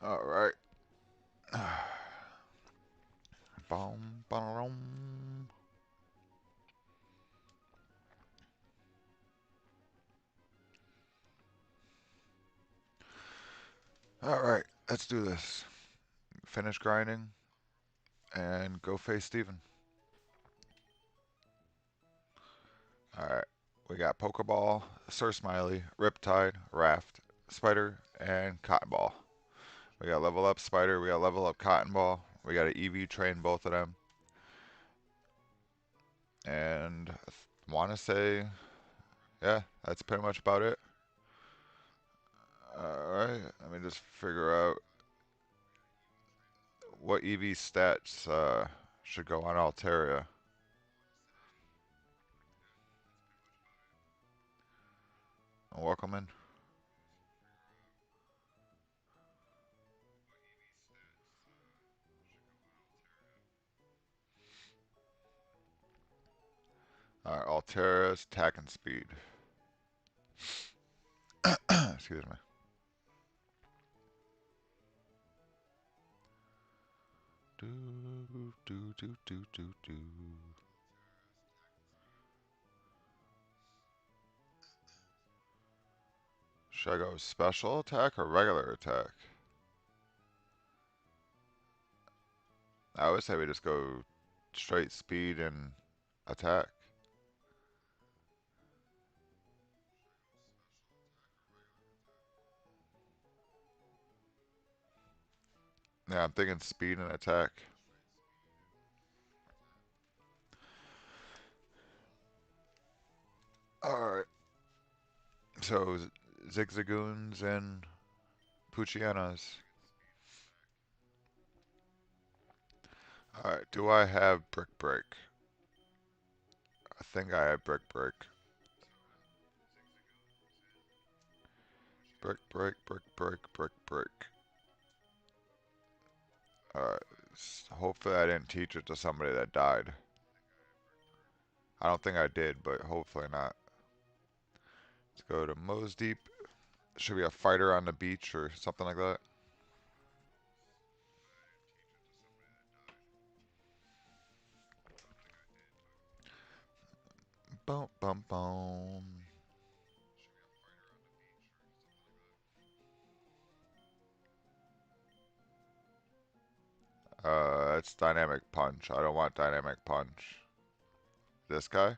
All right. Boom, boom. All right, let's do this. Finish grinding and go face Steven. All right. We got Pokeball, Sir Smiley, Riptide, Raft, Spider, and Cotton Ball. We got level up Spider, we got level up Cotton Ball, we got an EV train both of them. And I want to say, yeah, that's pretty much about it. Alright, let me just figure out what EV stats should go on Altaria. Welcome in. Alright, Altaria's attack and speed. Excuse me. Do, do, do, do, do, do. Should I go special attack or regular attack? I would say we just go straight speed and attack. Yeah, I'm thinking speed and attack. Alright, so Zigzagoons and Poochienas. Alright, do I have Brick Break? I think I have Brick Break. Brick Break, Brick Break, Brick Break. Alright, hopefully I didn't teach it to somebody that died. I don't think I did, but hopefully not. Let's go to Moe's Deep. Should be a fighter on the beach or something like that. Boom, boom, boom. It's Dynamic Punch. I don't want Dynamic Punch. This guy?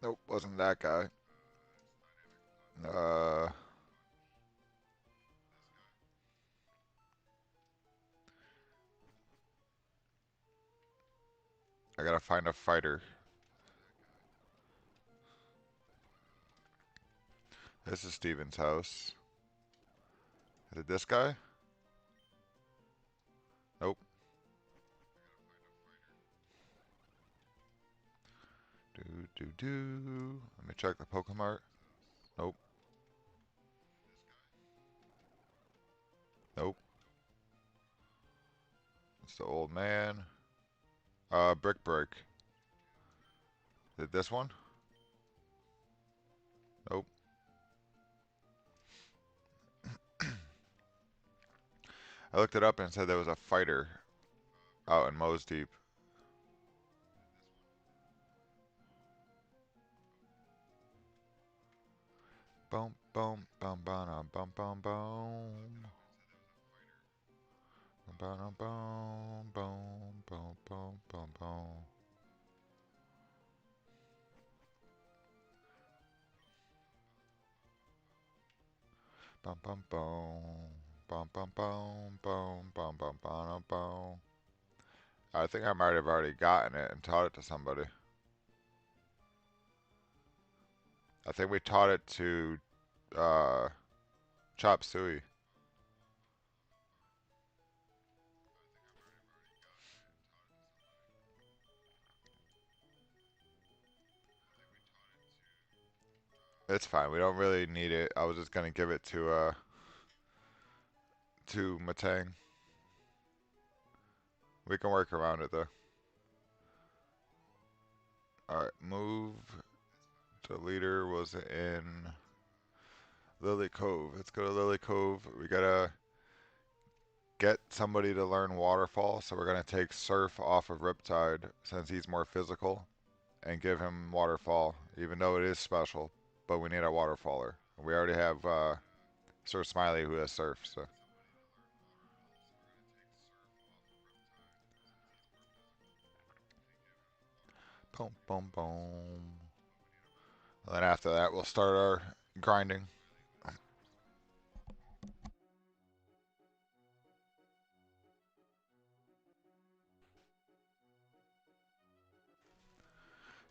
Nope, wasn't that guy. Uh, I gotta find a fighter. This is Steven's house. Is it this guy? Nope. Do. Let me check the Pokemart. Nope. Nope. It's the old man. Brick Break. Is it this one? Nope. I looked it up and it said there was a fighter out in Moe's Deep. Boom, boom, bum, bum, bum, bum, boom. Boom, boom, boom, boom, boom, boom, boom. Bum, bum, boom. Bum, bum, boom, boom, bum, bum, bum, boom. I think I might have already gotten it and taught it to somebody. I think we taught it to uh, Chop Suey. It's fine. We don't really need it. I was just gonna give it to Matang. We can work around it though. All right, move The leader was in Lily Cove. Let's go to Lily Cove. We gotta get somebody to learn Waterfall, so we're gonna take Surf off of Riptide since he's more physical and give him Waterfall, even though it is special. But we need a Waterfaller. We already have Sir Smiley who has Surf, so. Boom, boom, boom. And then after that, we'll start our grinding.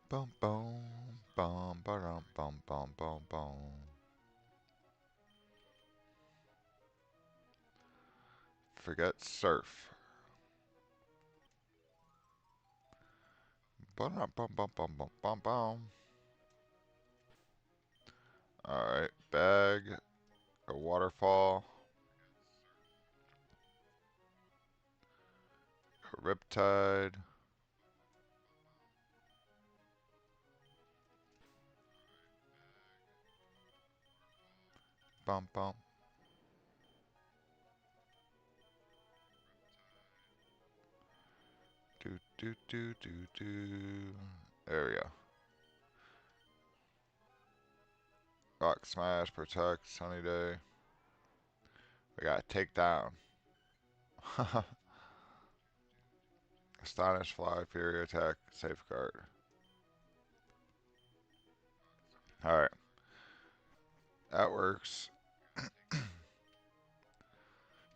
Boom, boom, boom, boom, boom, boom, boom, boom. Forget Surf. Boom, boom, boom, boom, boom, boom, boom. Alright, bag, a waterfall, a riptide. Bum bum. Do do do do do. There we go. Rock smash, protect, sunny day. We got take down. Astonish, fly, fury, attack, safeguard. Alright, that works.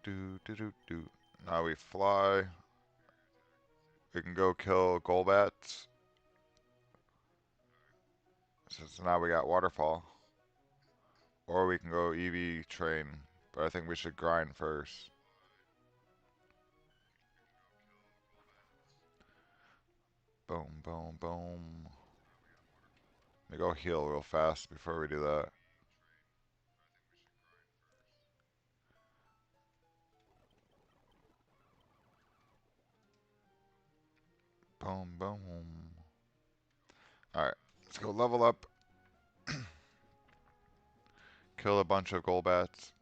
Do do do do. Now we fly. We can go kill Golbats. So now we got waterfall. Or we can go EV train. But I think we should grind first. Boom, boom, boom. Let me go heal real fast before we do that. Boom, boom. Alright, let's go level up. Kill a bunch of Golbats.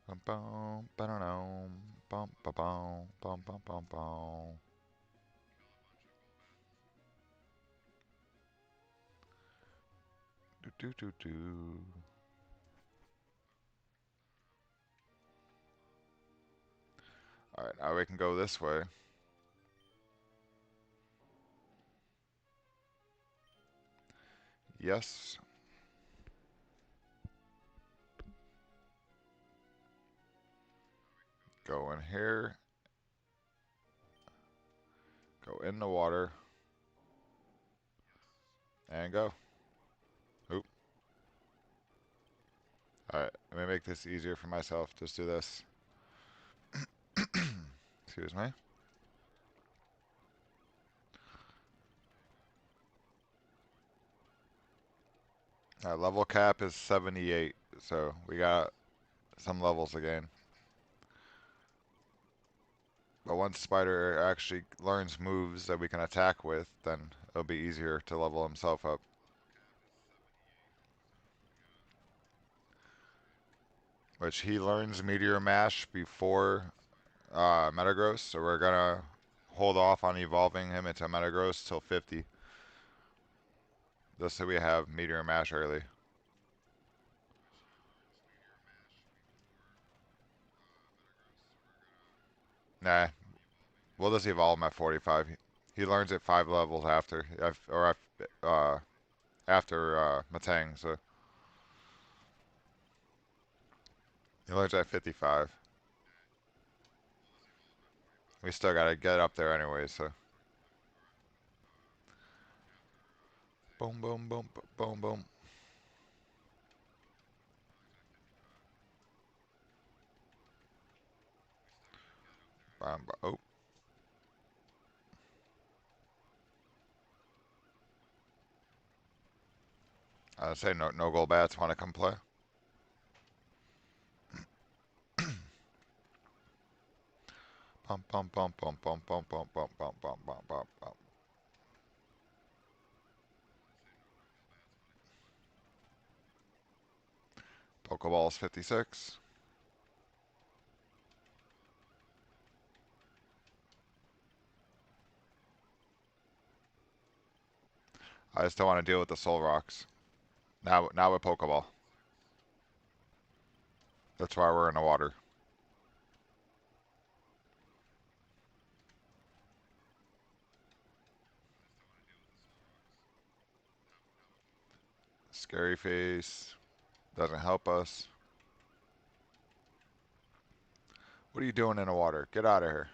Bum bum ba-dum, bum ba bum bum bum bum bum. Do do do do. Alright, now we can go this way. Yes. Go in here. Go in the water. And go. Oop. Alright, let me make this easier for myself. Just do this. Excuse me. Level cap is 78, so we got some levels again. But once Spider actually learns moves that we can attack with, then it'll be easier to level himself up. Which he learns Meteor Mash before Metagross, so we're gonna hold off on evolving him into Metagross till 50. Just so we have Meteor Mash early. Nah, we'll just evolve him at 45. He learns it 5 levels after, after Matang, so he learns at 55. We still gotta get up there anyway, so. Boom, boom, boom, boom, boom. Oh, I say no goal bats want to come play. Bum bum bum bum bum bum bum bum bum bum bum bum bum. Pokeballs 56. I just don't want to deal with the soul rocks. Now with Pokeball. That's why we're in the water. Scary face. Doesn't help us. What are you doing in the water? Get out of here.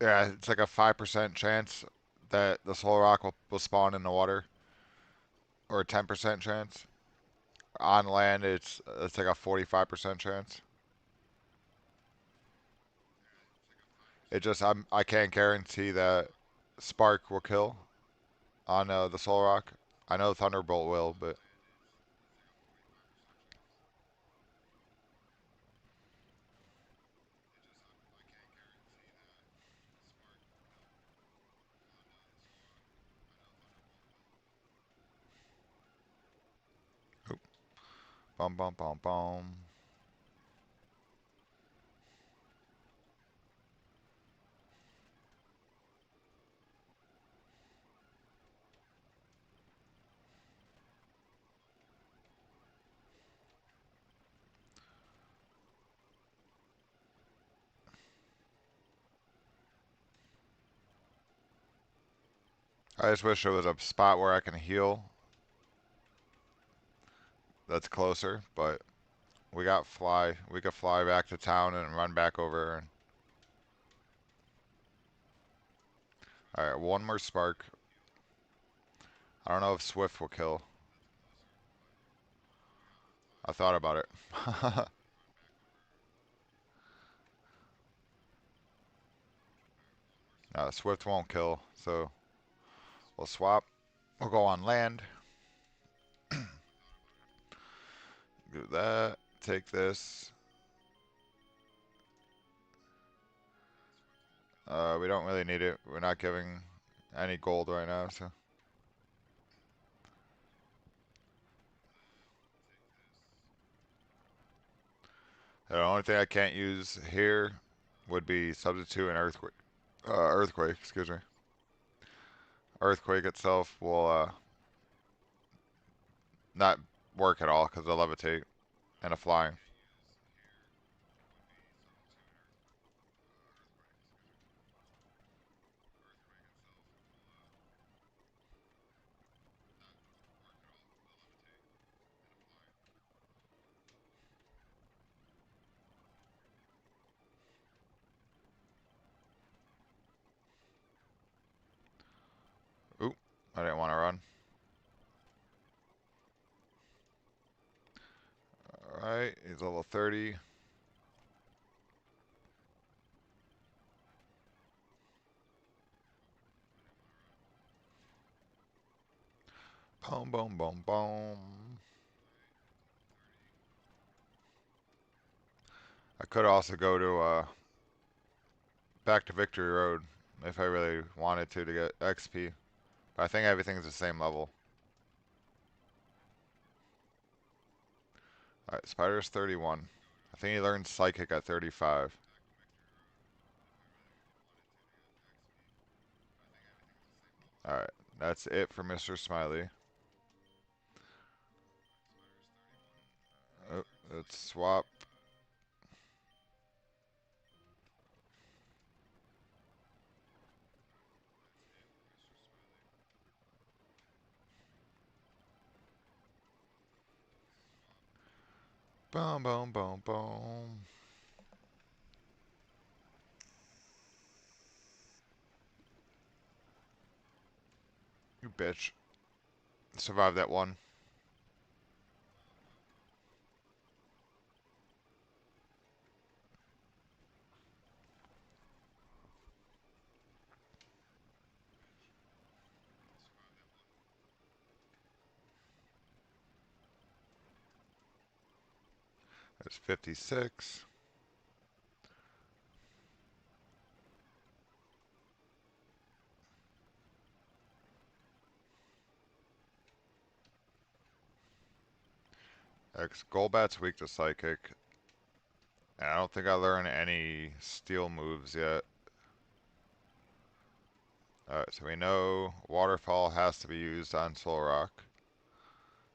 Yeah, it's like a 5% chance that the soul rock will spawn in the water, or a 10% chance. On land, it's like a 45% chance. I can't guarantee that Spark will kill on the soul rock. I know Thunderbolt will, but oop, bum bum bum bum. I just wish there was a spot where I can heal that's closer, but we got fly. We could fly back to town and run back over. All right, one more spark. I don't know if Swift will kill. I thought about it. Swift won't kill, so we'll swap. We'll go on land. Do that. Take this. We don't really need it. We're not giving any gold right now, so. The only thing I can't use here would be substitute and earthquake. Earthquake, excuse me. Earthquake itself will not work at all because of levitate and a flying. Oop, I didn't want to run. Alright, he's level 30. Boom, boom, boom, boom. I could also go to back to Victory Road if I really wanted to get XP. But I think everything's the same level. Alright, Spider's 31. I think he learned Psychic at 35. Alright, that's it for Mr. Smiley. Oh, let's swap. Boom, boom, boom, boom. You bitch. Survived that one. There's 56. X Golbat's weak to Psychic. And I don't think I learned any steel moves yet. Alright, so we know Waterfall has to be used on Solrock.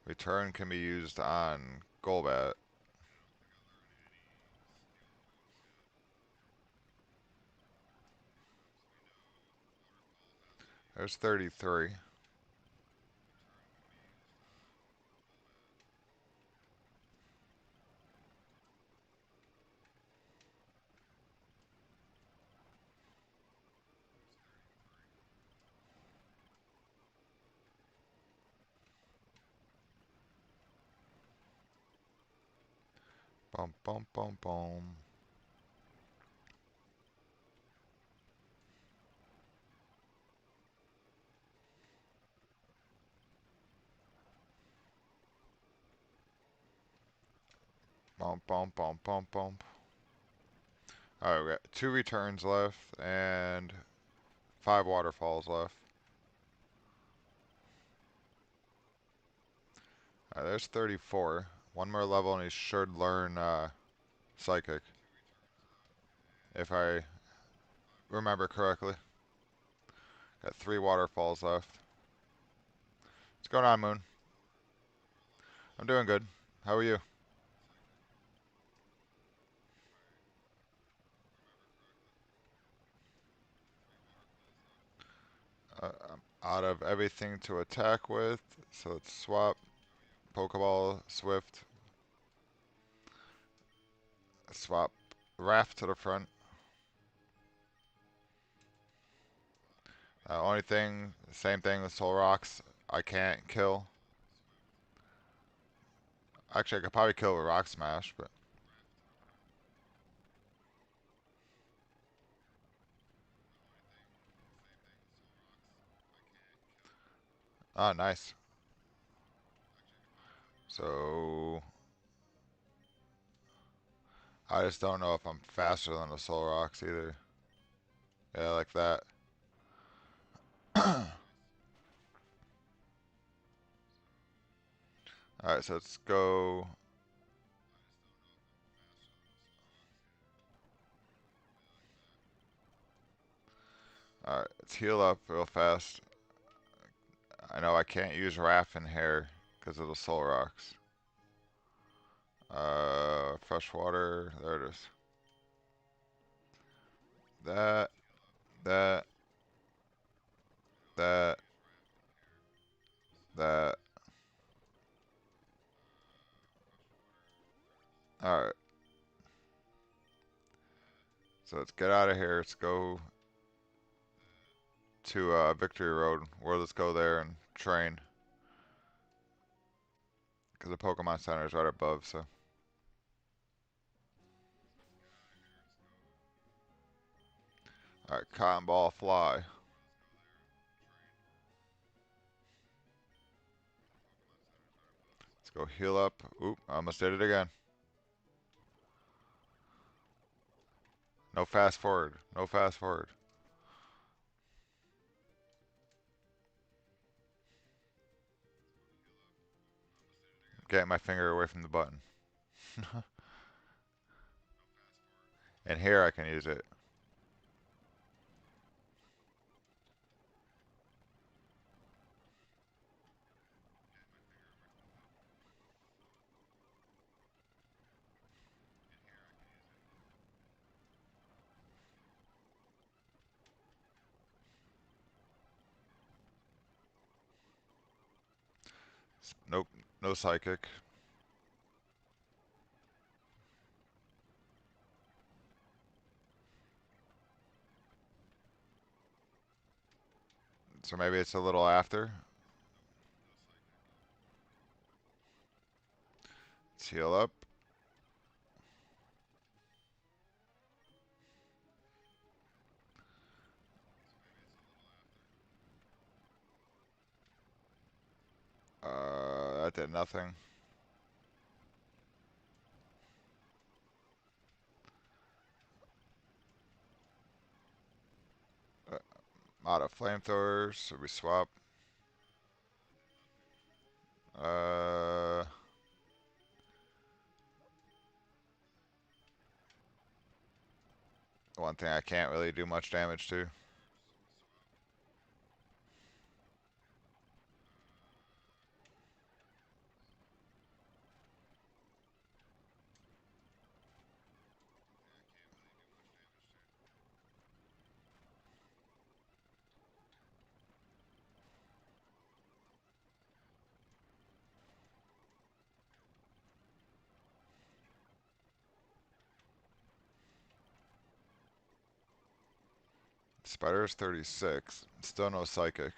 Return can be used on Golbat. There's 33. Bum bum bum bum. Bum bum bum bum bum. Alright, we got 2 returns left and 5 waterfalls left. Alright, there's 34. One more level and he should learn Psychic. If I remember correctly. Got 3 waterfalls left. What's going on, Moon? I'm doing good. How are you? I'm out of everything to attack with, so let's swap Pokeball, Swift, swap Raft to the front. Only thing, same thing with Soul Rocks, I can't kill. Actually, I could probably kill with Rock Smash, but... Oh, nice. So... I just don't know if I'm faster than the Soul Rocks either. Yeah, like that. Alright, so let's go... Alright, let's heal up real fast. I know I can't use Raff in here because of the Soul Rocks. Fresh water. There it is. That, that, that, that. Alright, so let's get out of here. Let's go to Victory Road. Or let's go there and train. Because the Pokemon Center is right above, so. Alright, Cotton Ball Fly. Let's go heal up. Oop, I almost did it again. No fast forward. No fast forward. Getting my finger away from the button. And here I can use it. Nope, no Psychic. So maybe it's a little after. Let's heal up. That did nothing. Out of flamethrowers, so we swap. Uh, One thing I can't really do much damage to. Spider's 36. Still no psychic.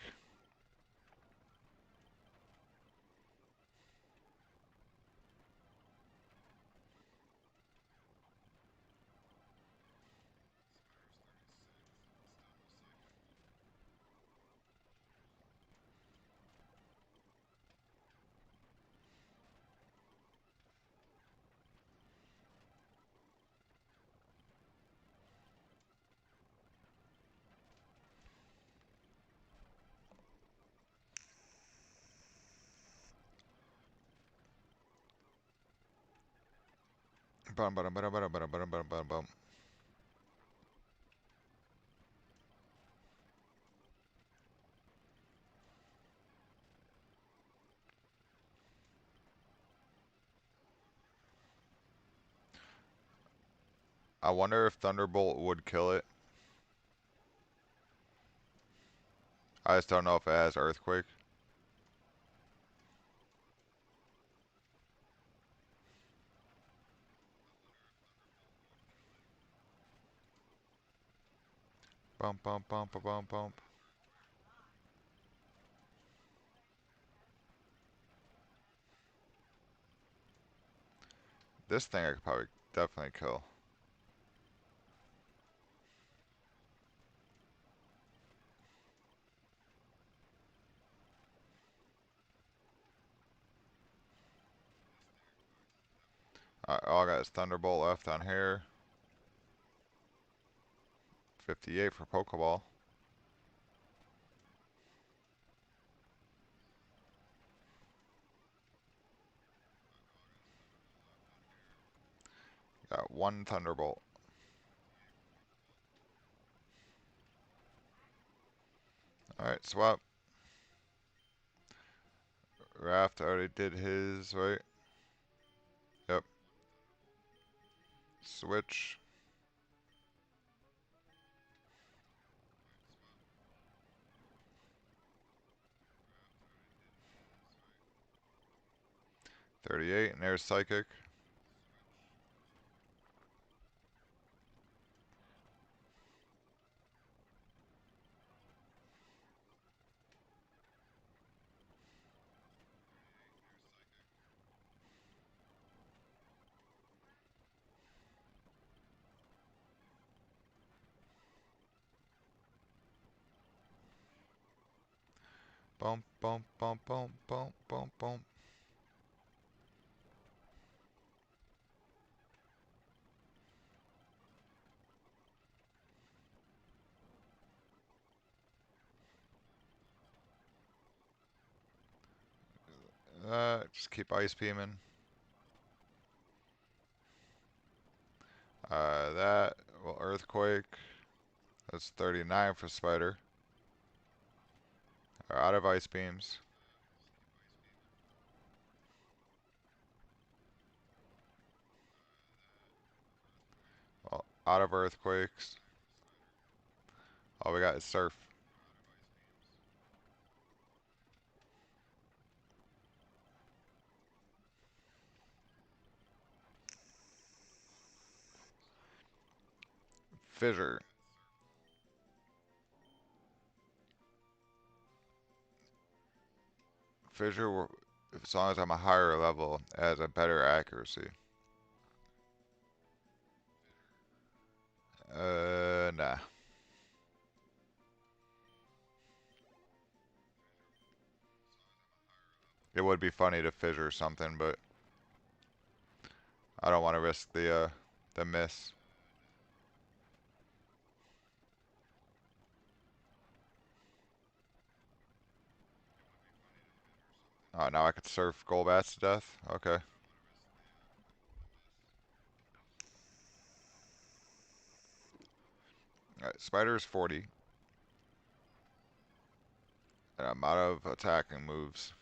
Bum, bum, bum, bum, bum, bum, bum, bum, bum. I wonder if Thunderbolt would kill it. I just don't know if it has Earthquake. Bump, bump, bump, bump, bump. This thing I could probably definitely kill. All I got is Thunderbolt left on here. 58 for Pokeball. Got one Thunderbolt. Alright, swap. Raft already did his, right? Yep. Switch. $38, and there's Psychic. Bump, bump, bump, bump, bump, bump, bump. Just keep Ice Beaming. That, well, Earthquake. That's 39 for Spider. Are out of Ice Beams. Well, out of Earthquakes. All we got is Surf. Fissure. Fissure, as long as I'm a higher level, has a better accuracy. Nah. It would be funny to fissure something, but I don't want to risk the miss. Oh, now I could surf Golbats to death? Okay. Alright, Spider's 40. And I'm out of attacking moves.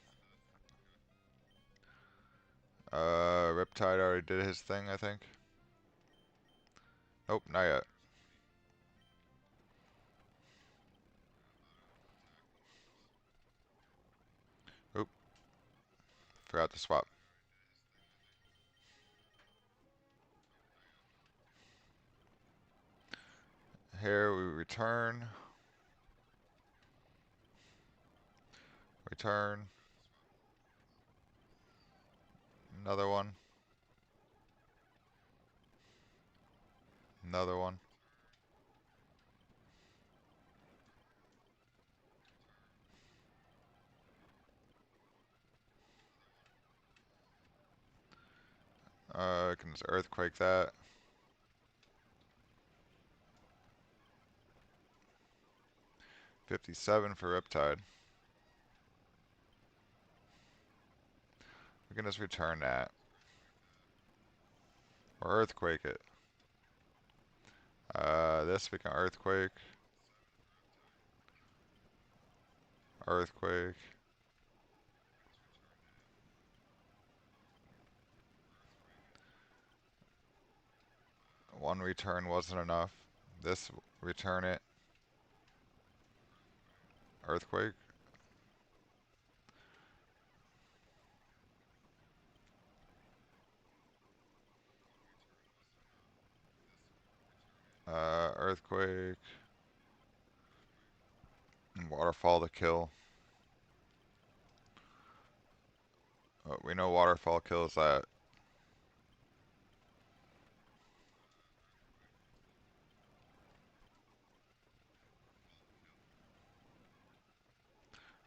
Riptide already did his thing, I think. Nope, not yet. Oop, forgot to swap. Here we return. Return. Another one. Another one. I can just earthquake that. 57 for Riptide. We can just return that. Or earthquake it. This we can earthquake. Earthquake. One return wasn't enough. This return it. Earthquake. Earthquake. And waterfall to kill. We know waterfall kills that.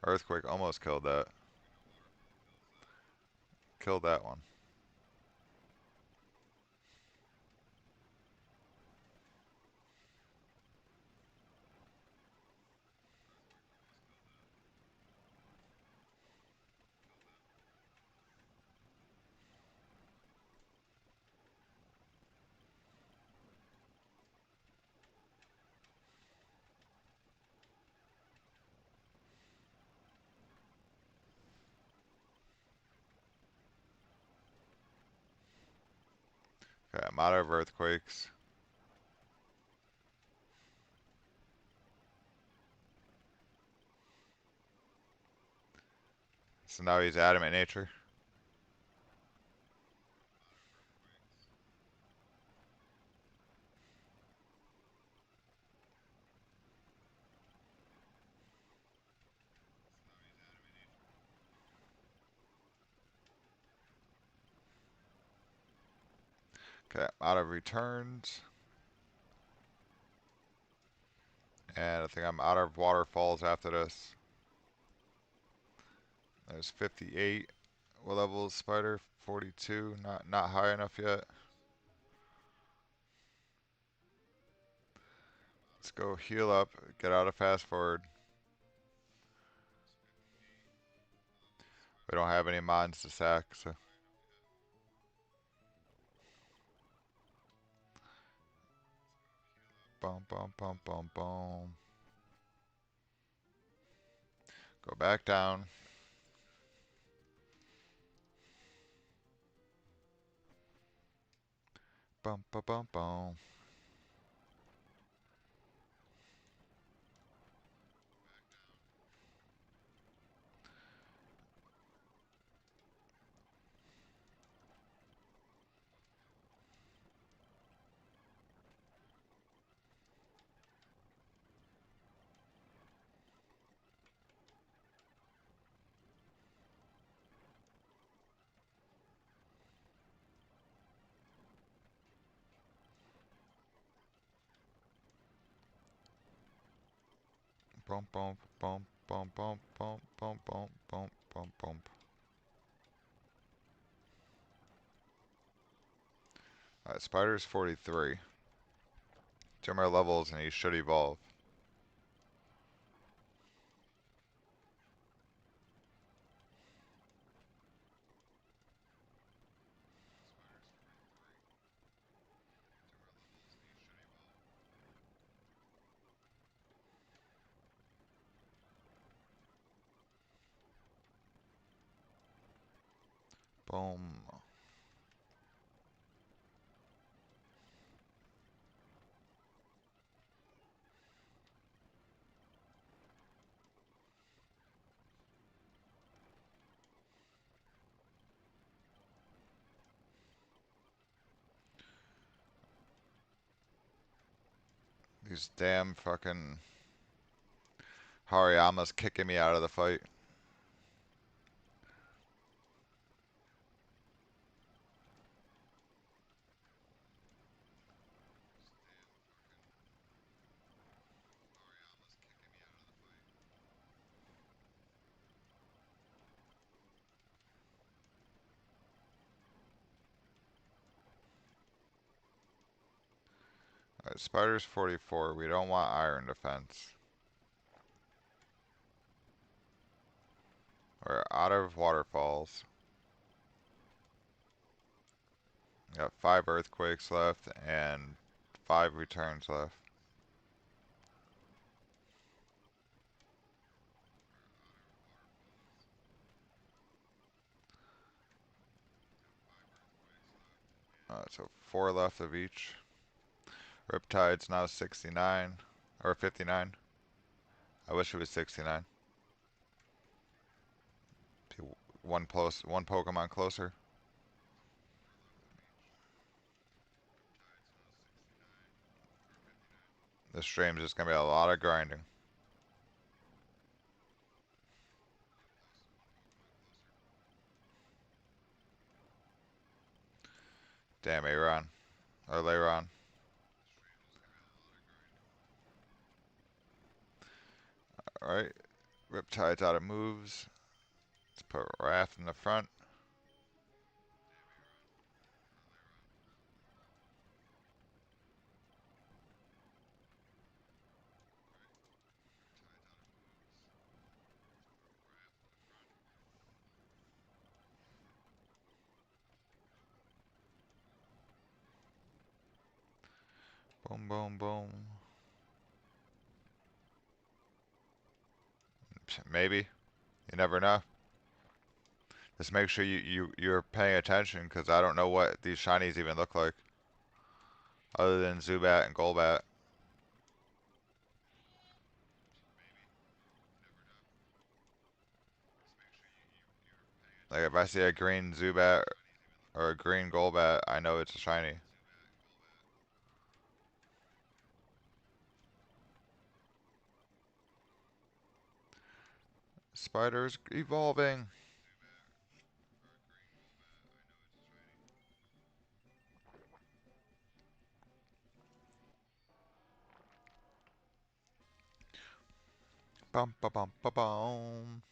Earthquake almost killed that. Killed that one. Okay, I'm out of earthquakes. So now he's adamant nature. Okay, I'm out of returns. And I think I'm out of waterfalls after this. There's 58. What level is Spider? 42. Not high enough yet. Let's go heal up. Get out of fast forward. We don't have any mons to sack, so boom, boom, boom, boom, boom. Go back down. Bum, bum, bum, bum. Bum, bum, bum, bum, bum, bum, bum, bum, bum, bum, bum. Alright, Spider's 43. 2 more levels and he should evolve. Boom. These damn fucking Hariyama's kicking me out of the fight. Alright, Spider's 44. We don't want iron defense. We're out of waterfalls. We got 5 earthquakes left and 5 returns left. So 4 left of each. Riptide's now 69 or 59. I wish it was 69. One Pokemon closer. This stream's just gonna be a lot of grinding. Damn Aron. Or Leiron. Alright. Riptide's out of moves. Let's put Wrath in the front. Boom, boom, boom. Maybe. You never know. Just make sure you're paying attention, because I don't know what these shinies even look like. Other than Zubat and Golbat. Like if I see a green Zubat or a green Golbat, I know it's a shiny. Spider's evolving. Bum ba bum ba bum.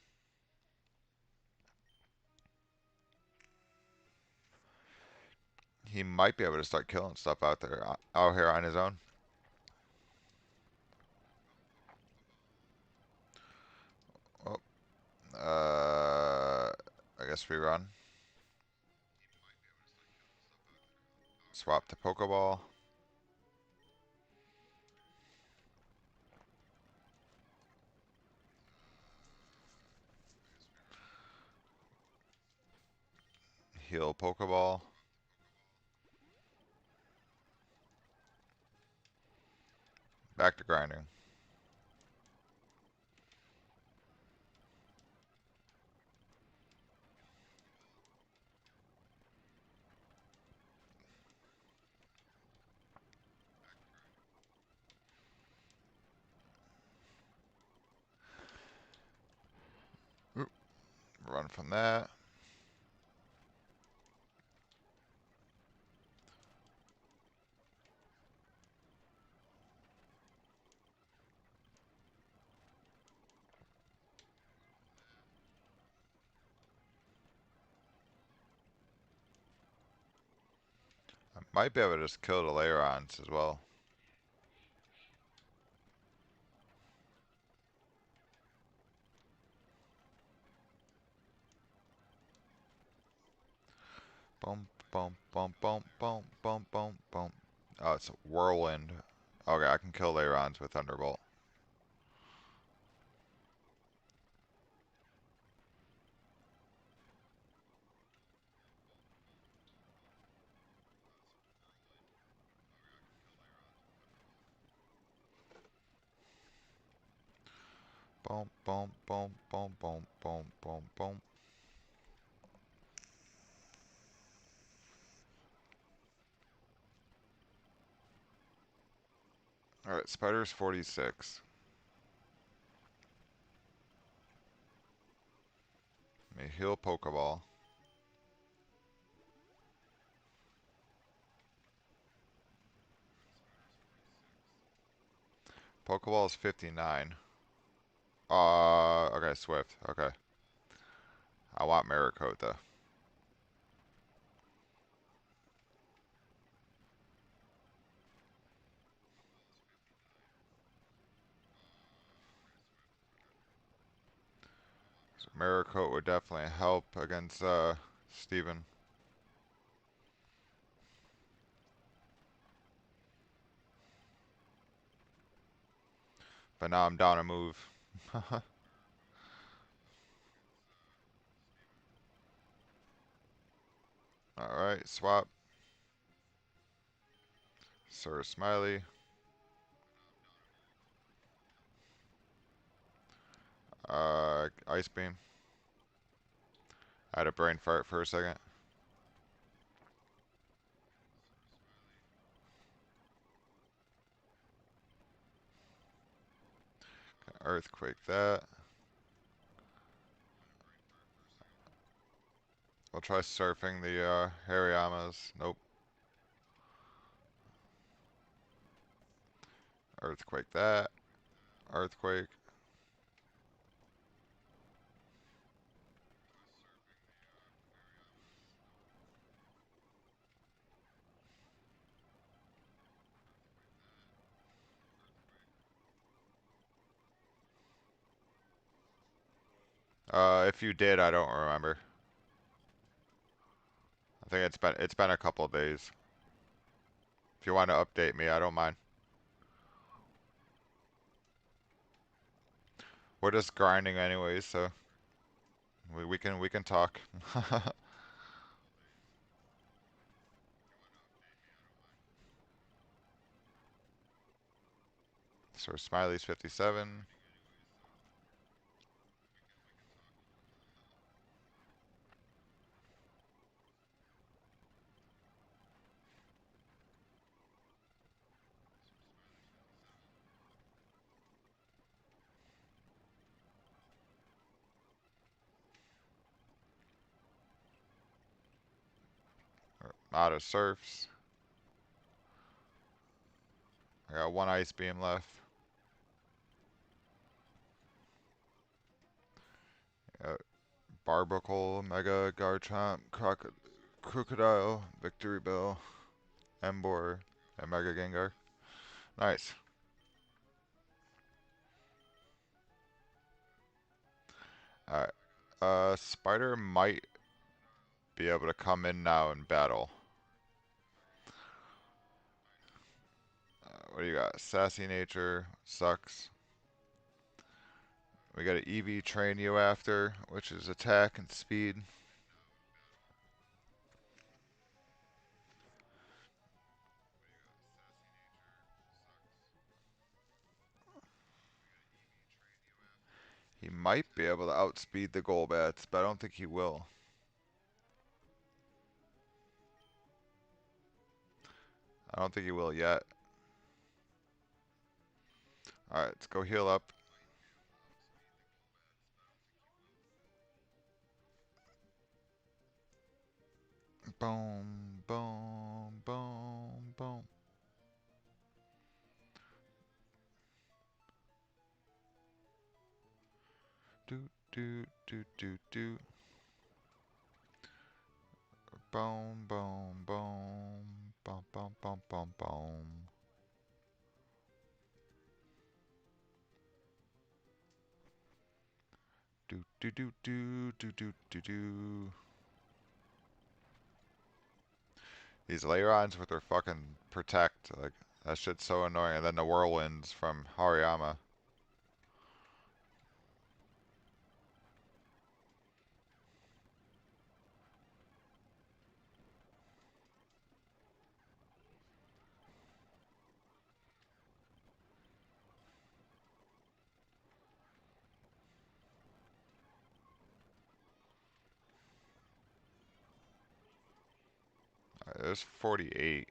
He might be able to start killing stuff out there, out here on his own. Oh, I guess we run. Swap to Pokeball. Heal Pokeball. Back to grinding. Oop, run from that. I might be able to just kill the Leirons as well. Boom, boom, boom, boom, boom, boom, boom, boom. Oh, it's a Whirlwind. Okay, I can kill Leirons with Thunderbolt. Boom, boom, boom, boom, boom, boom, boom, boom. Alright, spider's 46. Let me heal Pokeball. Pokeball is 59. Okay, Swift. Okay. I want Maricoat though. So Maricoat would definitely help against Steven. But now I'm down a move. Alright, swap. Sir Smiley. Ice Beam. I had a brain fart for a second. Earthquake that. We'll try surfing the Hariyamas. Nope. Earthquake that. Earthquake. If you did, I don't remember. I think it's been a couple days. If you want to update me, I don't mind. We're just grinding anyways, so we can talk. So Smiley's 57. Out of surfs. I got one ice beam left. Barbacle, Mega Garchomp, Crocodile, Victory Bell, Emboar, and Mega Gengar. Nice. Alright. Spider might be able to come in now and battle. What do you got? Sassy Nature. Sucks. We got an EV train you after, which is attack and speed. He might be able to outspeed the Golbats, but I don't think he will. I don't think he will yet. Alright, let's go heal up. Boom, boom, boom, boom. Do, do, do, do, do. Boom, boom, boom. Boom, boom, boom, boom, boom. Do, do, do, do, do, do, do, do. These Layrons with their fucking protect, like, that shit's so annoying. And then the whirlwinds from Hariyama. is 48.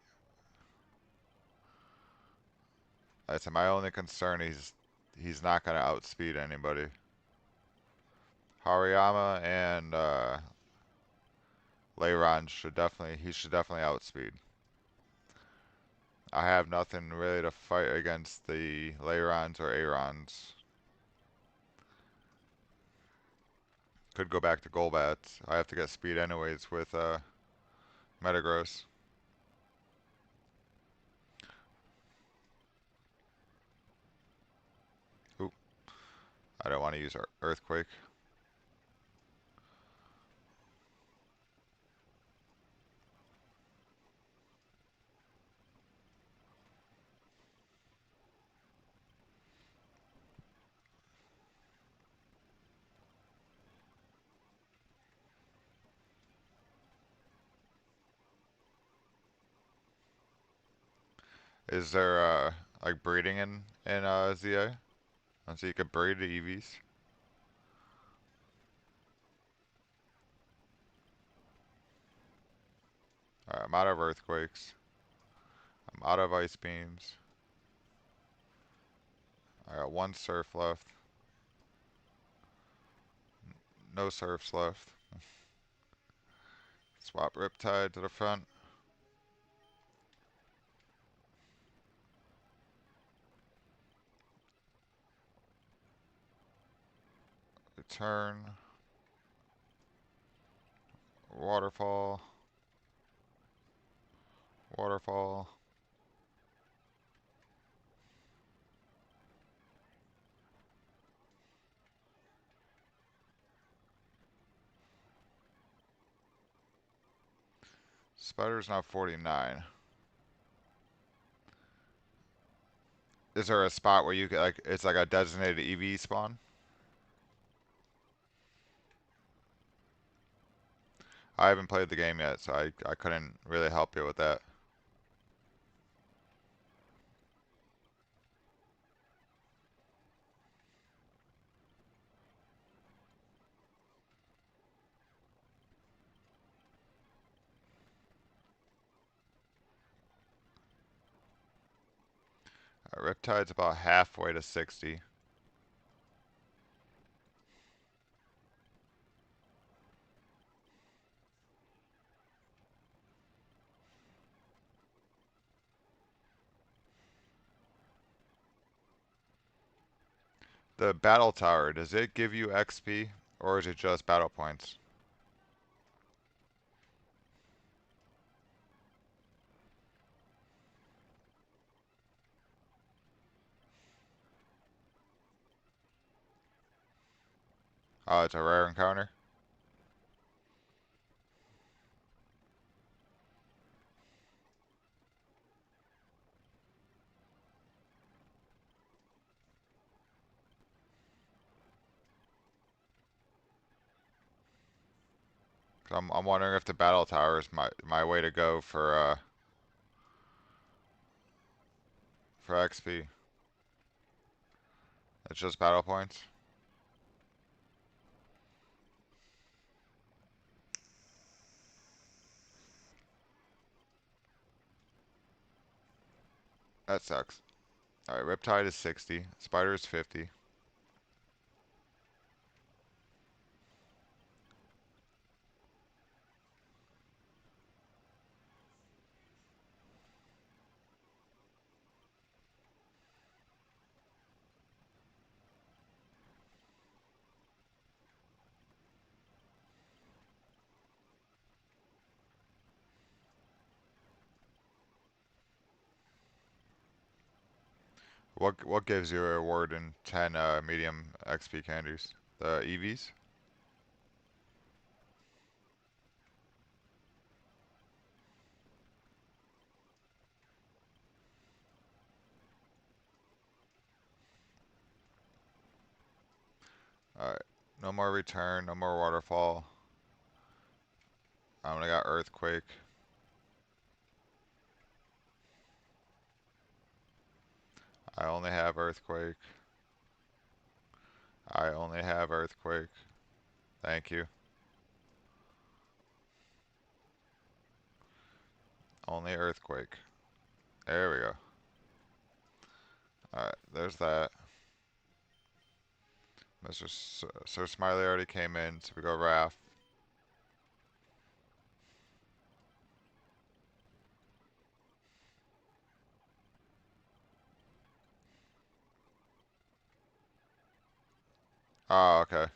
I said my only concern is he's not gonna outspeed anybody. Hariyama and Leiron he should definitely outspeed. I have nothing really to fight against the Leirons or Arons. Could go back to Golbats. I have to get speed anyways with Metagross. Oop, I don't want to use Earthquake. Is there like breeding in ZA? And so you could breed the EVs. Alright, I'm out of Earthquakes. I'm out of Ice Beams. I got one Surf left. No Surfs left. Swap Riptide to the front. Return. Waterfall. Waterfall. Spider's now 49. Is there a spot where you could like it's like a designated EV spawn? I haven't played the game yet, so I couldn't really help you with that. Riptide's about halfway to 60. The battle tower, does it give you XP or is it just battle points? Oh, it's a rare encounter? I'm wondering if the battle tower is my way to go for XP. It's just battle points. That sucks. Alright, Riptide is 60. Spider is 50. What gives you a reward in 10 medium XP candies? The EVs? Alright. No more return, no more waterfall. I only got earthquake. I only have earthquake. I only have earthquake. Thank you. Only earthquake. There we go. Alright, there's that. Sir Smiley already came in, so we go Raph. Oh, okay.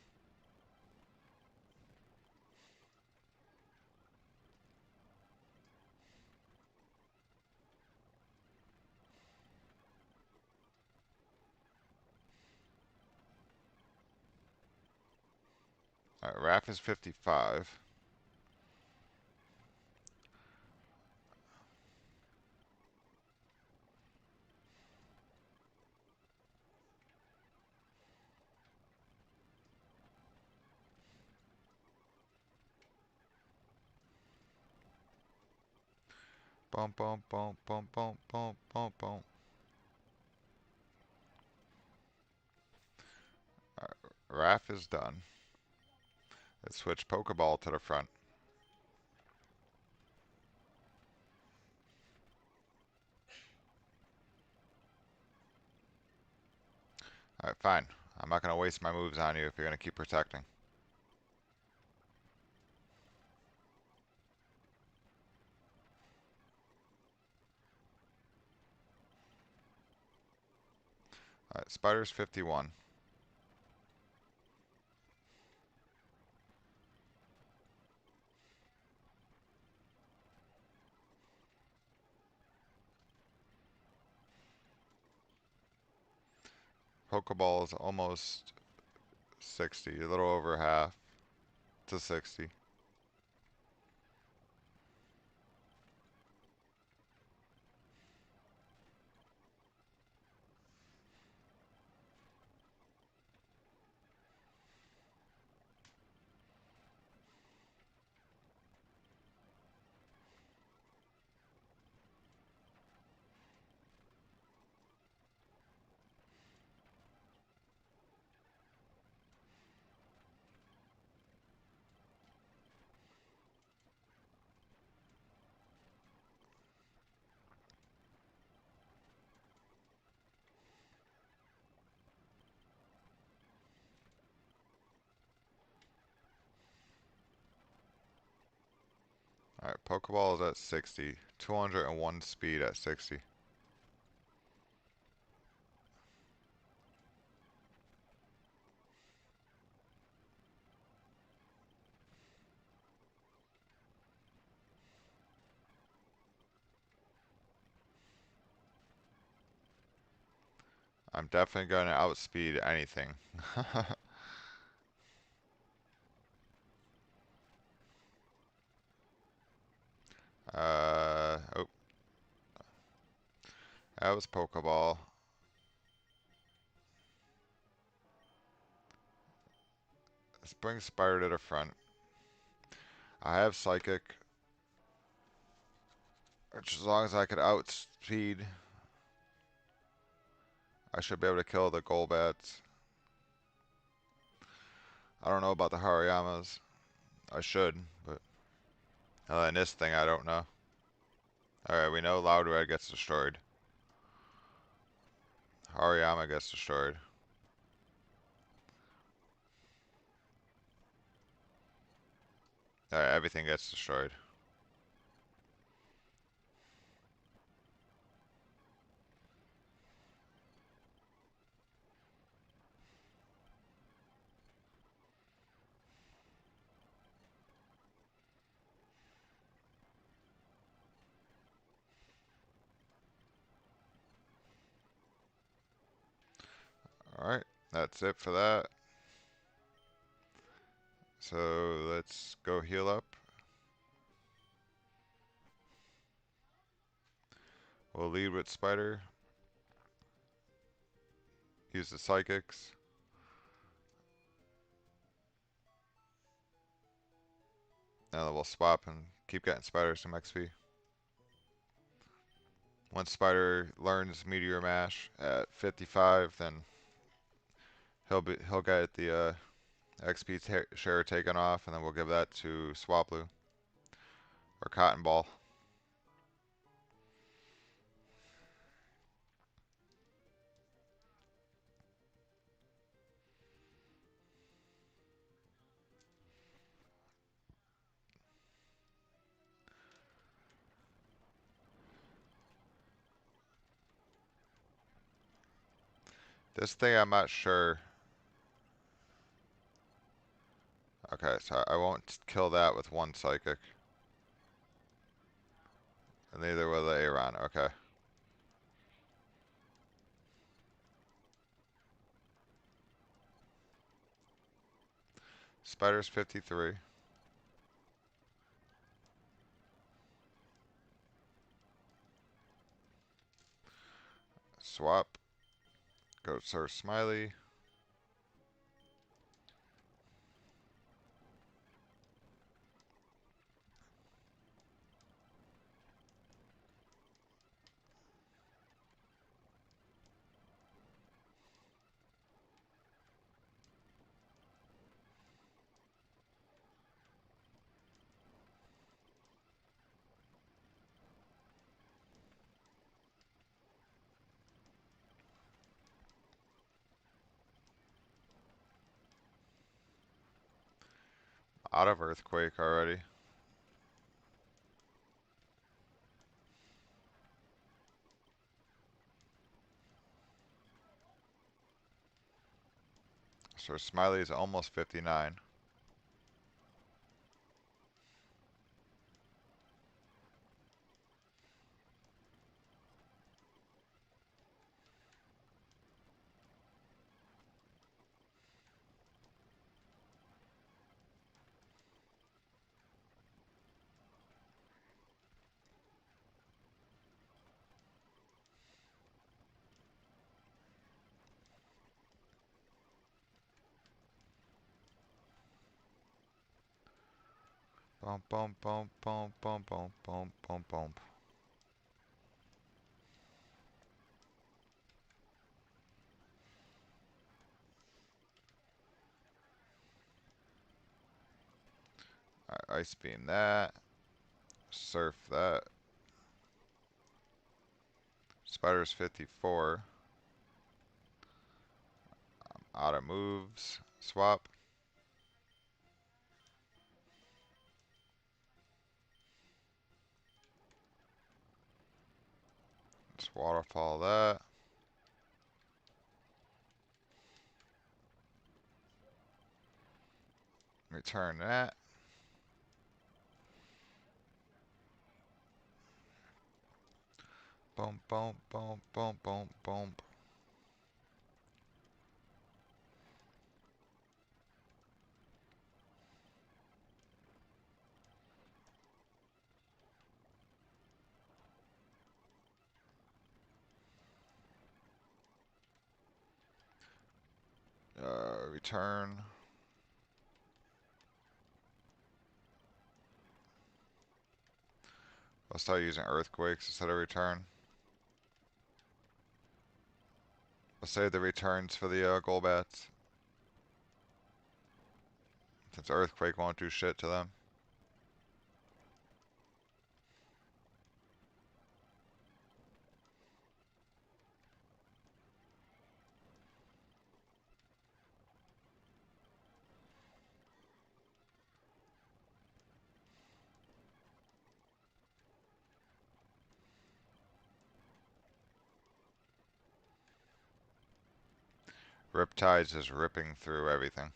Alright, Raph is 55. Bum bum bum bum bum bum bum bum. Raph is done. Let's switch Pokeball to the front. Alright, fine. I'm not going to waste my moves on you if you're going to keep protecting. Alright, Spider's 51. Pokeball is almost 60, a little over half to 60. Alright, Pokeball is at 60. 201 speed at 60. I'm definitely going to outspeed anything. Oh, that was Pokeball. Let's bring Spider to the front. I have Psychic, which as long as I could outspeed, I should be able to kill the Golbats. I don't know about the Hariyamas. I should, but in this thing I don't know. Alright, we know Loudred gets destroyed. Hariyama gets destroyed. Alright, everything gets destroyed. Alright, that's it for that. So let's go heal up. We'll lead with Spider. Use the Psychics. And then we'll swap and keep getting Spider some XP. Once Spider learns Meteor Mash at 55, then he'll get the XP share taken off, and then we'll give that to Swablu or Cotton Ball. This thing I'm not sure. Okay, so I won't kill that with one psychic. And neither will the Aeron. Okay. Spider's 53. Swap. Go Sir Smiley. Out of Earthquake already. Sir Smiley is almost 59. Bump, bump, bump, bump, bump, bump, bump, bump, bump. Ice Beam that. Surf that. Spider's 54. Out of moves. Swap. Let's waterfall that. Return that. Bump, bump, bump, bump, bump, bump. Return. I'll start using earthquakes instead of return. I'll save the returns for the Golbats, since earthquake won't do shit to them. Riptide's just ripping through everything.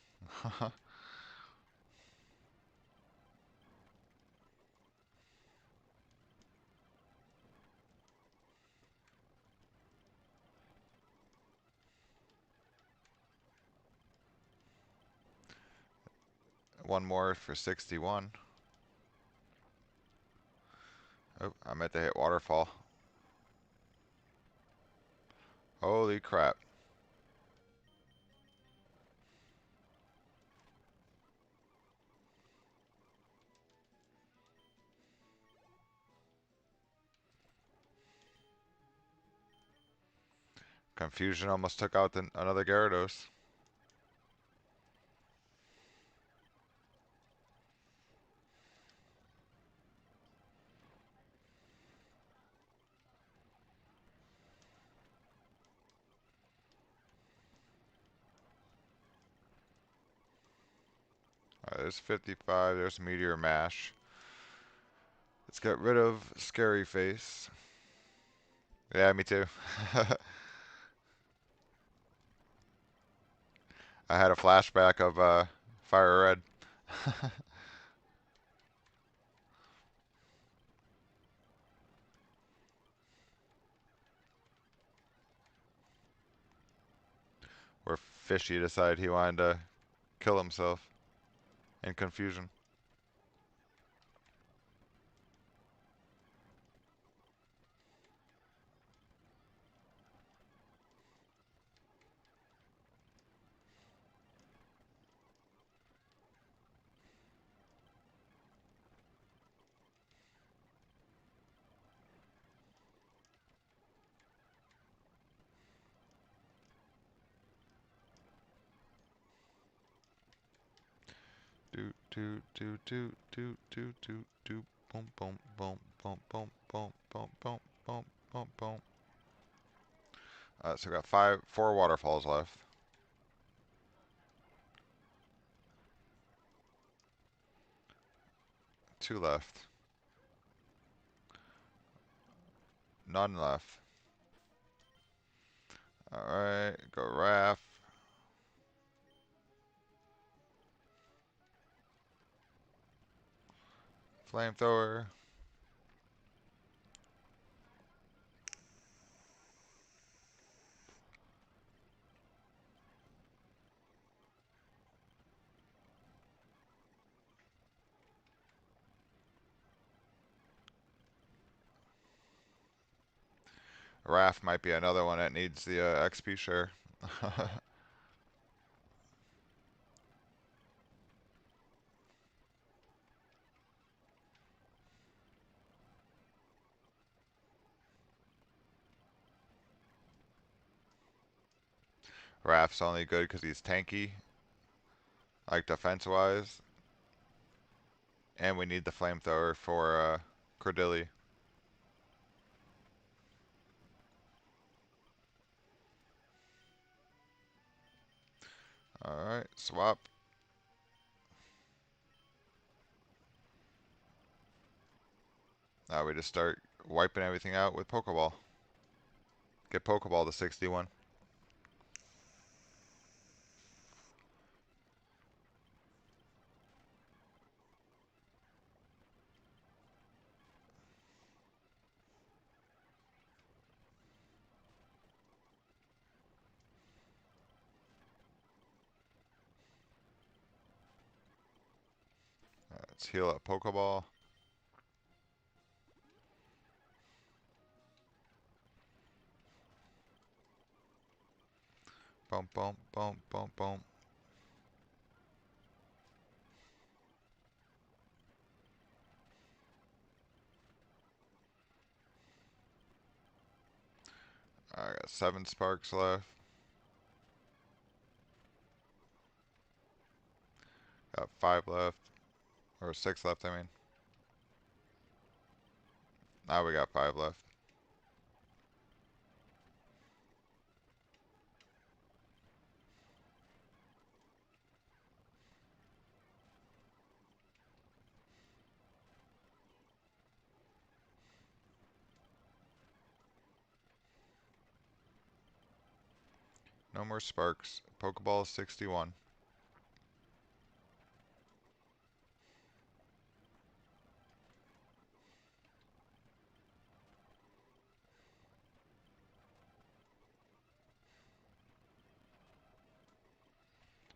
One more for 61. Oh, I meant to hit waterfall. Holy crap. Confusion almost took out another Gyarados. There's 55. There's Meteor Mash. Let's get rid of Scary Face. Yeah, me too. I had a flashback of Fire Red. Where Fishy decided he wanted to kill himself in confusion. Do do do do do do do do boom boom boom boom boom boom boom boom boom boom boom. So we got four waterfalls left. Two left. None left. Alright, go raft. Flamethrower. Raft might be another one that needs the XP share. Raft's only good because he's tanky, like defense-wise. And we need the flamethrower for Cordilli. Alright, swap. Now we just start wiping everything out with Pokeball. Get Pokeball to 61. Let's heal up Pokeball. Boom, boom, boom, boom, boom. I got 7 sparks left. Got 5 left. Or 6 left, I mean. Now we got 5 left. No more sparks. Pokeball is 61.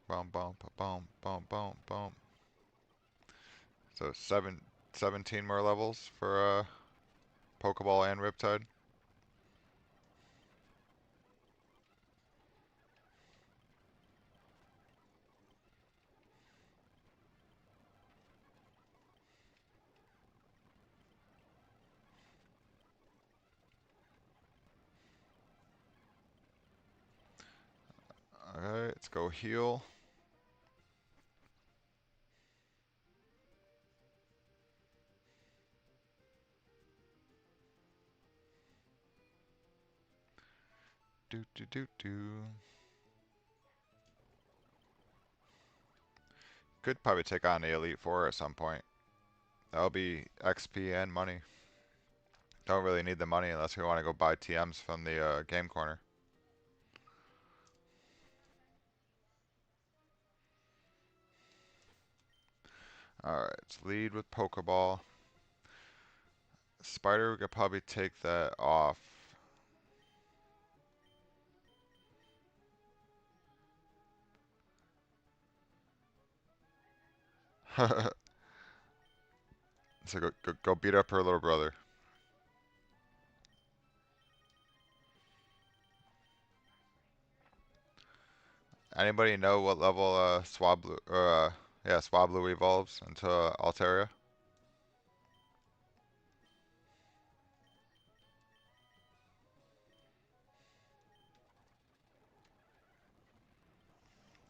Boom, boom, boom, boom, boom, boom. So 17 more levels for Pokeball and Riptide. Alright, let's go heal. Do do do do. Could probably take on the Elite Four at some point. That'll be XP and money. Don't really need the money unless we want to go buy TMs from the game corner. Alright, let's lead with Pokeball. Spider, we could probably take that off. So go beat up her little brother. Anybody know what level Swablu yeah, Swablu evolves into Altaria?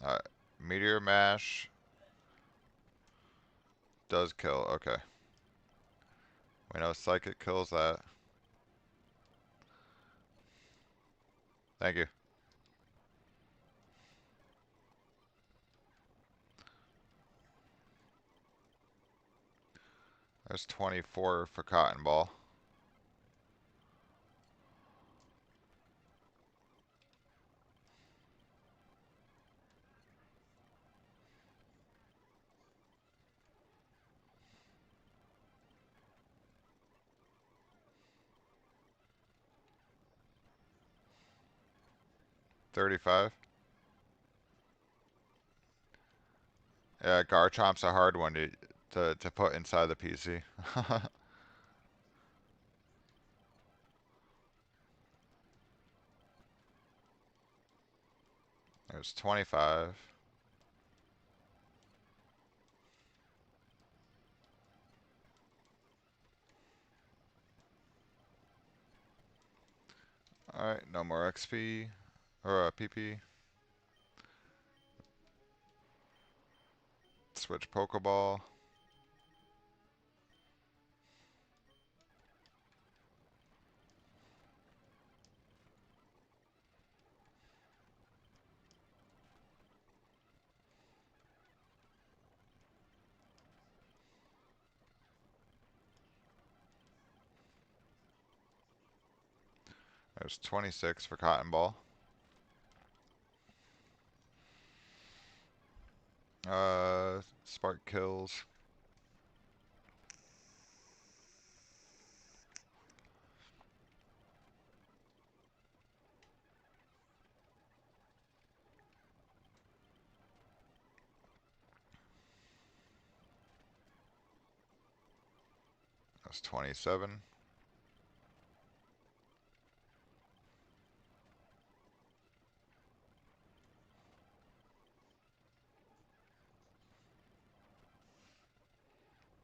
Alright. Meteor Mash does kill. Okay. We know Psychic kills that. Thank you. There's 24 for Cotton Ball. $35. Yeah, Garchomp's a hard one to put inside the PC. There's 25. Alright, no more XP. Or PP. Switch Pokeball. There's 26 for Cotton Ball. Spark kills. That's 27.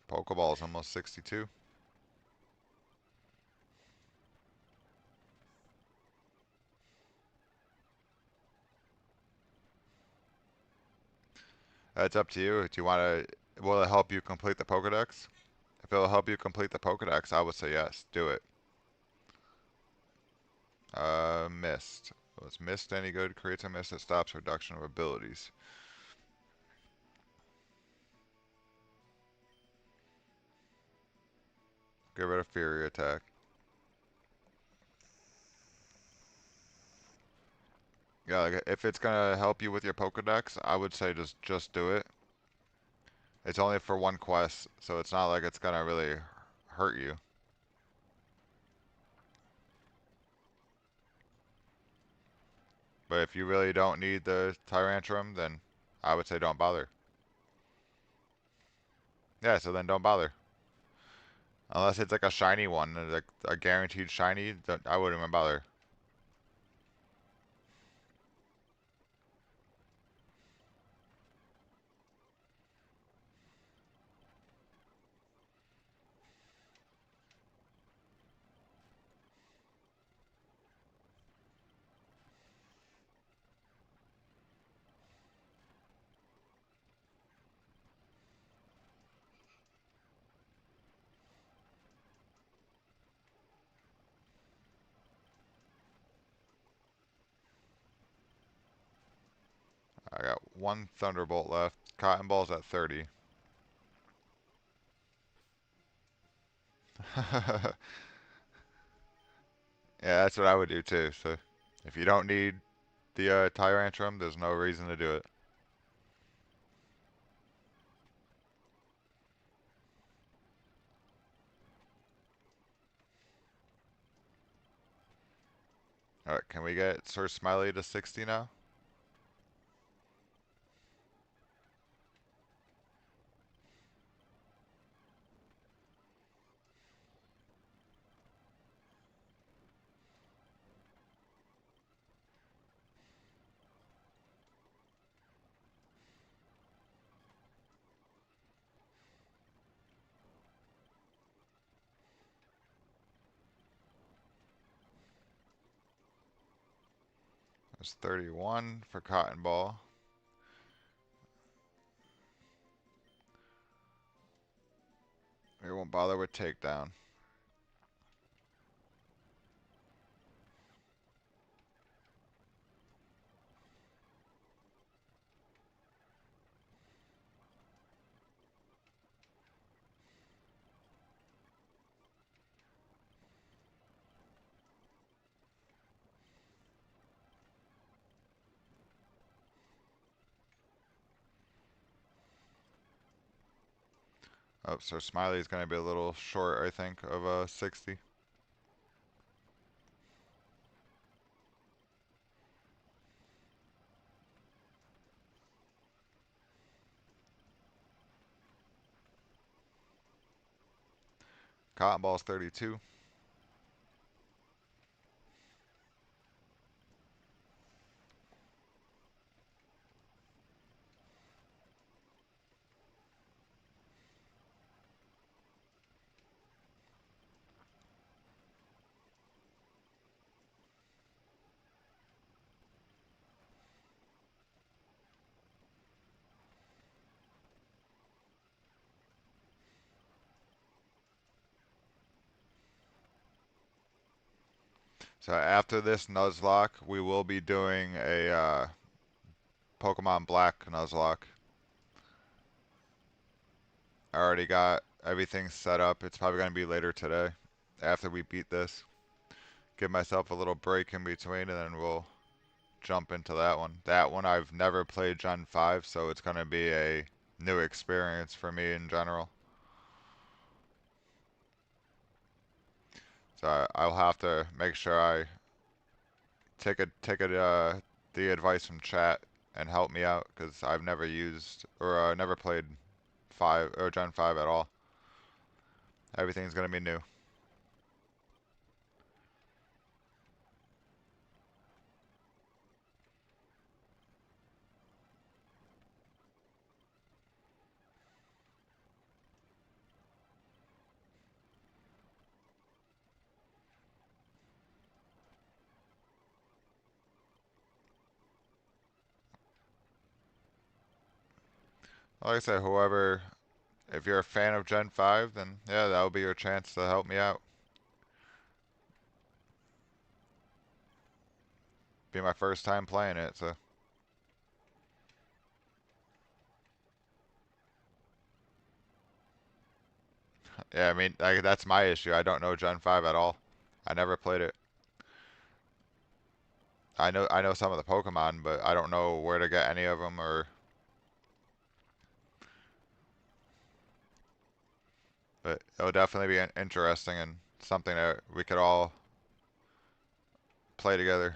Pokeball is almost 62. It's up to you. Do you want to? Will it help you complete the Pokedex? If it'll help you complete the Pokedex, I would say yes. Do it. Mist. Was mist any good? Creates a mist that stops reduction of abilities. Get rid of Fury Attack. Yeah, like if it's gonna help you with your Pokedex, I would say just do it. It's only for one quest, so it's not like it's gonna really hurt you. But if you really don't need the Tyrantrum, then I would say don't bother. Yeah, so then don't bother. Unless it's like a shiny one, like a guaranteed shiny, I wouldn't even bother. I got one Thunderbolt left. Cotton Ball's at 30. Yeah, that's what I would do too. So if you don't need the Tyrantrum, there's no reason to do it. Alright, can we get Sir Smiley to 60 now? There's 31 for Cotton Ball. We won't bother with Takedown. Oh, so Smiley's going to be a little short, I think, of a 60. Cotton Ball's 32. So after this Nuzlocke, we will be doing a Pokemon Black Nuzlocke. I already got everything set up. It's probably going to be later today after we beat this. Give myself a little break in between and then we'll jump into that one. That one I've never played Gen 5, so it's going to be a new experience for me in general. So I'll have to make sure I take the advice from chat and help me out because I've never used or never played 5 or Gen 5 at all. Everything's going to be new. Like I said, whoever, if you're a fan of Gen 5, then yeah, that'll be your chance to help me out. Be my first time playing it, so yeah, I mean, that's my issue. I don't know Gen 5 at all. I never played it. I know some of the Pokemon, but I don't know where to get any of them or but it'll definitely be interesting and something that we could all play together.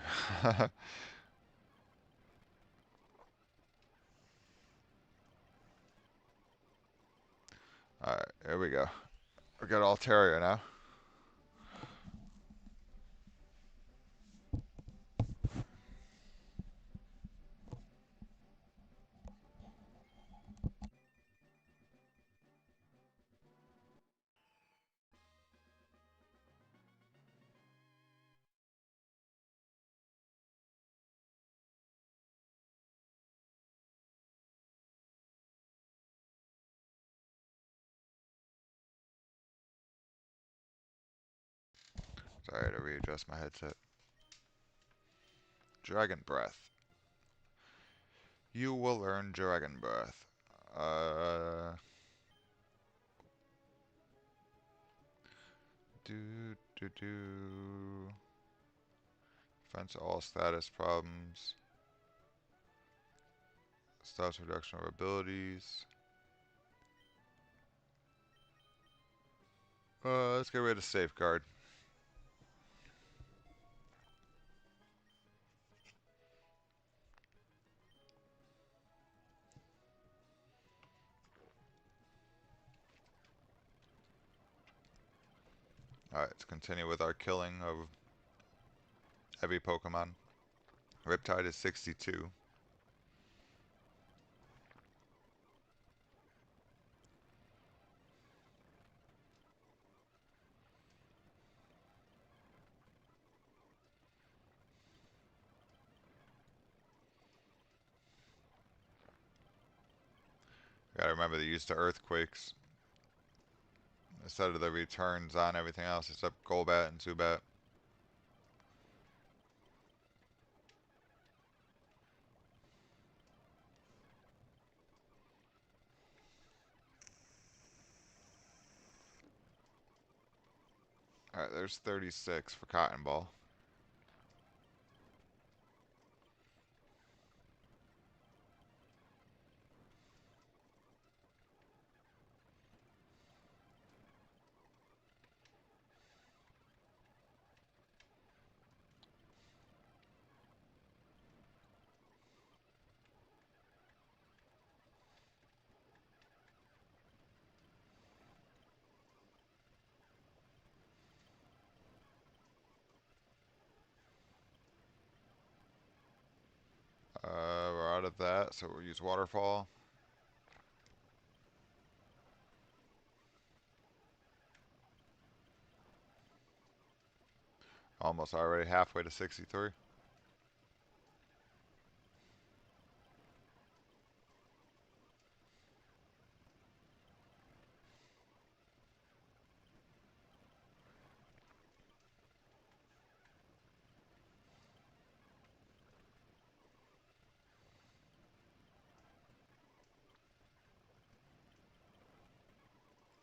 Alright, here we go. We got Altaria now. Sorry to readjust my headset. Dragon Breath. You will learn Dragon Breath. Do. Defense all status problems. Status reduction of abilities. Let's get rid of Safeguard. Alright, let's continue with our killing of heavy Pokemon. Riptide is 62. Gotta remember they used the earthquakes instead of the returns on everything else except Golbat and Zubat. Alright, there's 36 for Cotton Ball. We're out of that, so we'll use Waterfall. Almost already halfway to 63.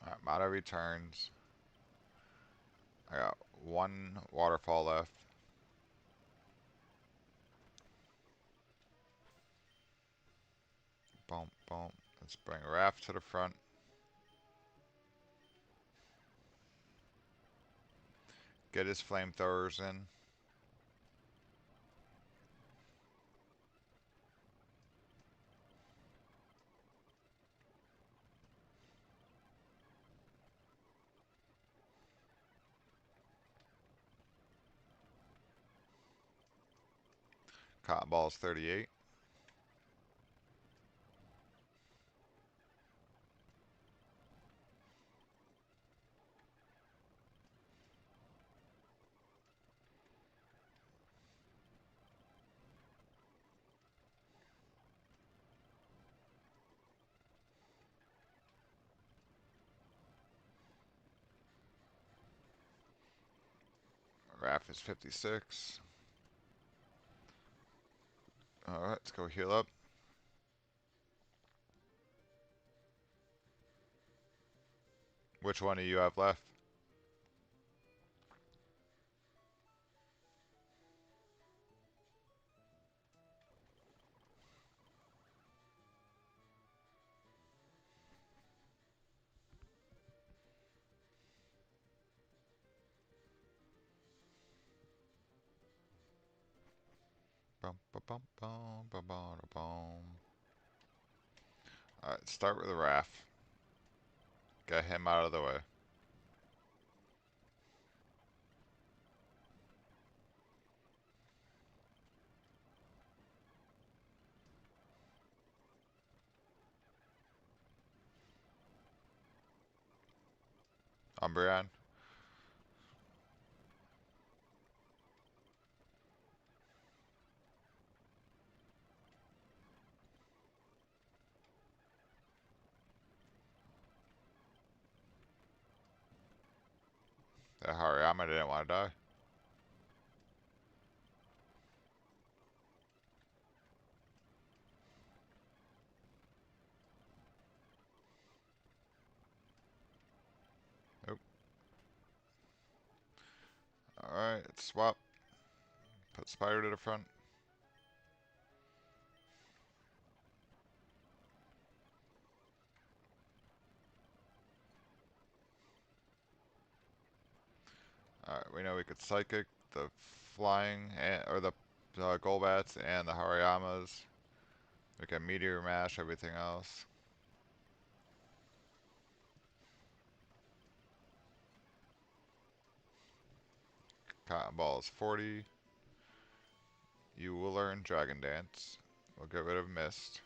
Alright, I'm out of returns. I got one Waterfall left. Boom, boom. Let's bring Raph to the front. Get his flamethrowers in. Cotton Ball's 38. Raph is 56. Alright, let's go heal up. Which one do you have left? Bum, bum, bum, bum, bum, bum, bum. Alright, start with Raph. Get him out of the way. Umbreon. That Hariyama didn't want to die. Nope. Alright, let's swap. Put Spider to the front. Alright, we know we could Psychic the flying, or the Golbats and the Hariyamas. We can Meteor Mash everything else. Cotton Ball is 40. You will learn Dragon Dance. We'll get rid of Mist.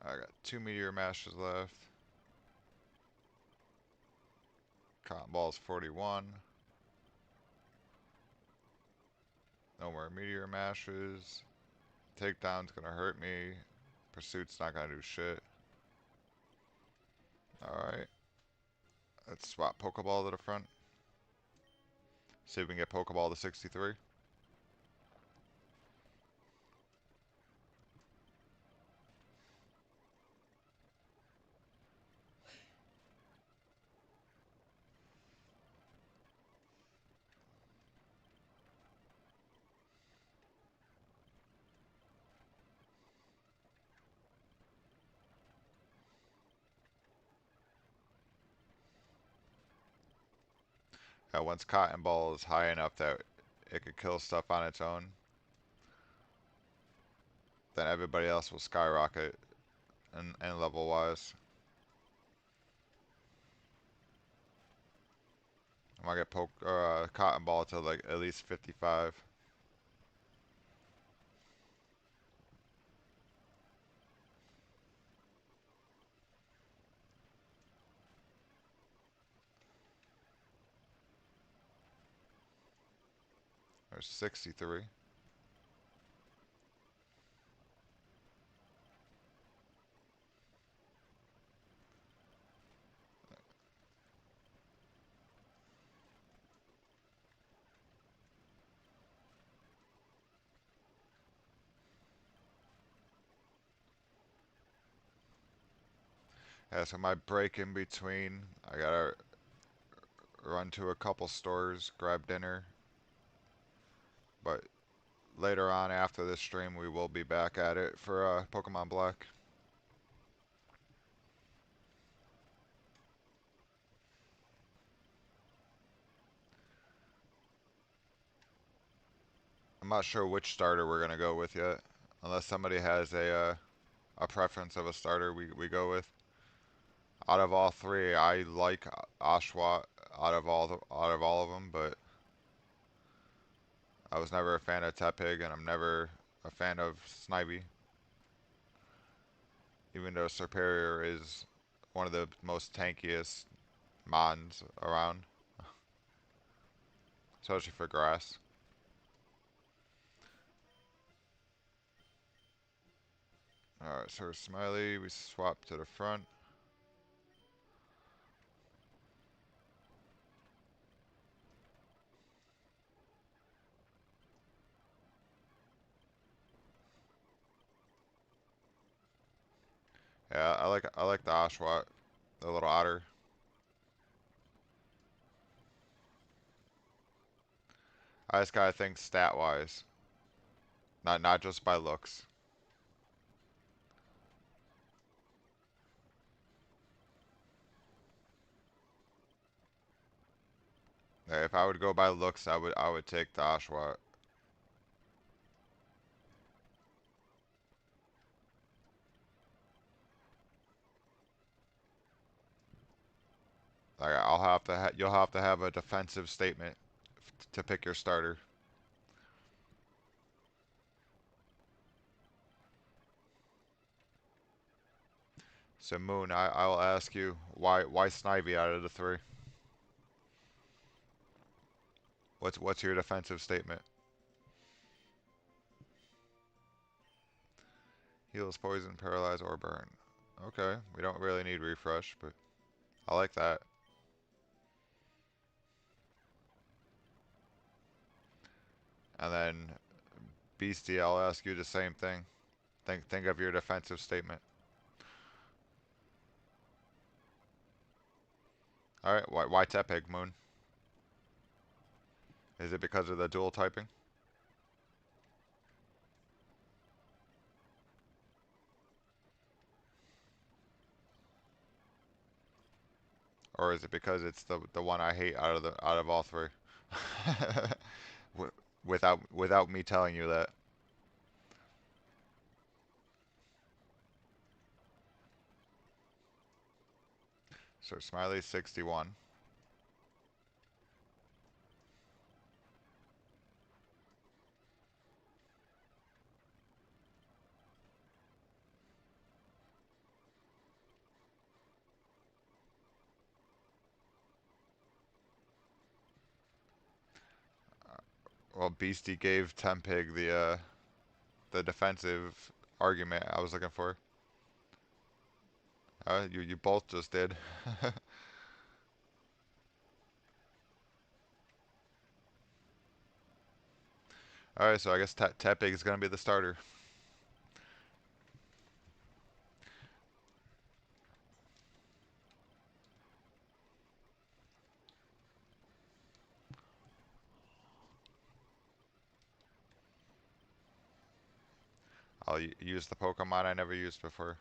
I got 2 Meteor Mashes left. Cotton Ball is 41. No more Meteor Mashes. Takedown's gonna hurt me. Pursuit's not gonna do shit. Alright. Let's swap Pokeball to the front. See if we can get Pokeball to 63. Once Cotton Ball is high enough that it could kill stuff on its own, then everybody else will skyrocket in level wise. I'm gonna get Cotton Ball to like at least 55. There's 63. Yeah, so my break in between, I gotta run to a couple stores, grab dinner. But later on after this stream, we will be back at it for Pokemon Black. I'm not sure which starter we're gonna go with yet, unless somebody has a preference of a starter we go with. Out of all three, I like Oshawott out of all of them, but I was never a fan of Tepig, and I'm never a fan of Snivy, even though Superior is one of the most tankiest mons around, especially for grass. Alright, so Smiley, we swap to the front. Yeah, I like the Oshawott, the little otter. I just gotta think stat wise, not just by looks. Yeah, if I would go by looks, I would take the Oshawott. Like I'll have to you'll have to have a defensive statement to pick your starter. So Moon, I'll ask you why Snivy out of the three? What's your defensive statement? Heals, poison, paralyze, or burn. Okay, we don't really need refresh, but I like that. And then Beastie, I'll ask you the same thing. Think of your defensive statement. All right. Why Tepig, Moon? Is it because of the dual typing, or is it because it's the one I hate out of all three? Without me telling you that. So Smiley 61. Well, Beastie gave Tempig the defensive argument I was looking for. You both just did. All right, so I guess Tepig is gonna be the starter. I'll use the Pokemon I never used before.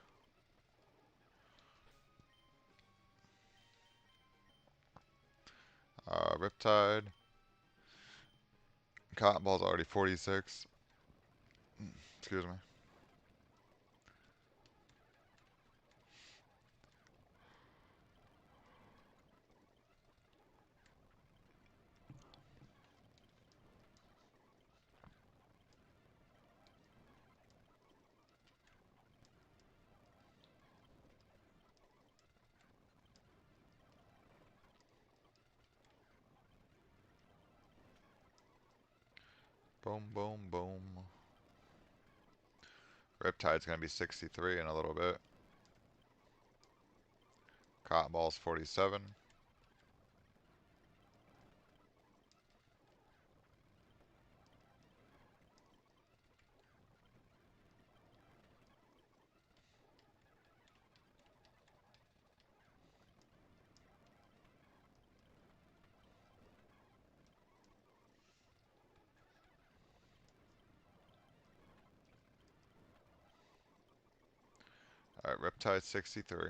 Riptide. Cotton Ball's already 46. Excuse me. Boom, boom, boom. Riptide's gonna be 63 in a little bit. Cotton Ball's 47. Alright, Riptide 63.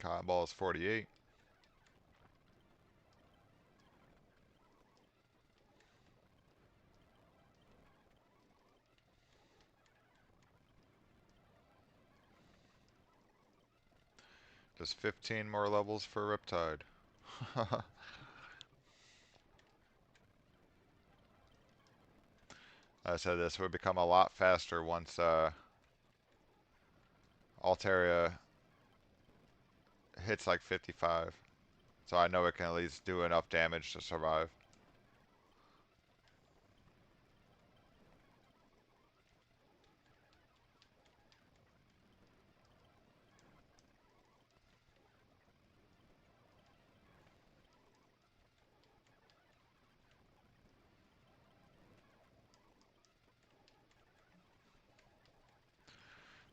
Cotton Ball's 48. Just 15 more levels for Riptide. I said this would become a lot faster once Altaria hits like 55. So I know it can at least do enough damage to survive.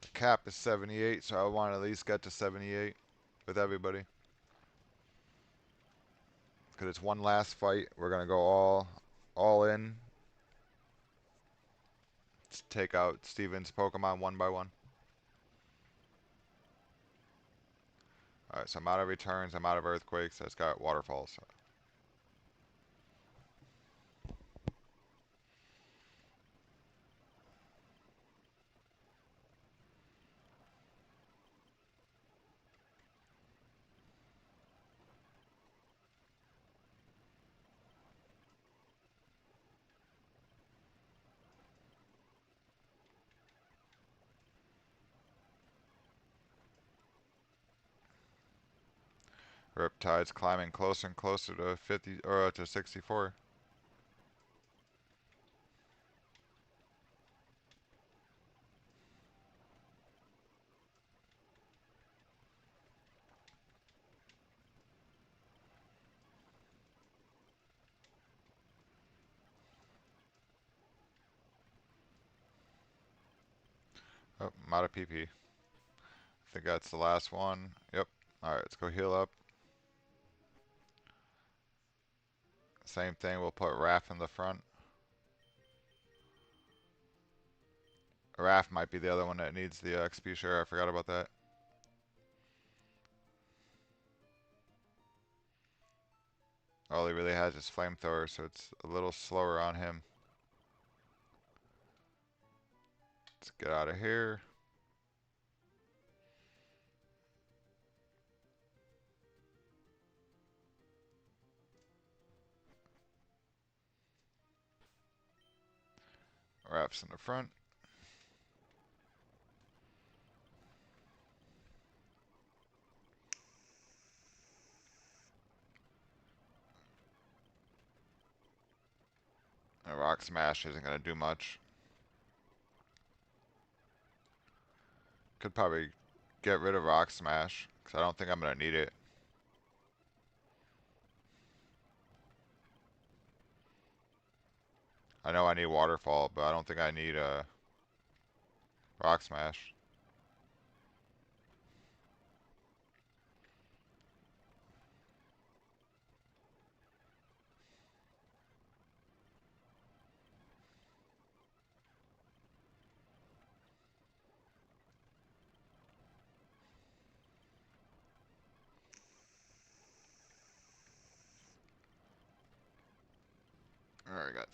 The cap is 78, so I want to at least get to 78 with everybody. Because it's one last fight. We're going to go all in. Let's take out Steven's Pokemon one by one. Alright, so I'm out of returns, I'm out of earthquakes, it's got waterfalls. Riptide's climbing closer and closer to 50 or to 64. Oh, I'm out of PP. I think that's the last one. Yep. Alright, let's go heal up. Same thing, we'll put Raph in the front. Raph might be the other one that needs the XP share. I forgot about that. All he really has is flamethrower, so it's a little slower on him. Let's get out of here. Raph's in the front. A Rock Smash isn't going to do much. Could probably get rid of Rock Smash, because I don't think I'm going to need it. I know I need Waterfall, but I don't think I need a Rock Smash. Alright, got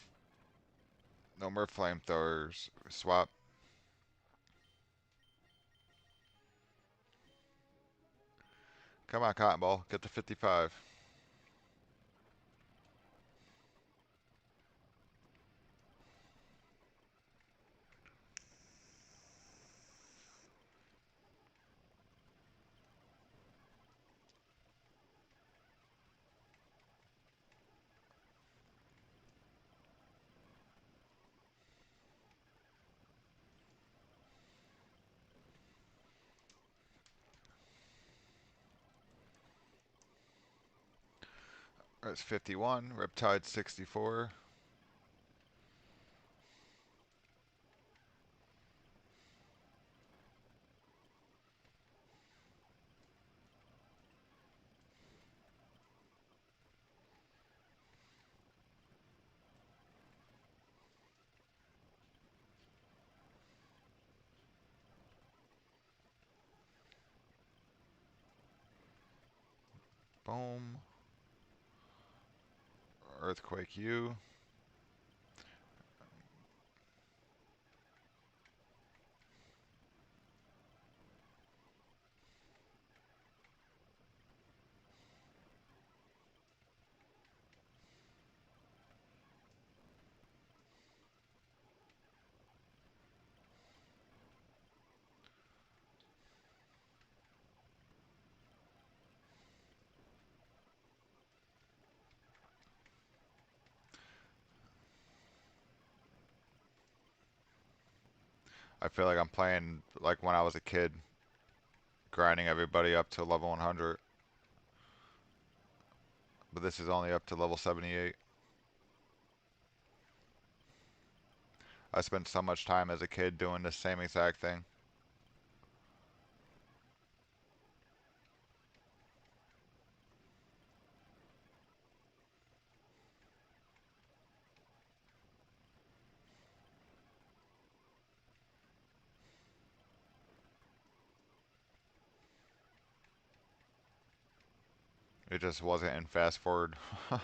no more flamethrowers. Swap. Come on, Cotton Ball. Get to 55. That's 51. Riptide 64. Boom. Earthquake U. I feel like I'm playing like when I was a kid, grinding everybody up to level 100. But this is only up to level 78. I spent so much time as a kid doing the same exact thing. It just wasn't in fast forward. I'm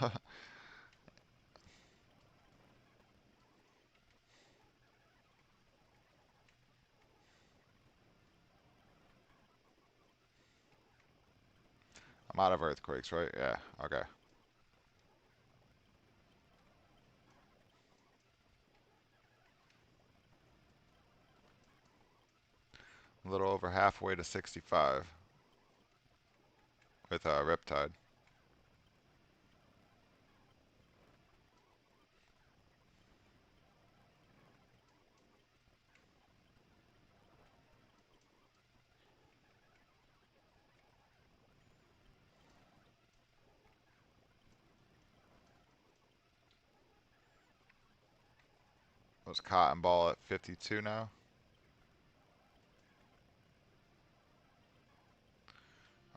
out of earthquakes, right? Yeah, okay. A little over halfway to 65. with Riptide. Was Cotton Ball at 52 now?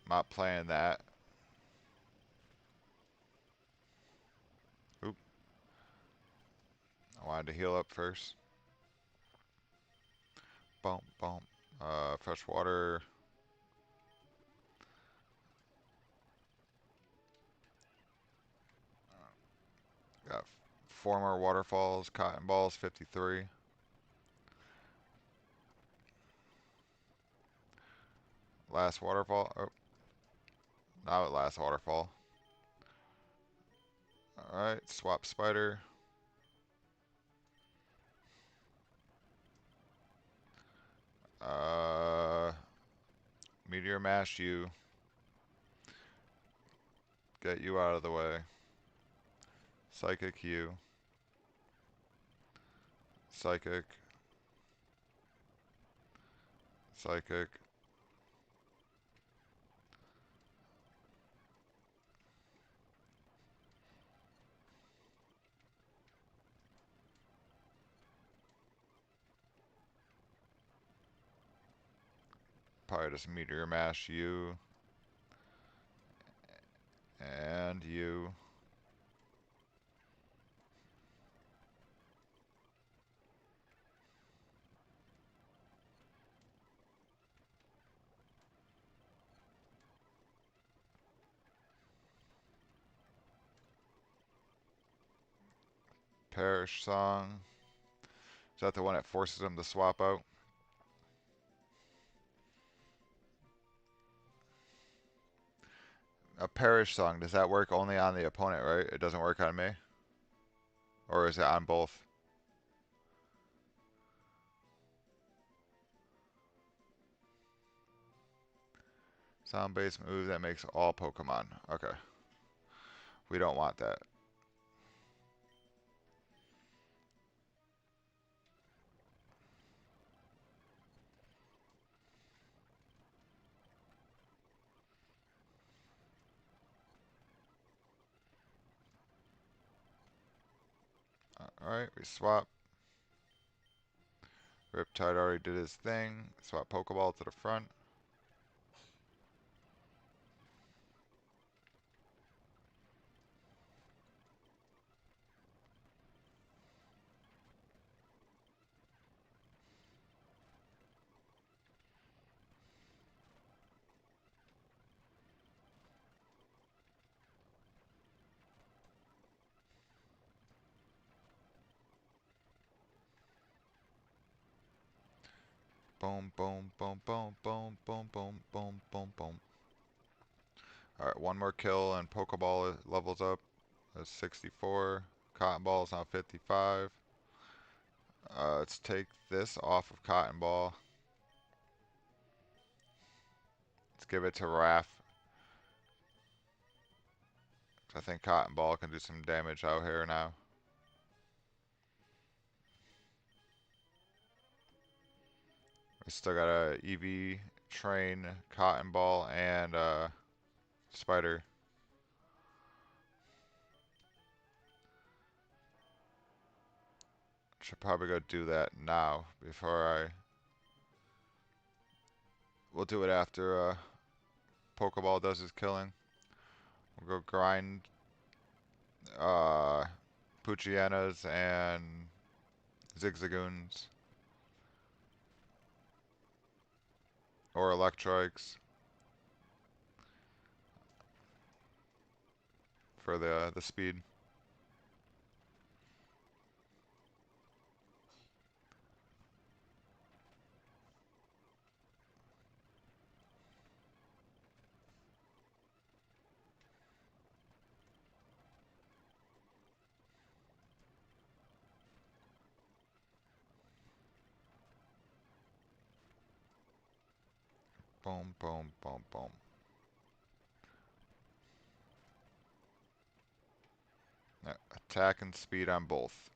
I'm not playing that. Oop. I wanted to heal up first. Bump, bump. Fresh water. Got former waterfalls. Cotton Balls 53. Last waterfall. Oh, not last waterfall. Alright, swap spider. Uh, Meteor Mash you. Get you out of the way. Psychic you. Psychic. Psychic. Probably just Meteor Mash you. And you. Perish Song. Is that the one that forces him to swap out? A Perish Song, does that work only on the opponent, right? It doesn't work on me? Or is it on both? Sound-based move that makes all Pokemon. Okay. We don't want that. Alright, we swap. Riptide already did his thing. Swap Pokeball to the front. Boom, boom, boom, boom, boom, boom, boom, boom, boom, boom. Alright, one more kill and Pokeball levels up. That's 64. Cotton Ball is now 55. Let's take this off of Cotton Ball. Let's give it to Raph. I think Cotton Ball can do some damage out here now. We still got a EV, Train, Cotton Ball, and Spider. Should probably go do that now before I... We'll do it after Pokeball does his killing. We'll go grind Poochyenas and Zigzagoons. Or Electroics. For the speed. Boom, boom, boom, boom. Attack and speed on both.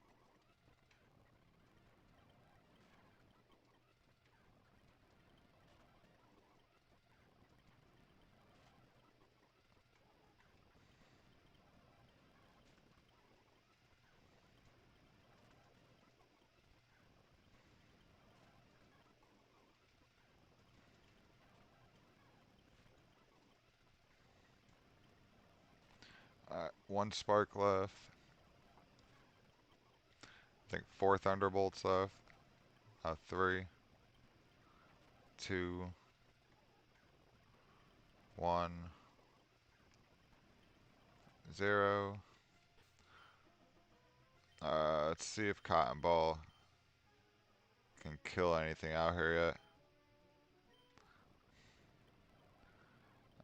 One spark left. I think 4 thunderbolts left. 3, 2, 1, 0. Let's see if Cotton Ball can kill anything out here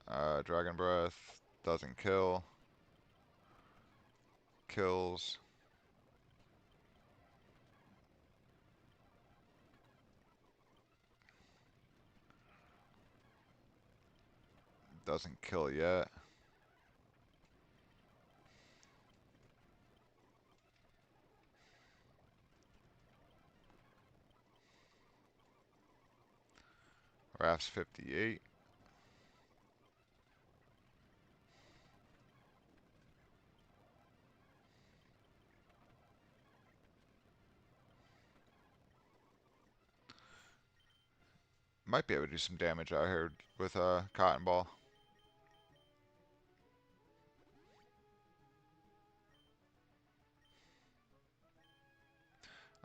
yet. Dragon Breath doesn't kill. Kills. Doesn't kill yet. Raph's 58. Might be able to do some damage out here with a Cotton Ball.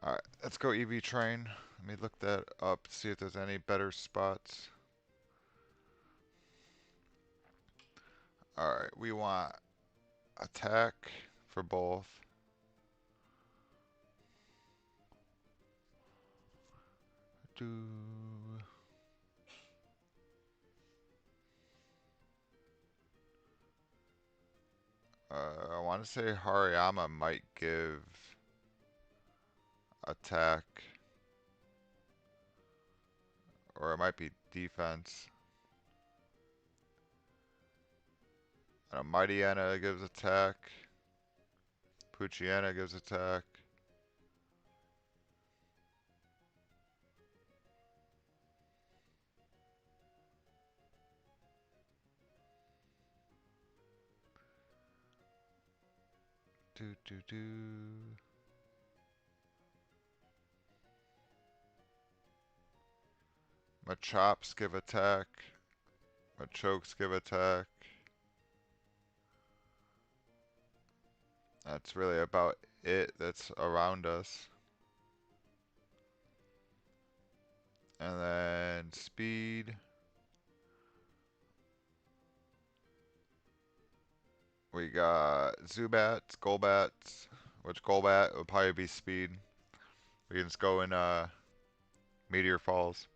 Alright, let's go EV train. Let me look that up, see if there's any better spots. Alright, we want attack for both. I want to say Hariyama might give attack, or it might be defense. And a Mightyena gives attack. Poochyena gives attack. Do do do. Machops give attack. Machokes give attack. That's really about it that's around us. And then speed. We got Zubats, Golbats, which Golbat would probably be speed. We can just go in Meteor Falls.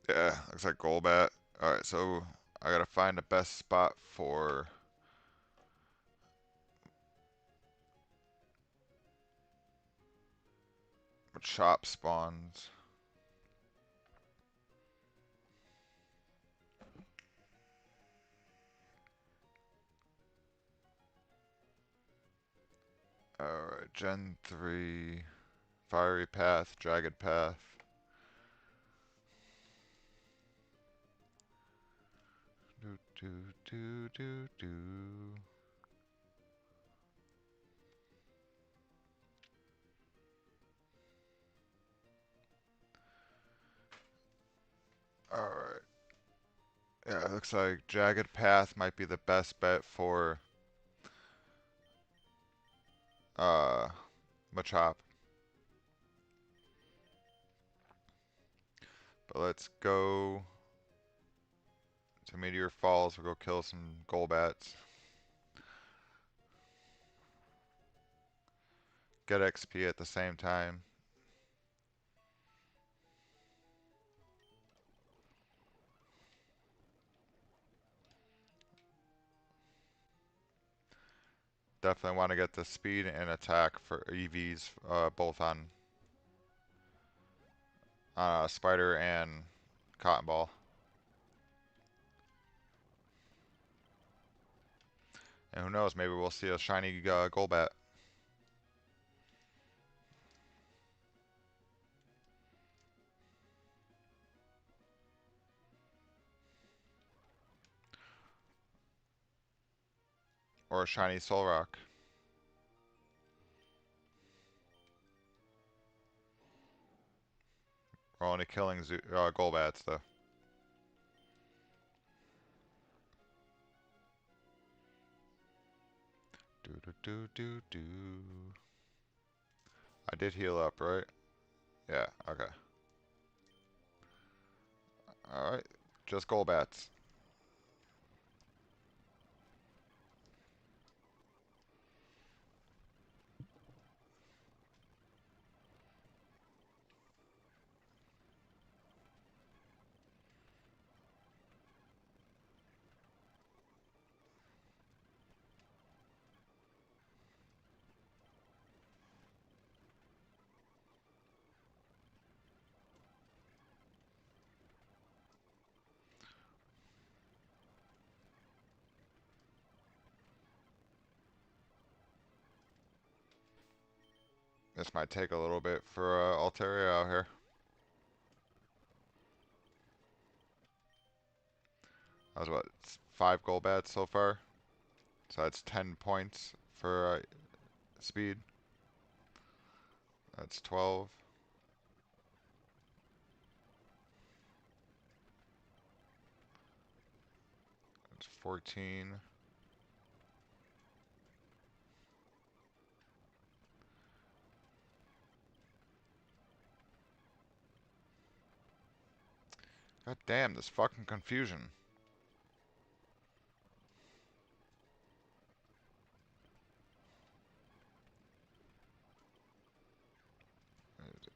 Yeah, looks like Golbat. Alright, so I gotta find the best spot for Chop spawns. Alright, Gen 3, Fiery Path, Jagged Path. Do do do do do. Alright. Yeah, it looks like Jagged Path might be the best bet for Machop. But let's go to Meteor Falls. We'll go kill some Golbats. Get XP at the same time. Definitely want to get the speed and attack for EVs both on Spider and Cotton Ball. And who knows, maybe we'll see a shiny Golbat. Or a shiny Solrock. We're only killing Golbats, though. Do do do do do. I did heal up, right? Yeah, okay. Alright, just Golbats. This might take a little bit for Altaria out here. That was what, 5 Golbats so far? So that's 10 points for speed. That's 12. That's 14. God damn, this fucking confusion.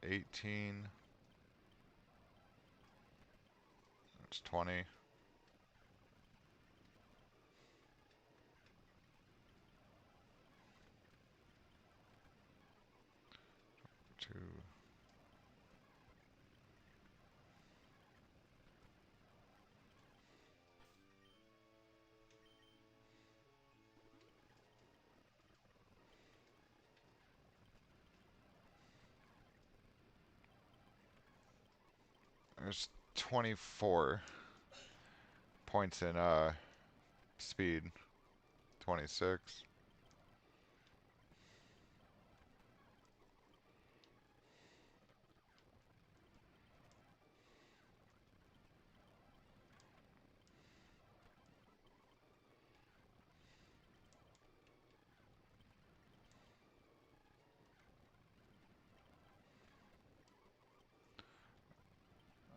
18. That's 20. 2. There's 24 points in speed. 26.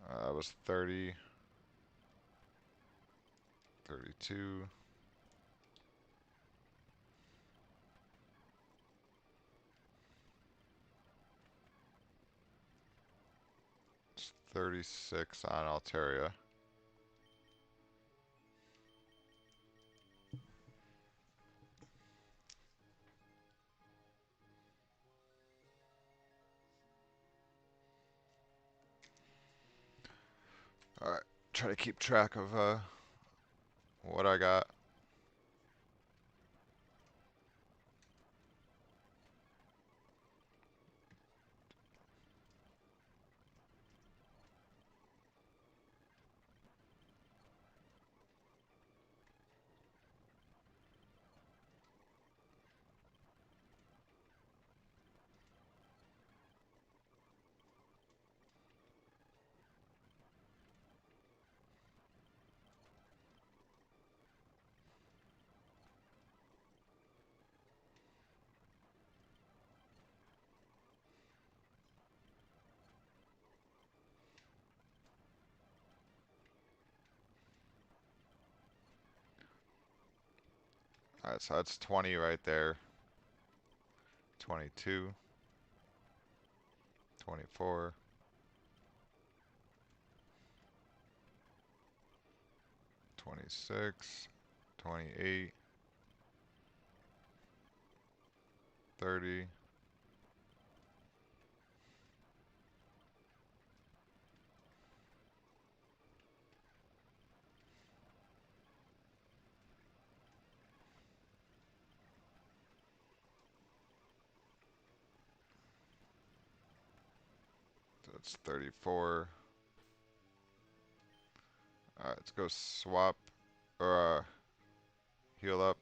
That was 30. 32. It's 36 on Altaria. Alright, try to keep track of what I got. Alright, so that's 20 right there. 22. 24. 26. 28. 30. That's 34. Alright, let's go swap, or heal up.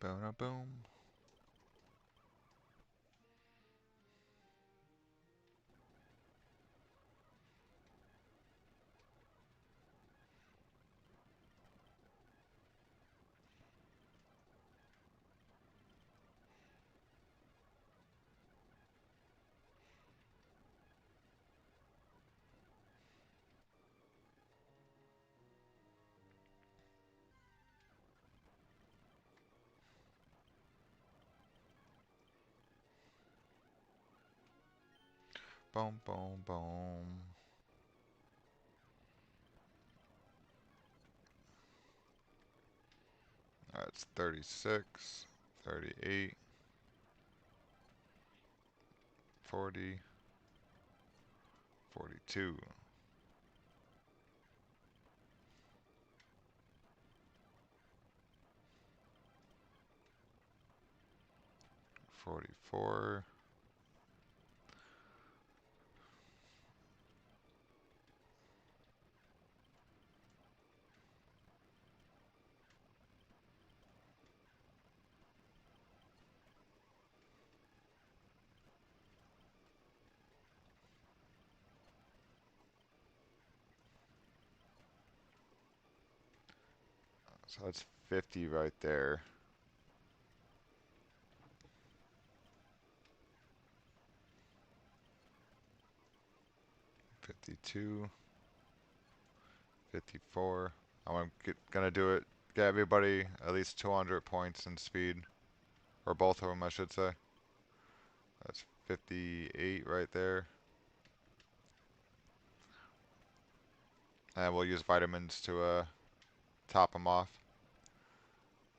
Boom, boom. Boom, boom, boom. That's 36, 38, 40, 42, 44. So that's 50 right there. 52, 54. Gonna do it. Get everybody at least 200 points in speed, or both of them, I should say. That's 58 right there. And we'll use vitamins to top them off.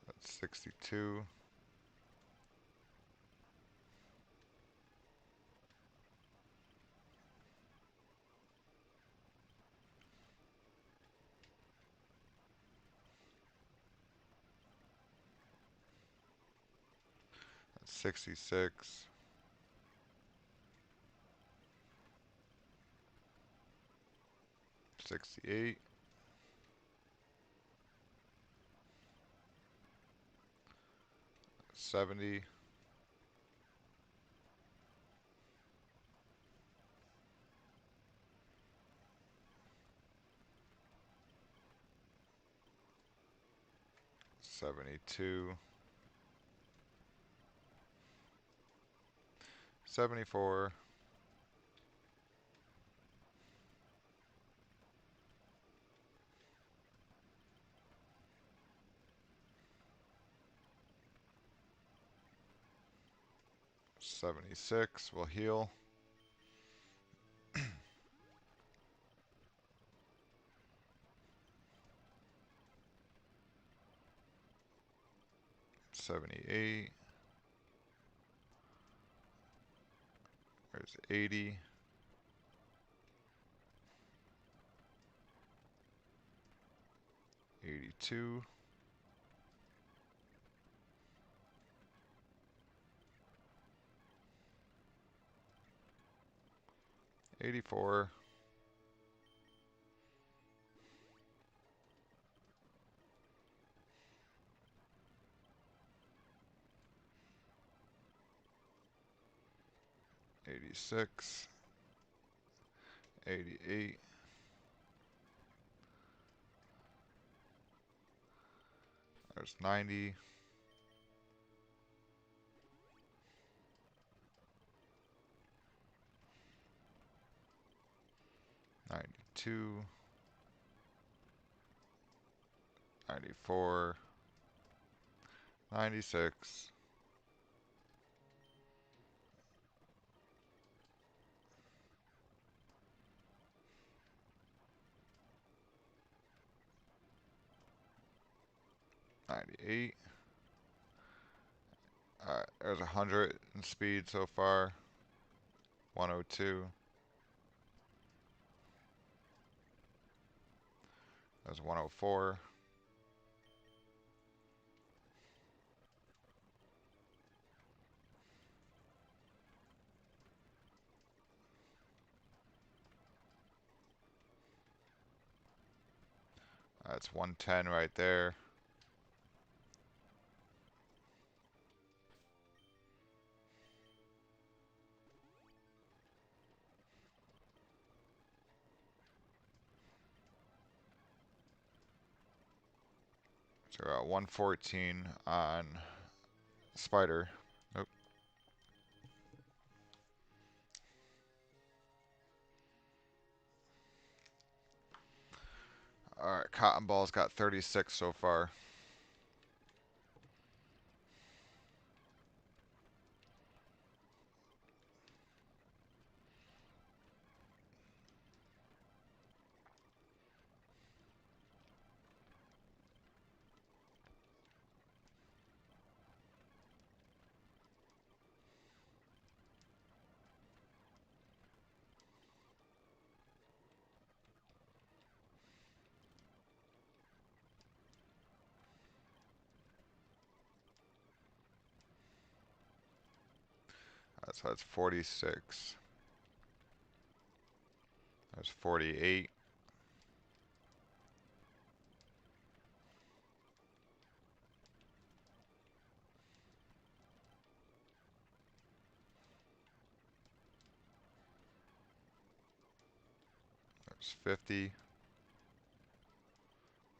That's 62. 66. 68. 70. 72. 74. 76. We'll heal. 78. There's 80. 82. 84. 86. 88. There's 90. 92. 94. 96. 98. Alright, there's 100 in speed so far. 102. There's 104. That's 110 right there. So we're at 114 on Spider. Nope. Alright, Cotton Ball's got 36 so far. So that's 46. There's 48. There's 50.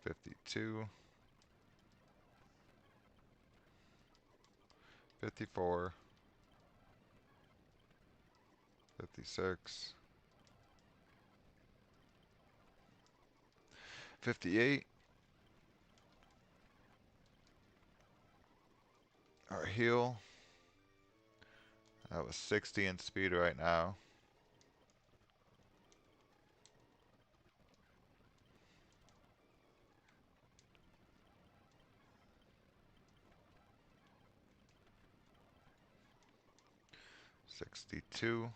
52. 54. 56. 58. Our heal. That was 60 in speed right now. $62.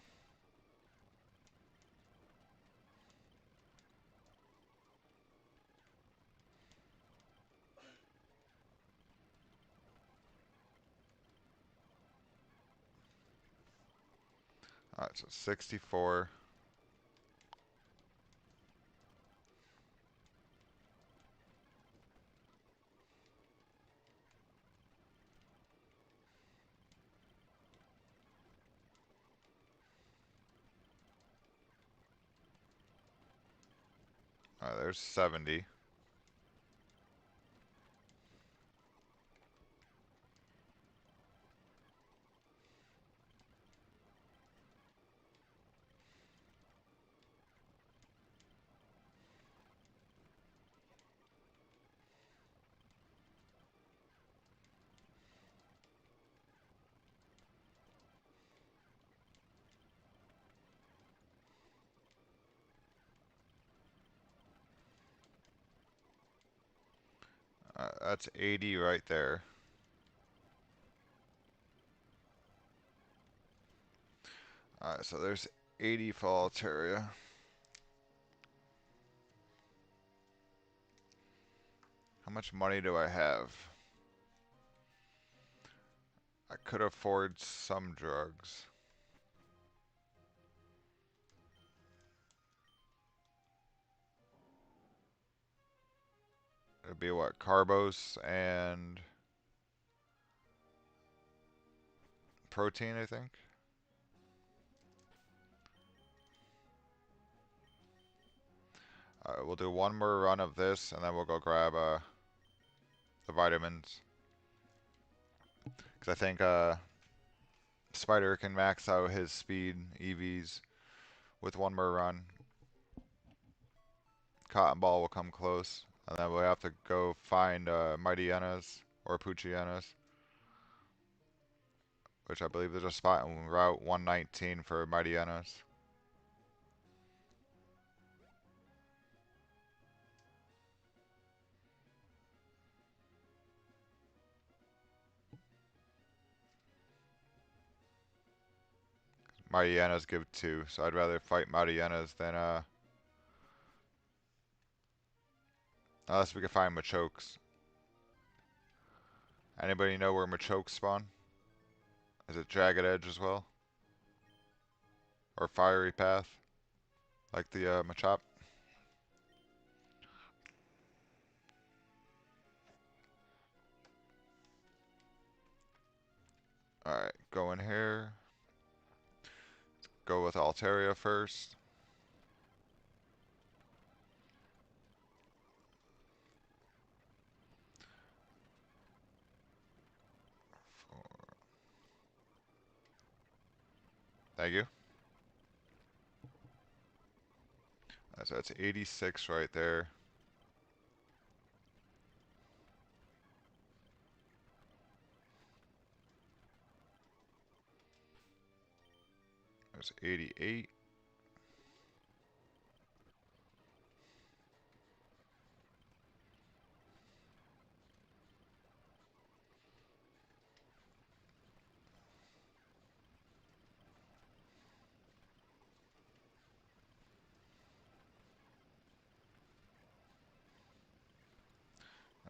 Alright, so 64. Alright, there's 70. That's 80 right there. Alright, so there's 80 for Altaria. How much money do I have? I could afford some drugs. It'd be what? Carbos and protein, I think. We'll do one more run of this, and then we'll go grab the vitamins. Because I think Spider can max out his speed EVs with one more run. Cotton Ball will come close, and then we'll have to go find Mighty Enas or Puchienas, which I believe there's a spot in Route 119 for Mighty Enas. My hyenas give 2, so I'd rather fight my hyenas than, unless we can find Machokes. Anybody know where Machokes spawn? Is it Jagged Edge as well? Or Fiery Path? Like the, Machop? Alright, go in here. Go with Altaria first. Thank you. So that's 86 right there. There's 88.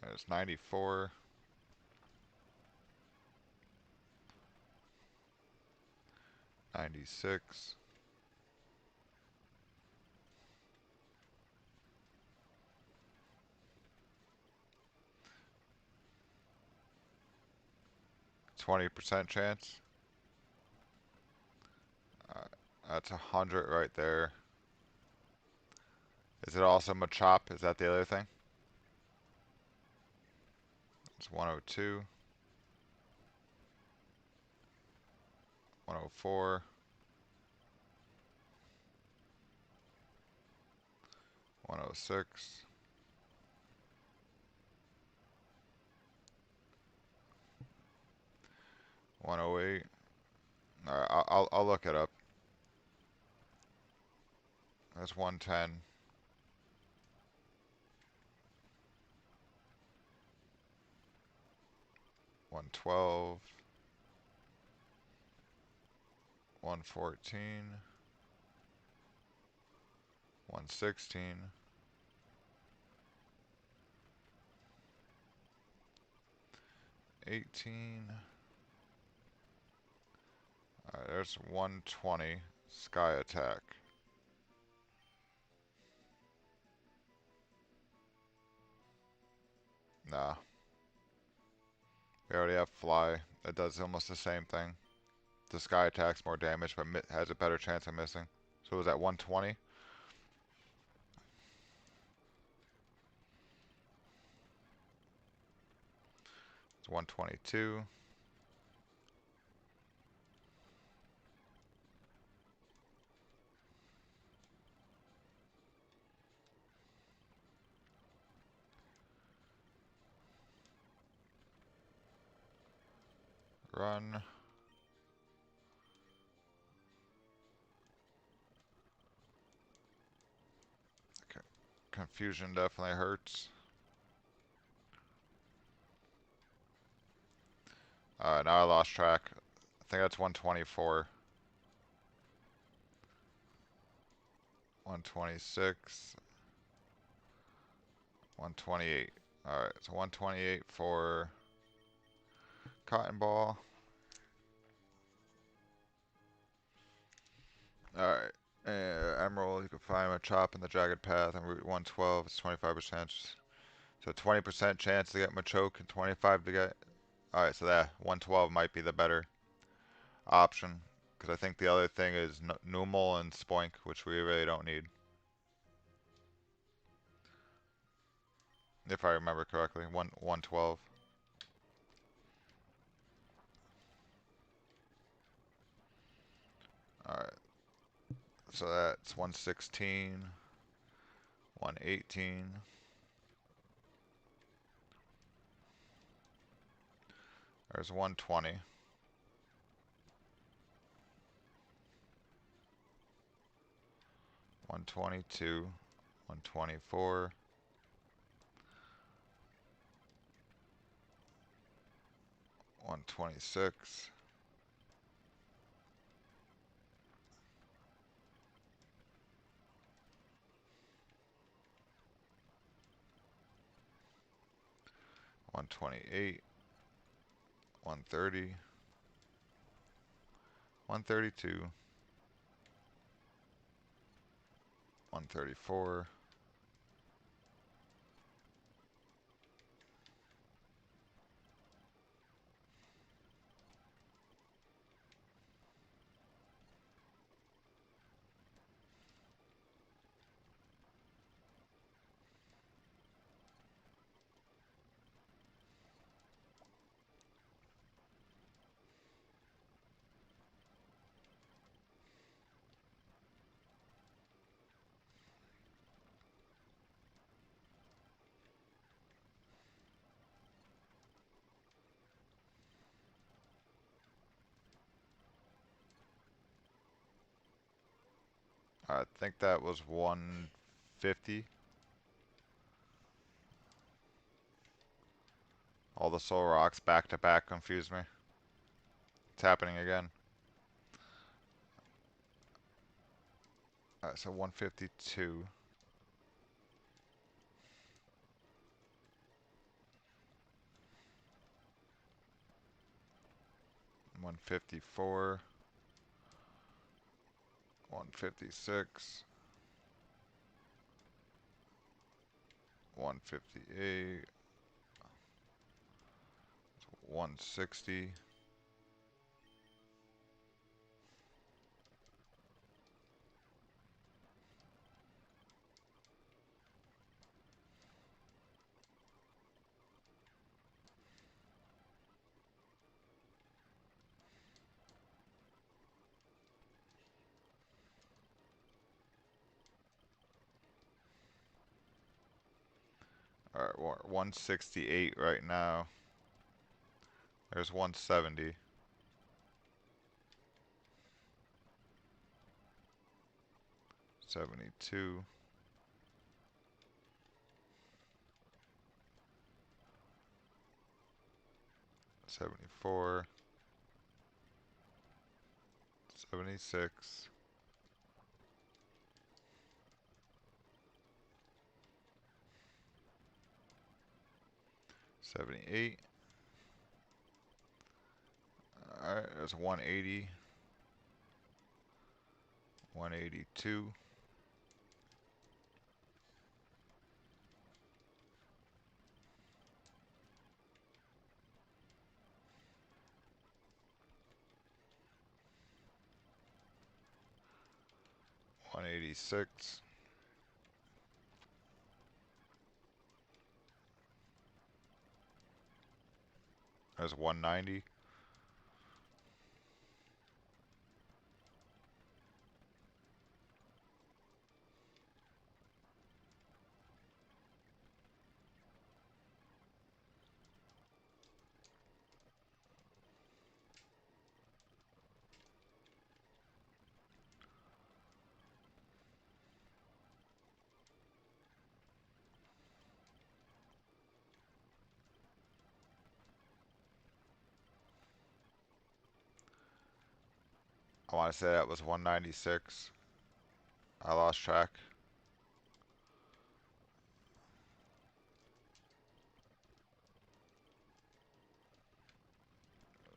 There's 94. 96. 20% chance. That's 100 right there. Is it also Machop? Is that the other thing? It's 102. 104. 106. 108. Alright, I'll look it up. That's 110. 112. 114. 116. 18. Alright, there's 120. Sky attack. Nah. We already have fly. It does almost the same thing. The sky attacks more damage, but has a better chance of missing. So was that 120? It's 122. Run. Okay. Confusion definitely hurts. Now I lost track. I think that's 124. 126. 128. Alright, so 128 for Cotton Ball. Alright. Emerald, you can find a chop in the Jagged Path on Route 112. It's 25%. So 20% chance to get Machoke and 25 to get... Alright, so that 112 might be the better option. Because I think the other thing is Numel and Spoink, which we really don't need. If I remember correctly. 112. Alright. So that's 116. 118. There's 120. 122. 124. 126. 128, 130, 132, 134, I think that was 150. All the soul rocks back to back confuse me. It's happening again. Alright, so 152. 154. 156. 158. 160. Alright, we're 168 right now. There's 170. 72. 74. 76. 78. Alright, there's 180. 182. 186. 190. 'I want to say that was 196. I lost track.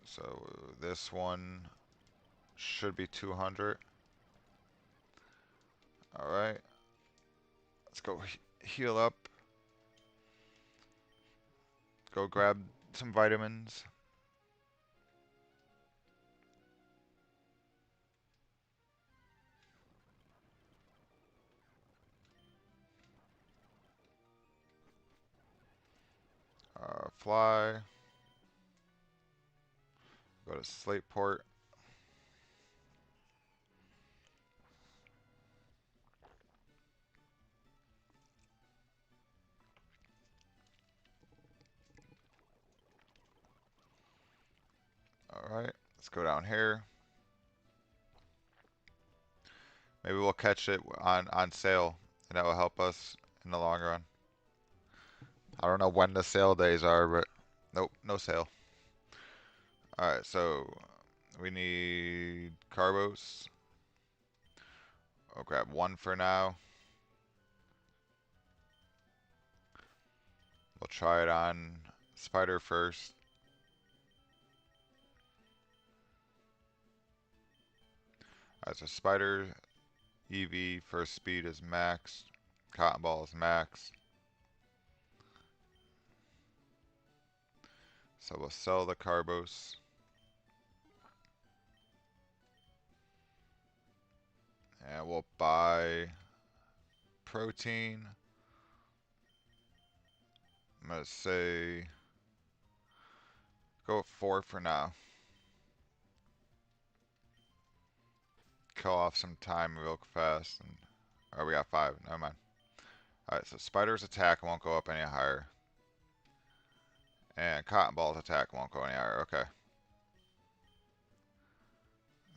So this one should be 200. Alright. Let's go heal up. Go grab some vitamins. Fly. Go to slate port. Alright. Let's go down here. Maybe we'll catch it on sale, and that will help us in the long run. I don't know when the sale days are, but nope, no sale. Alright, so we need carbos. I'll grab one for now. We'll try it on Spider first. Alright, so Spider EV first speed is max. Cotton Ball is max. So we'll sell the Carbos. And we'll buy protein. I'm going to say go with 4 for now. Kill off some time real fast. And, oh, we got 5. Never mind. Alright, so Spider's attack won't go up any higher. And Cotton Ball's attack won't go any higher. Okay.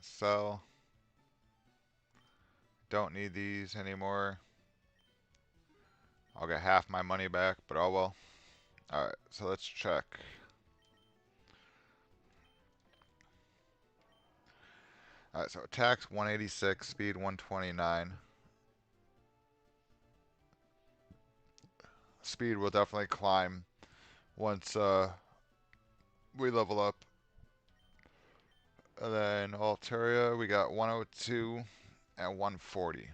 Sell. Don't need these anymore. I'll get half my money back, but oh well. Alright, so let's check. Alright, so attack's 186, speed 129. Speed will definitely climb once we level up. And then Altaria, we got 102 and 140.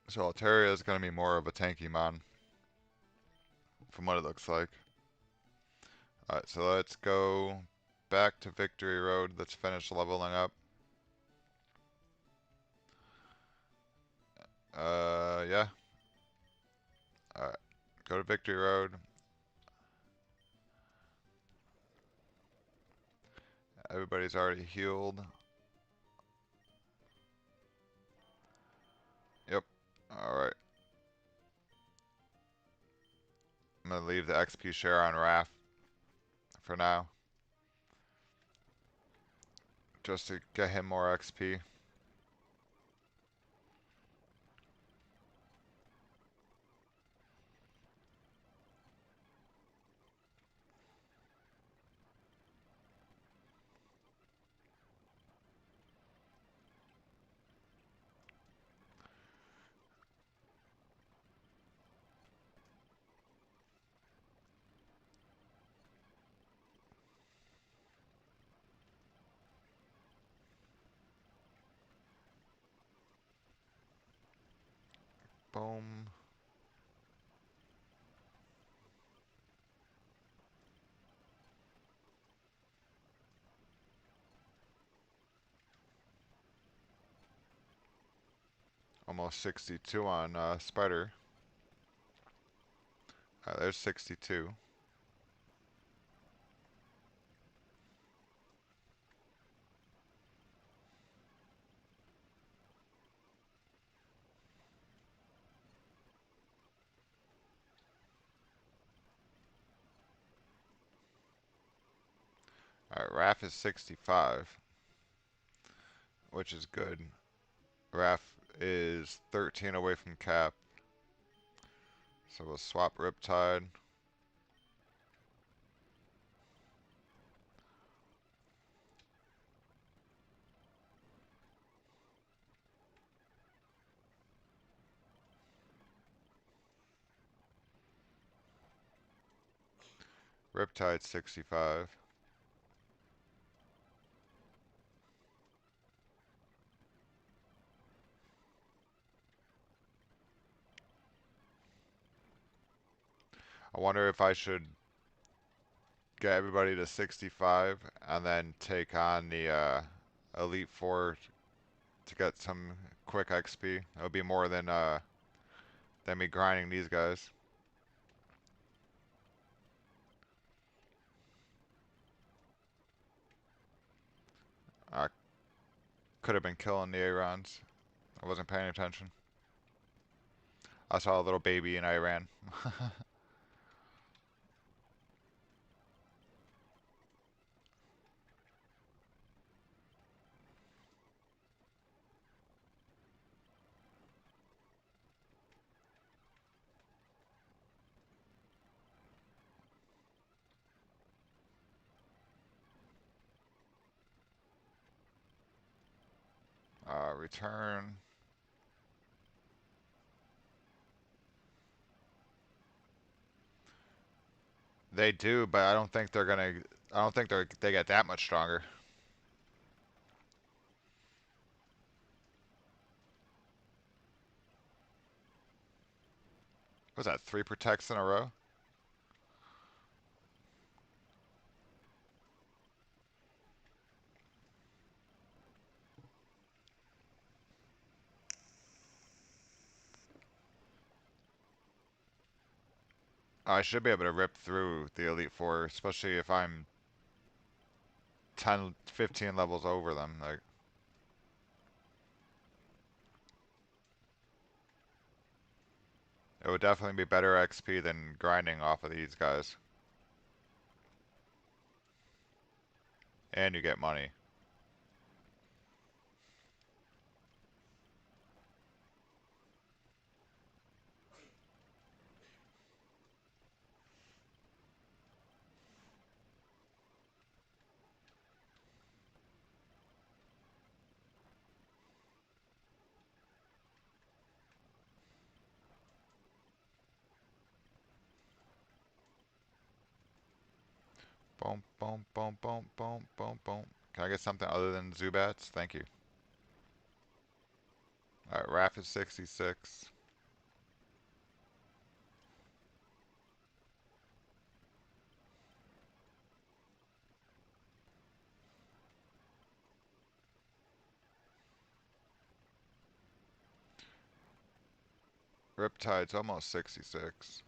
So Altaria is going to be more of a tanky mon from what it looks like. Alright, so let's go back to Victory Road. Let's finish leveling up. Yeah. Alright, go to Victory Road. Everybody's already healed. Yep. Alright. I'm going to leave the XP share on Raph for now. Just to get him more XP. Boom. Almost 62 on Spider. There's 62. Alright, Raph is 65, which is good. Raph is 13 away from cap. So we'll swap Riptide. Riptide 65. I wonder if I should get everybody to 65 and then take on the Elite Four to get some quick XP. It would be more than me grinding these guys. I could have been killing the Arons. I wasn't paying attention. I saw a little baby and I ran. Return. They do, but I don't think they're gonna. I don't think they get that much stronger. Was that 3 protects in a row? I should be able to rip through the Elite Four, especially if I'm 10, 15 levels over them. Like, it would definitely be better XP than grinding off of these guys. And you get money. Boom, boom, boom, boom, boom, boom, boom. Can I get something other than Zubats? Thank you. Alright, Raph is 66. Riptide's almost 66.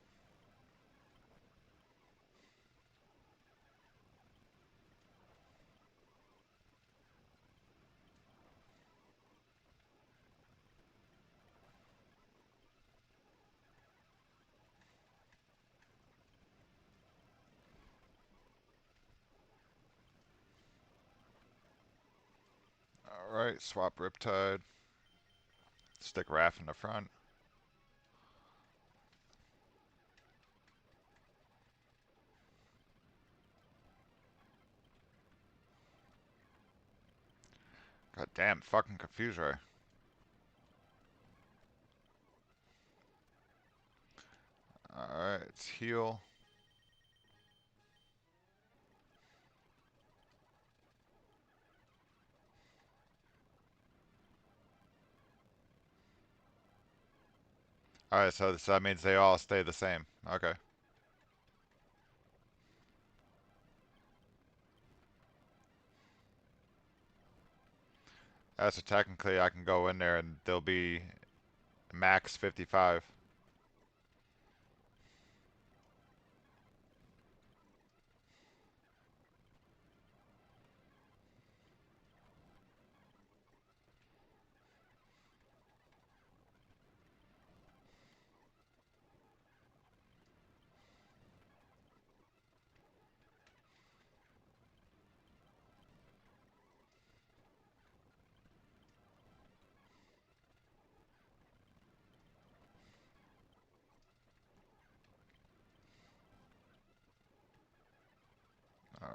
Alright, swap Riptide. Stick Raph in the front. God damn, fucking Confuse Ray. Alright, it's heal. Alright, so that means they all stay the same. Okay. So technically I can go in there and they'll be max 55.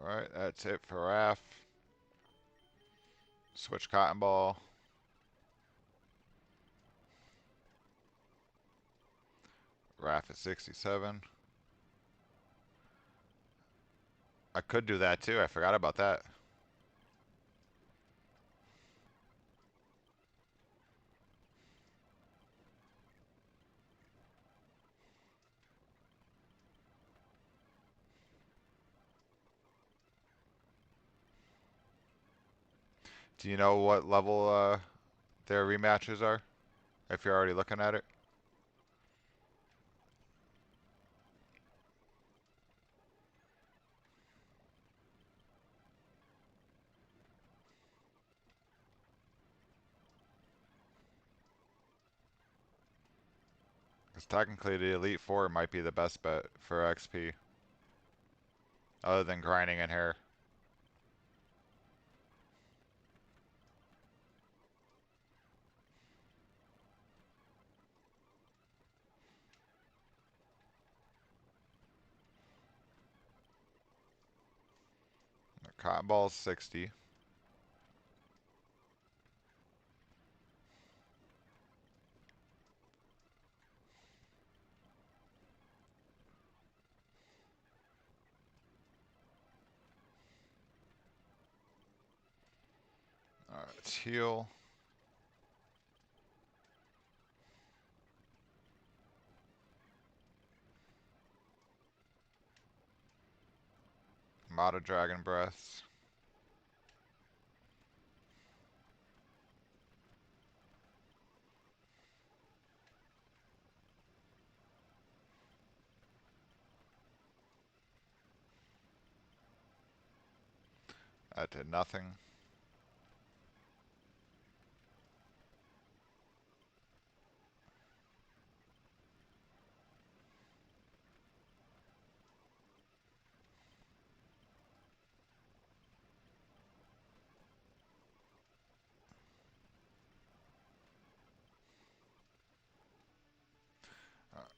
Alright, that's it for Raph. Switch Cotton Ball. Raph is 67. I could do that too. I forgot about that. Do you know what level their rematches are? If you're already looking at it? Because technically the Elite Four might be the best bet for XP. Other than grinding in here. Cotton Ball's 60. Let's heal. I'm out of dragon breaths. That did nothing.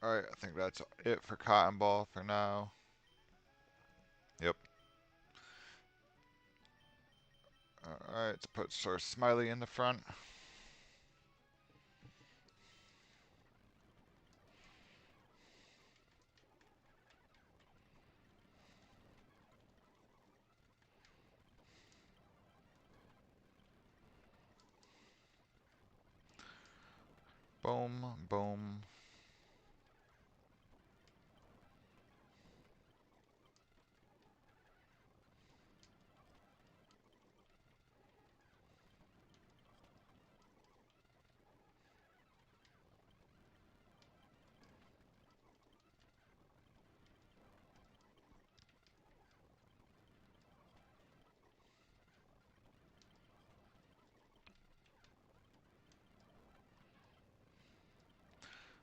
Alright, I think that's it for Cotton Ball for now. Yep. Alright, let's put Sir Smiley in the front. Boom, boom.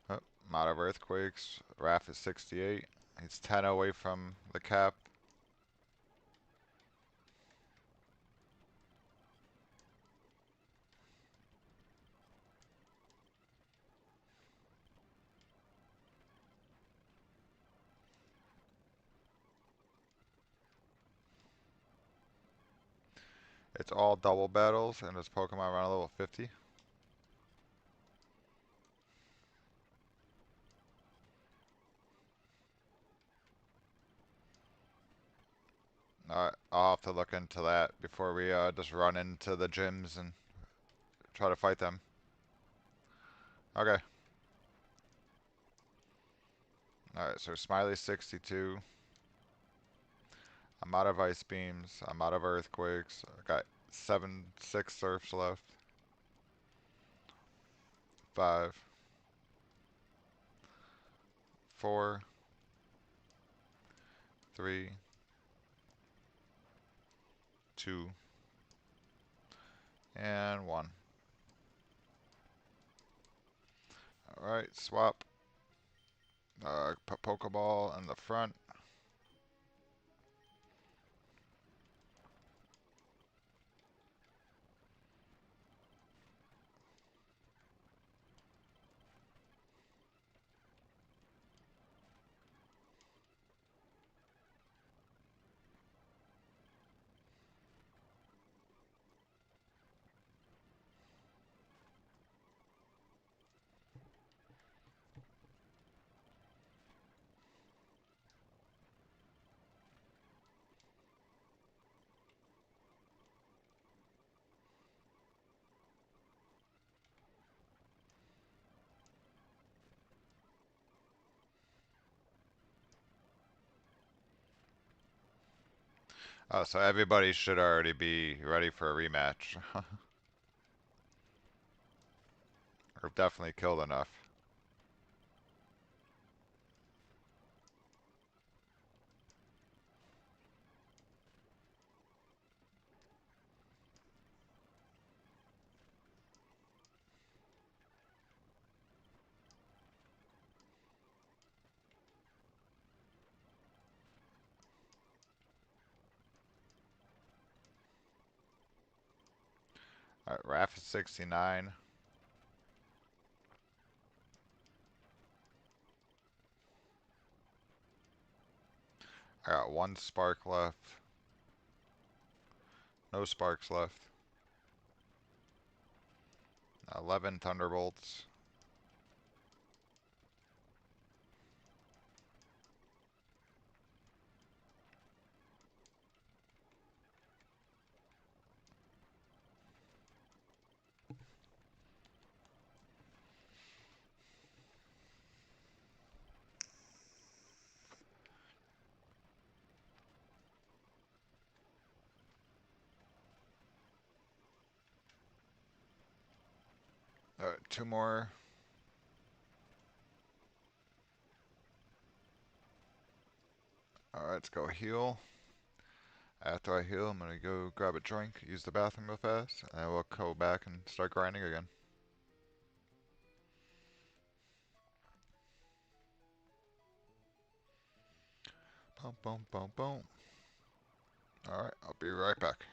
Oh, I'm out of earthquakes. Raph is 68. He's 10 away from the cap. It's all double battles, and his Pokemon around level 50. Alright, I'll have to look into that before we just run into the gyms and try to fight them. Okay. Alright, so Smiley's 62. I'm out of Ice Beams. I'm out of Earthquakes. I got 6 Surfs left. 5. 4. 3. 2. And 1. Alright, swap. Put Pokeball in the front. Oh, so everybody should already be ready for a rematch. Or definitely killed enough. Alright, Raph is 69. I got 1 spark left. No sparks left. 11 Thunderbolts. two more. Alright, let's go heal. After I heal, I'm gonna go grab a drink, use the bathroom real fast, and then we'll go back and start grinding again. Boom, boom, boom, boom. Alright, I'll be right back.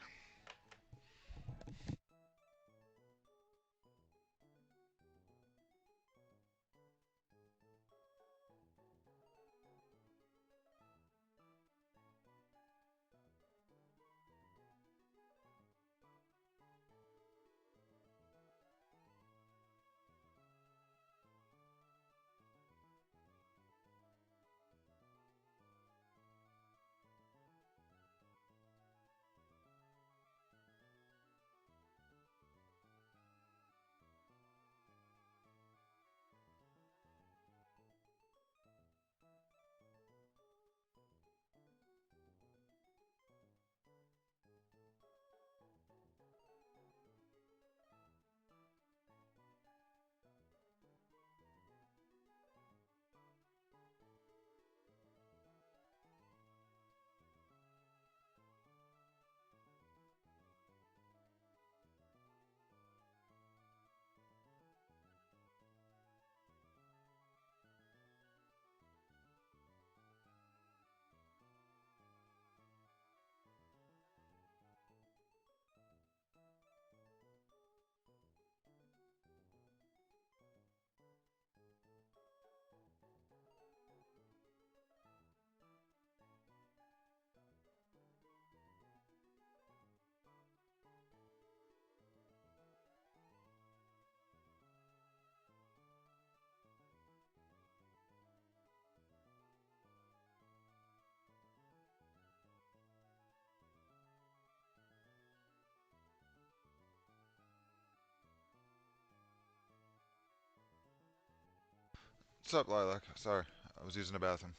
What's up, Lilac? Sorry, I was using the bathroom.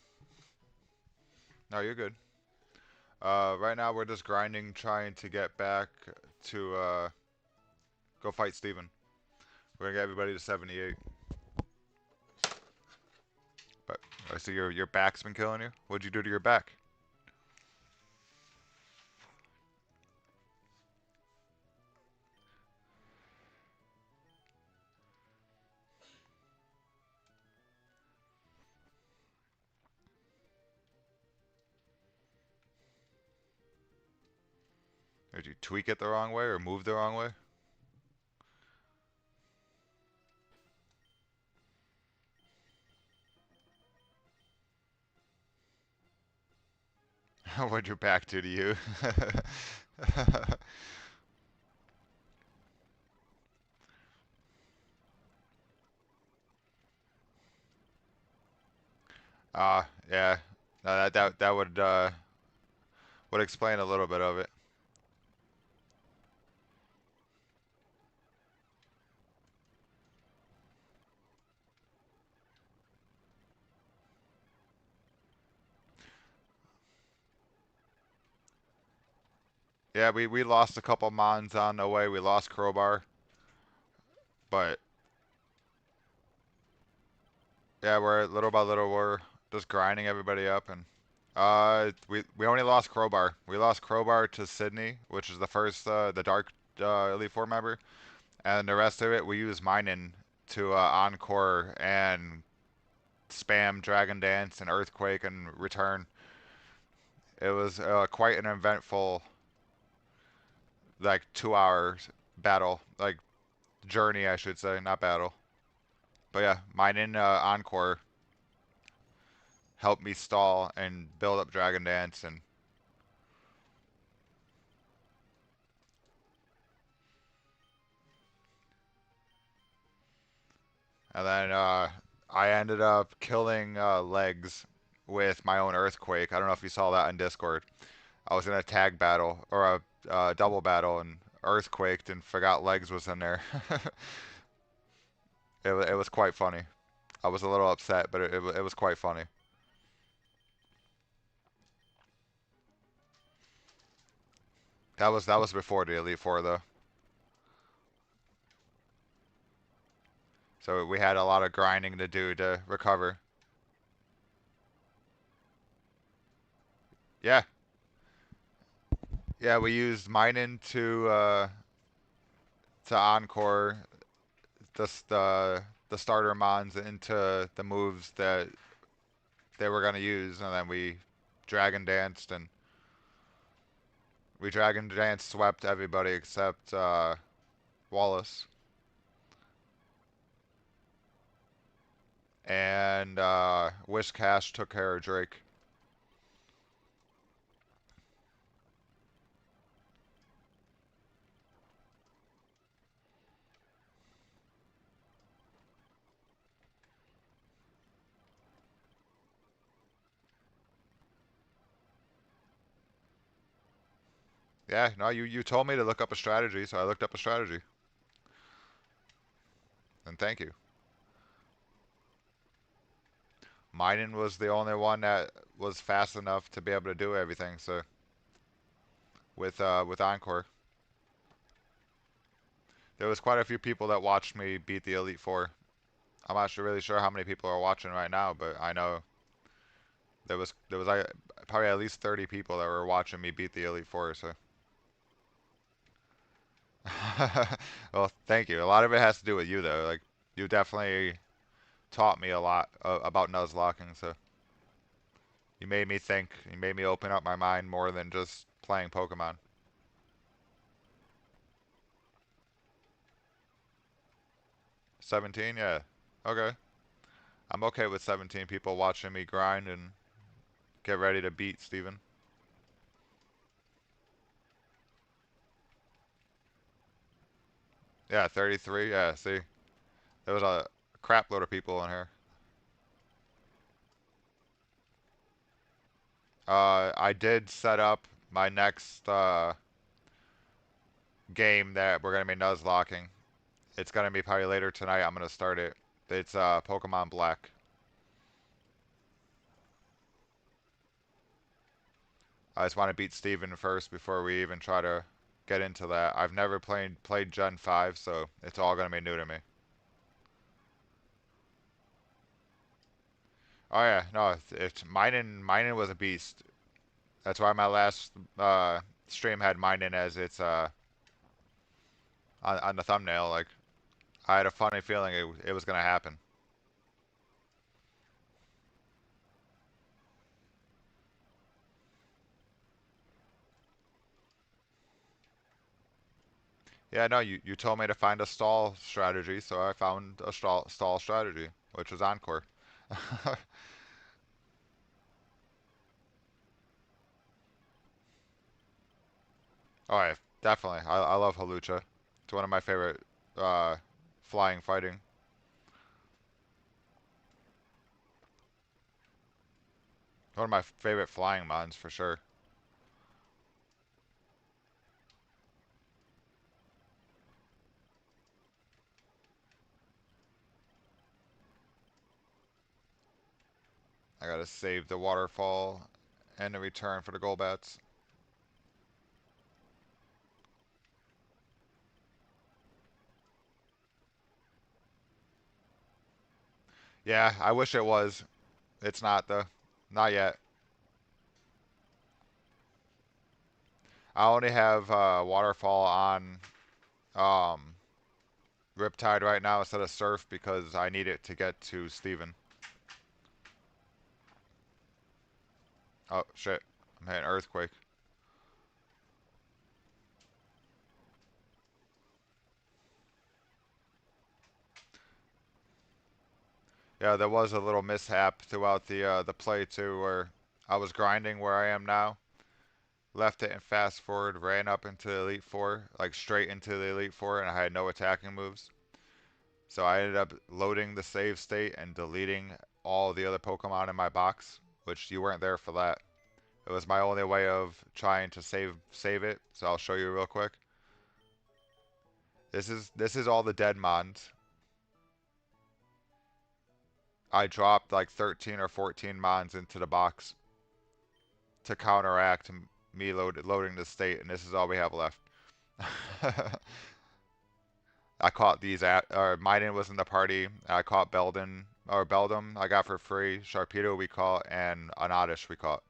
No, you're good. Right now we're just grinding, trying to get back to go fight Steven. We're gonna get everybody to 78. But I see your back's been killing you. What'd you do to your back? Did you tweak it the wrong way or move the wrong way? What'd your back do to you? Yeah. No, that would explain a little bit of it. Yeah, we lost a couple mons on the way. We lost Crowbar, but yeah, we're little by little we're just grinding everybody up, and we only lost Crowbar. We lost Crowbar to Sydney, which is the first the Dark Elite Four member, and the rest of it we use mining to encore and spam Dragon Dance and Earthquake and return. It was quite an eventful like 2 hours battle, like journey I should say, not battle. But yeah, mining encore helped me stall and build up Dragon Dance and then I ended up killing Legs with my own Earthquake. I don't know if you saw that on Discord. I was in a tag battle or a double battle and Earthquaked and forgot Legs was in there. It was quite funny. I was a little upset, but it was quite funny. That was before the Elite Four though. So we had a lot of grinding to do to recover. Yeah, yeah, we used mining to encore the starter mons into the moves that they were gonna use, and then dragon danced and we dragon danced swept everybody except Wallace, and Wish Cash took care of Drake. Yeah, no, you told me to look up a strategy, so I looked up a strategy, and thank you. Mining was the only one that was fast enough to be able to do everything. So with Encore, there was quite a few people that watched me beat the Elite Four. I'm not really sure how many people are watching right now, but I know there was like probably at least 30 people that were watching me beat the Elite Four. So, well, thank you. A lot of it has to do with you though. Like you definitely taught me a lot about Nuzlocking. So you made me think. You made me open up my mind more than just playing Pokemon. 17, yeah. Okay. I'm okay with 17 people watching me grind and get ready to beat Steven. Yeah, 33. Yeah, see, there was a crap load of people in here. I did set up my next game that we're gonna be nuzlocking. It's gonna be probably later tonight. I'm gonna start it. It's Pokemon Black. I just want to beat Steven first before we even try to get into that. I've never played Gen 5, so it's all gonna be new to me. Oh yeah, no, it's mining was a beast. That's why my last stream had mining as its on the thumbnail. Like I had a funny feeling it was gonna happen. Yeah, no, you told me to find a stall strategy, so I found a stall strategy, which was Encore. Oh yeah, definitely. I love Halucha. It's one of my favorite uh, flying fighting. One of my favorite flying mons for sure. I gotta save the waterfall and the return for the Golbats. Yeah, I wish it was. It's not though. Not yet. I only have waterfall on um, Riptide right now instead of Surf because I need it to get to Steven. Oh shit! I'm hitting Earthquake. Yeah, there was a little mishap throughout the play too, where I was grinding where I am now, left it and fast forward, ran up into the Elite Four, like straight into the Elite Four, and I had no attacking moves. So I ended up loading the save state and deleting all the other Pokemon in my box, which you weren't there for that. It was my only way of trying to save it. So I'll show you real quick. This is all the dead mons. I dropped like 13 or 14 mons into the box to counteract me loading the state, and this is all we have left. I caught these at, or Maiden was in the party. I caught Belden, or Beldum I got for free. Sharpedo we caught, and an Oddish we caught.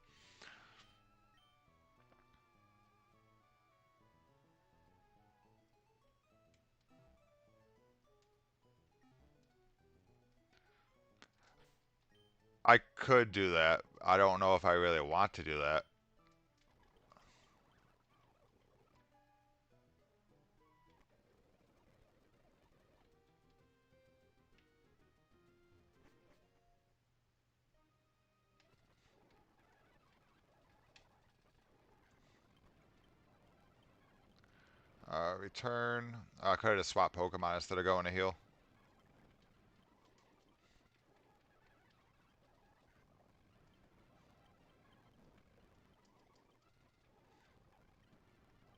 I could do that. I don't know if I really want to do that. Return. I could have just swapped Pokemon instead of going to heal.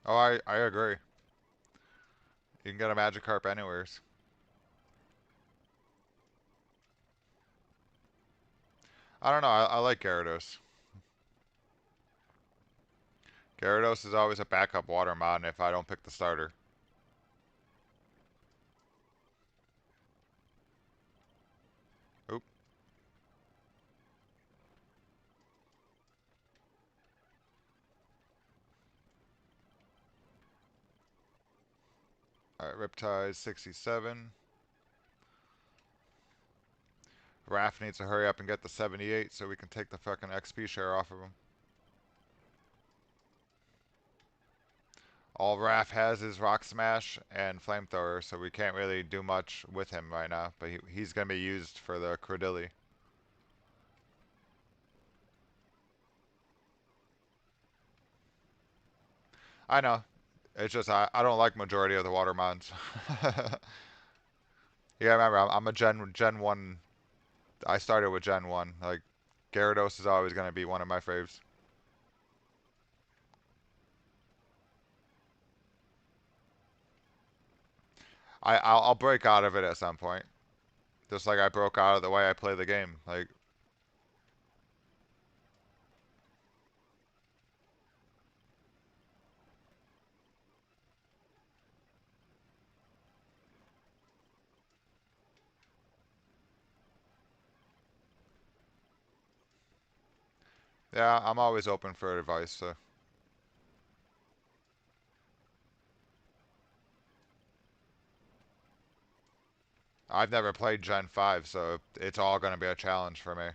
Oh, I agree. You can get a Magikarp anywheres. I don't know. I like Gyarados. Gyarados is always a backup Watermon if I don't pick the starter. Oop. Alright, Riptide 67. Raph needs to hurry up and get the 78 so we can take the fucking XP share off of him. All Raph has is Rock Smash and Flamethrower, so we can't really do much with him right now. But he's going to be used for the Credilli. I know. It's just I don't like majority of the Watermons. Yeah, remember I'm a Gen 1. I started with Gen 1. Like Gyarados is always going to be one of my faves. I'll break out of it at some point. Just like I broke out of the way I play the game. Like, yeah, I'm always open for advice. So I've never played Gen 5, so it's all going to be a challenge for me.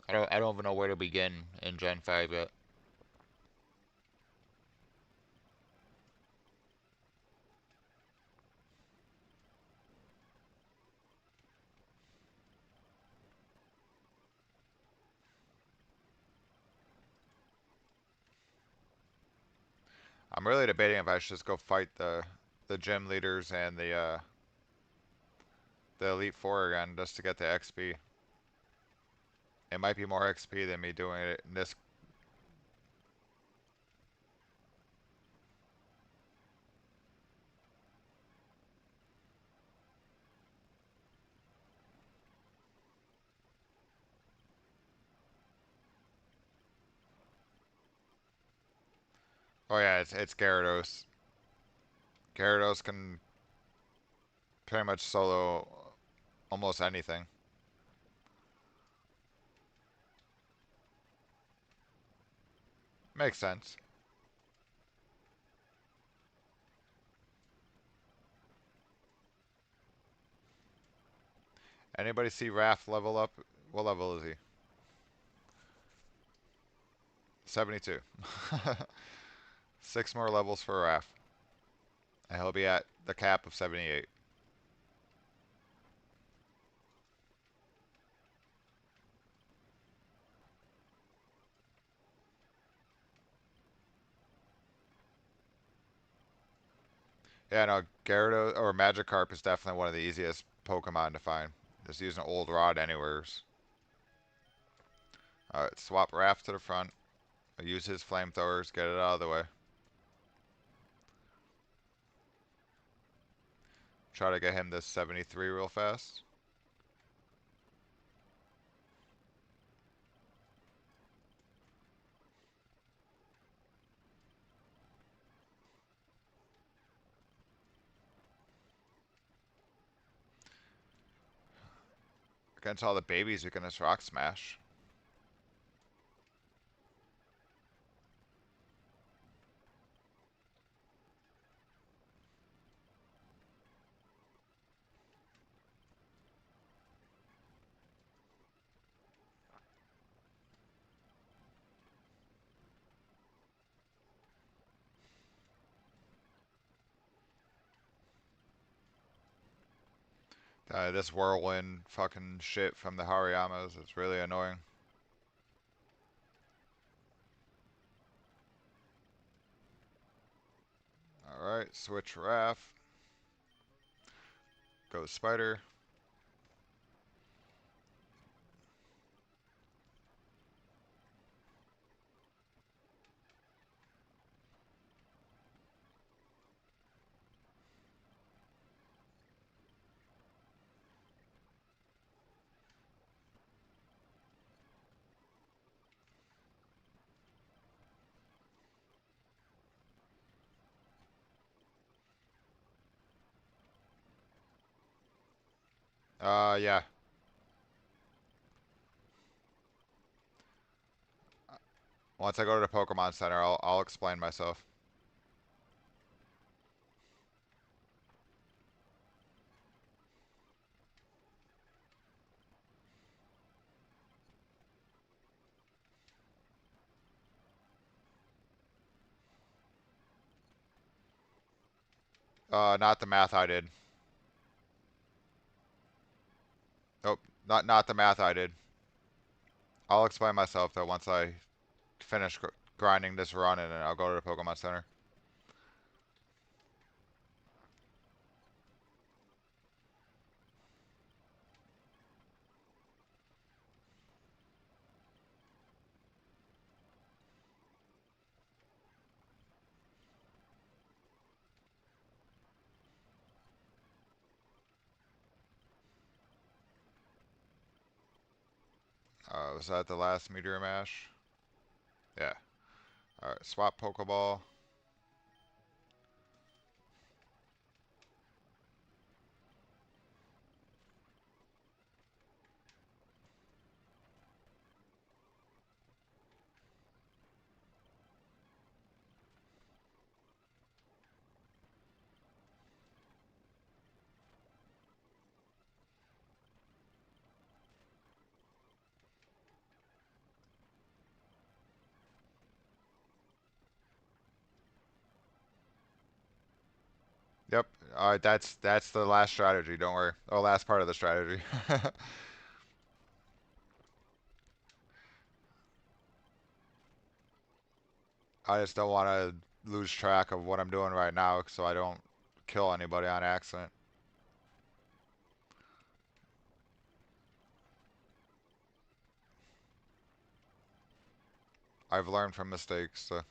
I don't even know where to begin in Gen 5 yet. I'm really debating if I should just go fight the gym leaders and the Elite Four again just to get the XP. It might be more XP than me doing it in this. Oh yeah, it's Gyarados. Gyarados can pretty much solo almost anything. Makes sense. Anybody see Raph level up? What level is he? 72. 6 more levels for Raph. And he'll be at the cap of 78. Yeah, no, Gyarados or Magikarp is definitely one of the easiest Pokemon to find. Just use an old rod anywheres. Alright, swap Raph to the front. Use his flamethrowers, get it out of the way. Try to get him this 73 real fast. Against all the babies, we can just rock smash. This whirlwind fucking shit from the Hariyamas is really annoying. Alright, switch Raph. Go Spider. Yeah. Once I go to the Pokemon Center, I'll explain myself. Not the math I did. Nope, not the math I did. I'll explain myself though once I finish grinding this run and then I'll go to the Pokemon Center. Was that the last Meteor Mash? Yeah. Alright, swap Pokeball. Yep. Alright, that's the last strategy, don't worry. Oh, last part of the strategy. I just don't want to lose track of what I'm doing right now so I don't kill anybody on accident. I've learned from mistakes. So.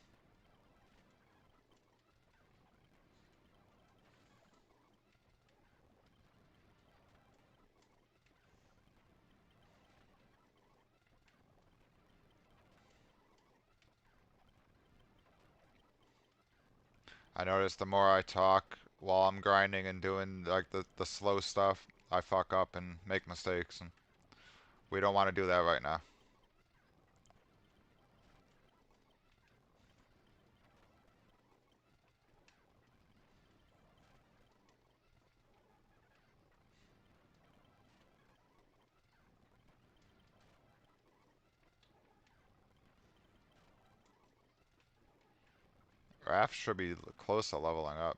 I notice the more I talk while I'm grinding and doing like the slow stuff, I fuck up and make mistakes, and we don't want to do that right now. Raph should be close to leveling up.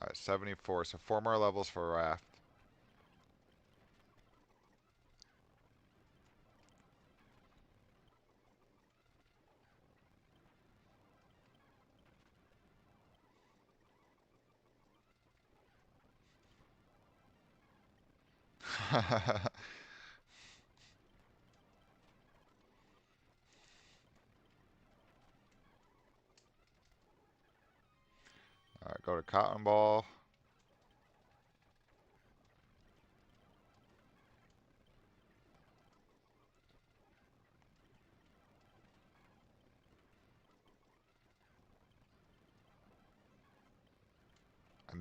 Alright, 74, so 4 more levels for Raph. Alright, go to Cotton Ball.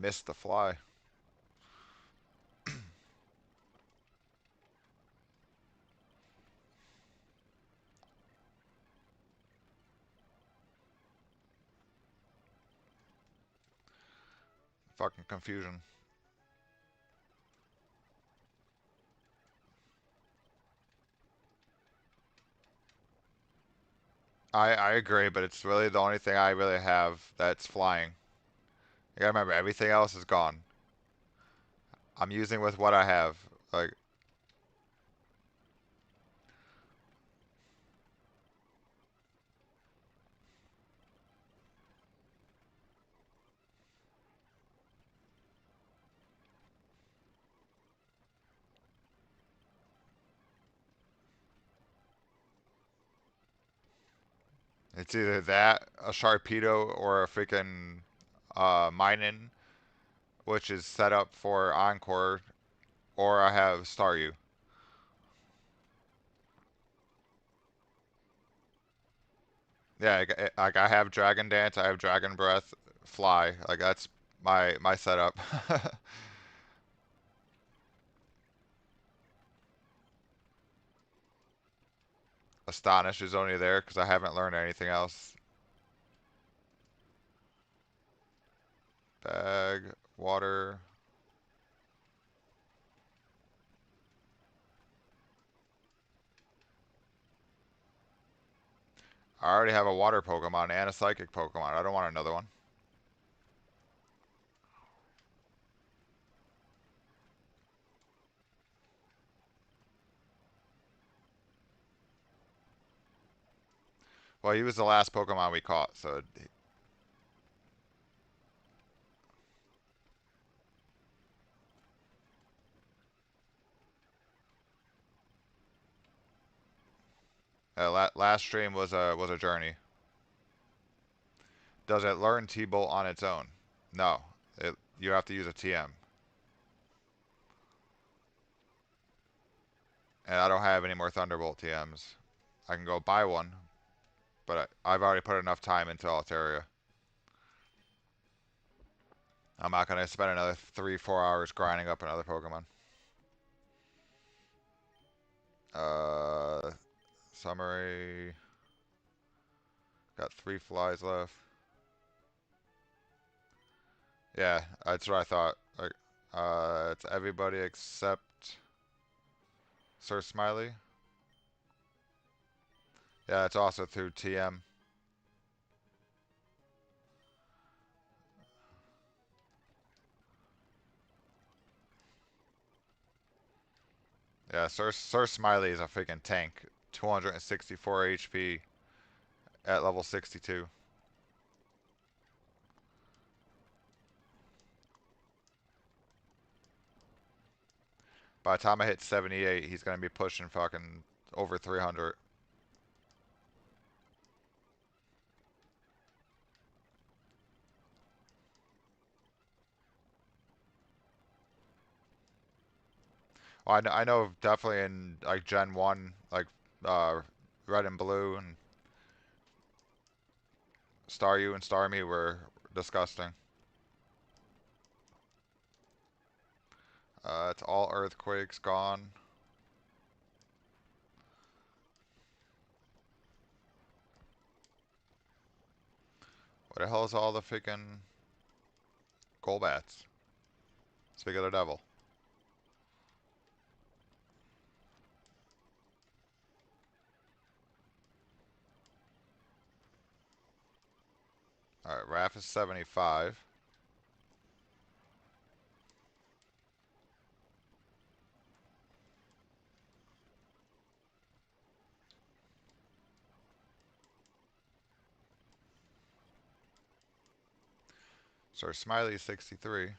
missed the fly. Fucking confusion. I agree, but it's really the only thing I really have that's flying. You gotta remember, everything else is gone. I'm using with what I have. Like, it's either that, a Sharpedo, or a freaking Minin, which is set up for Encore, or I have Staryu. Yeah, like I have Dragon Dance, I have Dragon Breath, Fly. Like that's my setup. Astonish is only there because I haven't learned anything else. Bag, water. I already have a water Pokemon and a psychic Pokemon. I don't want another one. Well, he was the last Pokemon we caught, so last stream was a journey. Does it learn T-Bolt on its own? No. You have to use a TM. And I don't have any more Thunderbolt TMs. I can go buy one, but I've already put enough time into Altaria. I'm not going to spend another 3-4 hours grinding up another Pokemon. Uh, Summary. Got 3 flies left. Yeah, that's what I thought. Like, it's everybody except Sir Smiley. Yeah, it's also through TM. Yeah, Sir Smiley is a freaking tank. 264 HP at level 62. By the time I hit 78, he's gonna be pushing fucking over 300. Well, I know definitely in like Gen 1, like uh, Red and Blue and Staryu and Starmie were disgusting. It's all earthquakes gone. What the hell is all the freaking Golbats? Speak of the devil. Alright, Raph is 75. Sir Smiley 63.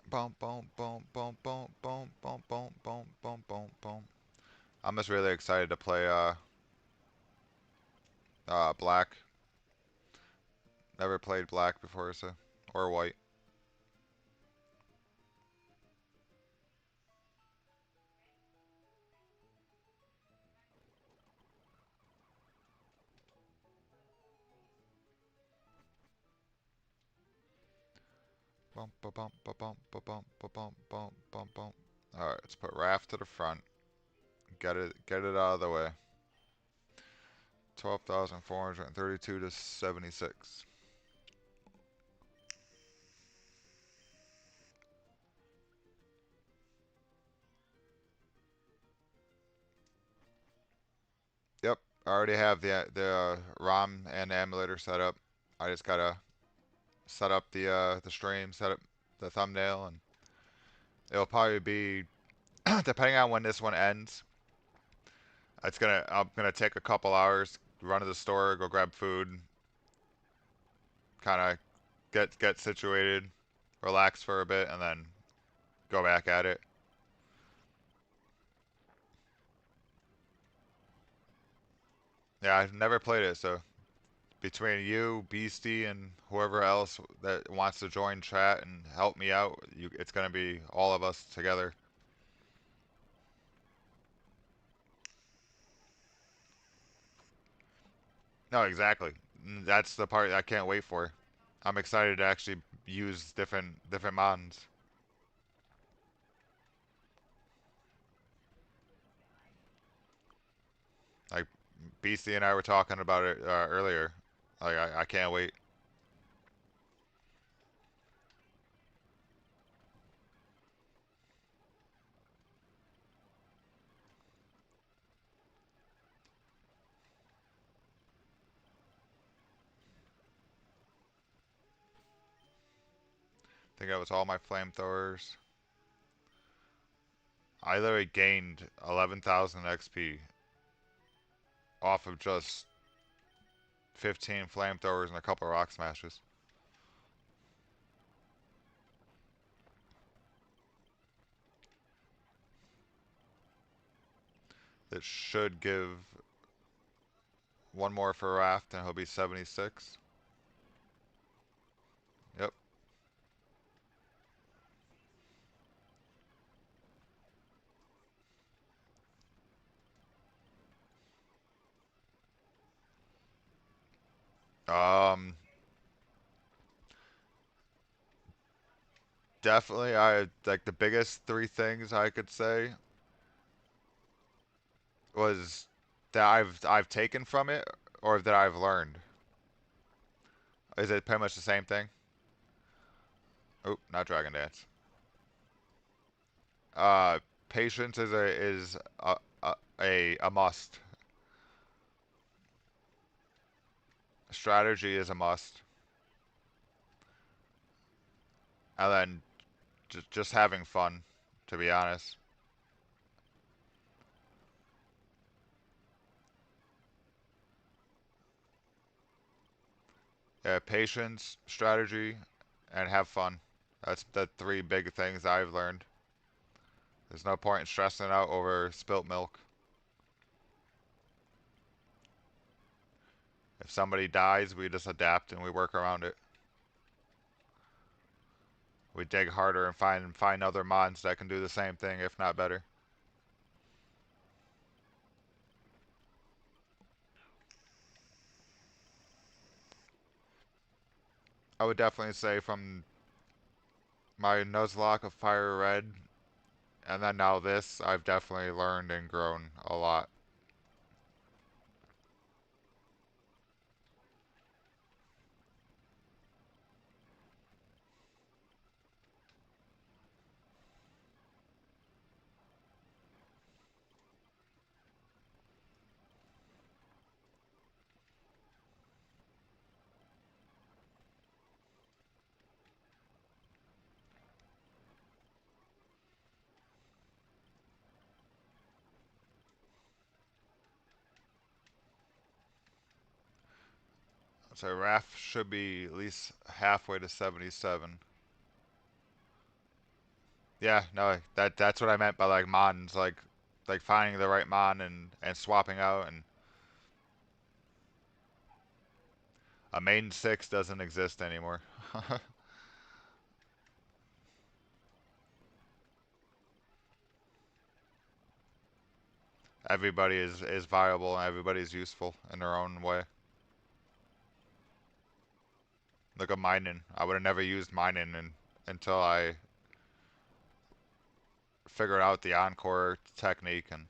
Boom, boom, boom, boom, boom, boom, boom, boom, boom, boom, boom, boom. I'm just really excited to play Black. Never played black before, so or white. Bump ba bump ba bump ba bump ba bump bump bump bump. All right, let's put raft to the front. Get it out of the way. 12,432 to 76. Yep, I already have the ROM and the emulator set up. I just gotta set up the stream, set up the thumbnail, and it'll probably be depending on when this one ends. I'm gonna take a couple hours, run to the store, go grab food, kind of get situated, relax for a bit, and then go back at it. Yeah, I've never played it, so between you, Beastie, and whoever else that wants to join chat and help me out, it's gonna be all of us together. No, exactly. That's the part I can't wait for. I'm excited to actually use different mods. Like BC and I were talking about it earlier. Like I can't wait. I think that was all my flamethrowers. I literally gained 11,000 XP off of just 15 flamethrowers and a couple rock smashes. It should give one more for Raft and he'll be 76. Yep. Um, Definitely I like the biggest three things I could say was that I've taken from it or that I've learned. Is it pretty much the same thing? Oh, not Dragon Dance. Uh, Patience is a must. Strategy is a must, and then just having fun. To be honest, yeah, patience, strategy, and have fun. That's the three big things I've learned. There's no point in stressing out over spilt milk. If somebody dies, we just adapt and we work around it. We dig harder and find other mods that can do the same thing, if not better. I would definitely say from my Nuzlocke of Fire Red, and then now this, I've definitely learned and grown a lot. So RAF should be at least halfway to 77. Yeah, no, that's what I meant by like mods, like finding the right mod and swapping out and A main 6 doesn't exist anymore. Everybody is viable and everybody's useful in their own way. Look at mining. I would have never used mining until I figured out the encore technique, and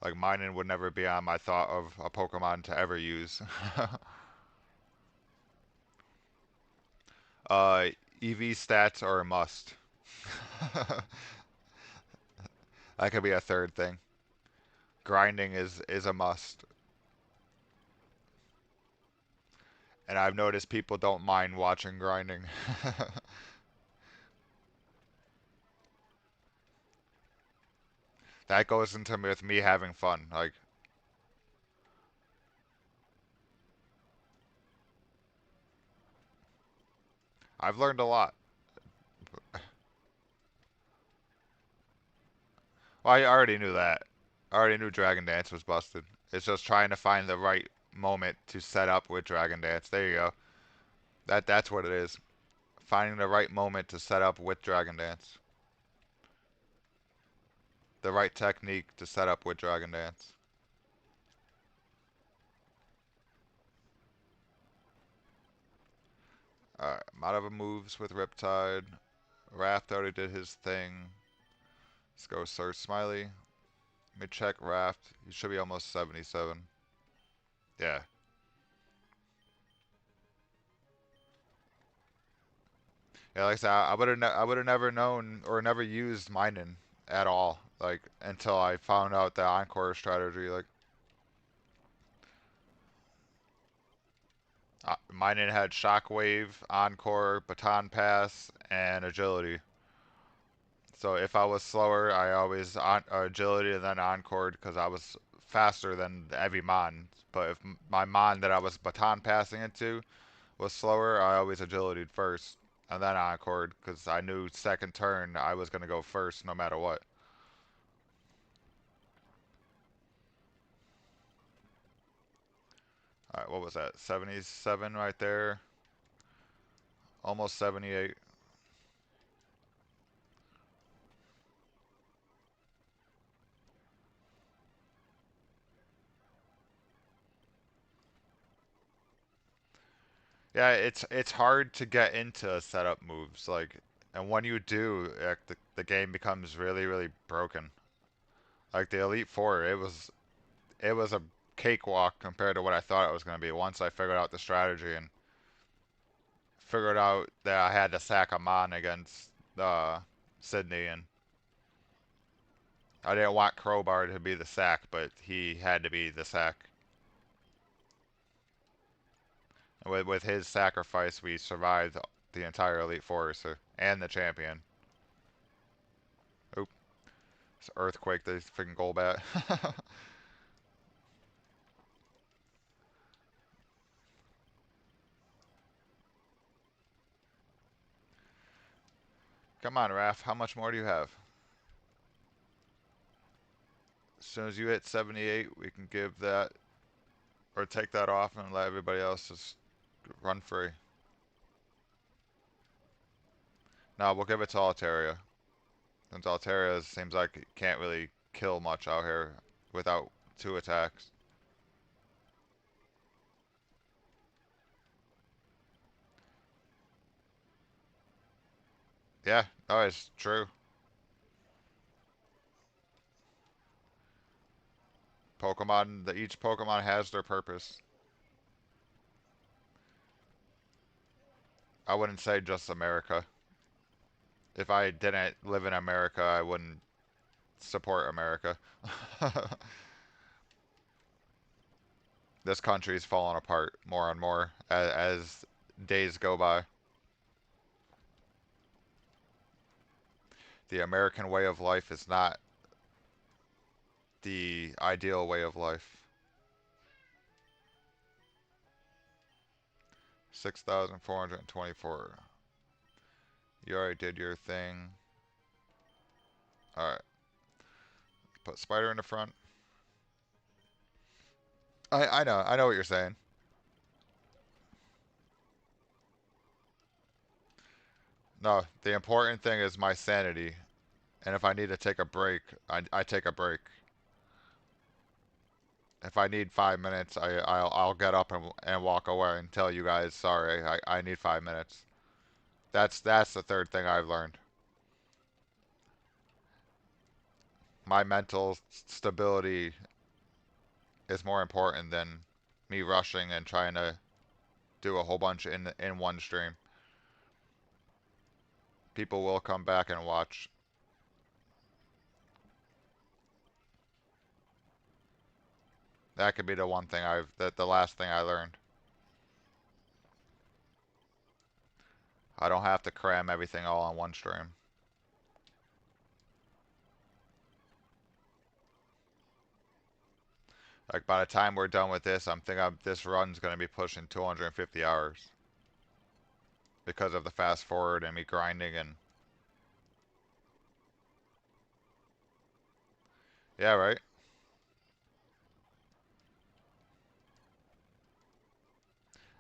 like mining would never be on my thought of a Pokemon to ever use. uh, EV stats are a must. That could be a third thing. Grinding is a must. And I've noticed people don't mind watching grinding. That goes into with me having fun. Like I've learned a lot. Well, I already knew that. I already knew Dragon Dance was busted. It's just trying to find the right moment to set up with Dragon Dance. There you go. That's what it is. Finding the right moment to set up with Dragon Dance. The right technique to set up with Dragon Dance. Alright, I'm out of moves with Riptide. Raft already did his thing. Let's go Sir Smiley. Let me check Raft. He should be almost 77. Yeah. Yeah, like I said, I would have never known or never used Minen at all. Like until I found out the Encore strategy. Like Minen had Shockwave, Encore, Baton Pass, and Agility. So if I was slower, I always on Agility and then Encore because I was faster than every Mon. But if my Mon that I was Baton passing into was slower, I always Agility'd first and then Encored because I knew second turn I was gonna go first no matter what. All right, what was that? 77 right there, almost 78. Yeah, it's hard to get into setup moves like, and when you do, like, the game becomes really broken. Like the Elite Four, it was a cakewalk compared to what I thought it was going to be once I figured out the strategy and figured out that I had to sack a Mon against Sydney, and I didn't want Crowbar to be the sack, but he had to be the sack. With his sacrifice, we survived the entire Elite Four, so, and the champion. Oop, it's Earthquake, the freaking Golbat. Come on, Raph, how much more do you have? As soon as you hit 78, we can give that, or take that off and let everybody else just run free. No, we'll give it to Altaria. Since Altaria seems like it can't really kill much out here without two attacks. Yeah, no, it's true. Each Pokemon has their purpose. I wouldn't say just America. If I didn't live in America, I wouldn't support America. This country's falling apart more and more as days go by. The American way of life is not the ideal way of life. 6,424. You already did your thing. Alright. Put spider in the front. I know what you're saying. No, the important thing is my sanity. And if I need to take a break, I take a break. If I need 5 minutes, I'll get up and walk away and tell you guys, sorry, I need 5 minutes. That's the third thing I've learned. My mental stability is more important than me rushing and trying to do a whole bunch in one stream. People will come back and watch. That could be the one thing the last thing I learned. I don't have to cram everything all on one stream. Like by the time we're done with this, I'm thinking this run's gonna be pushing 250 hours because of the fast forward and me grinding and yeah, right.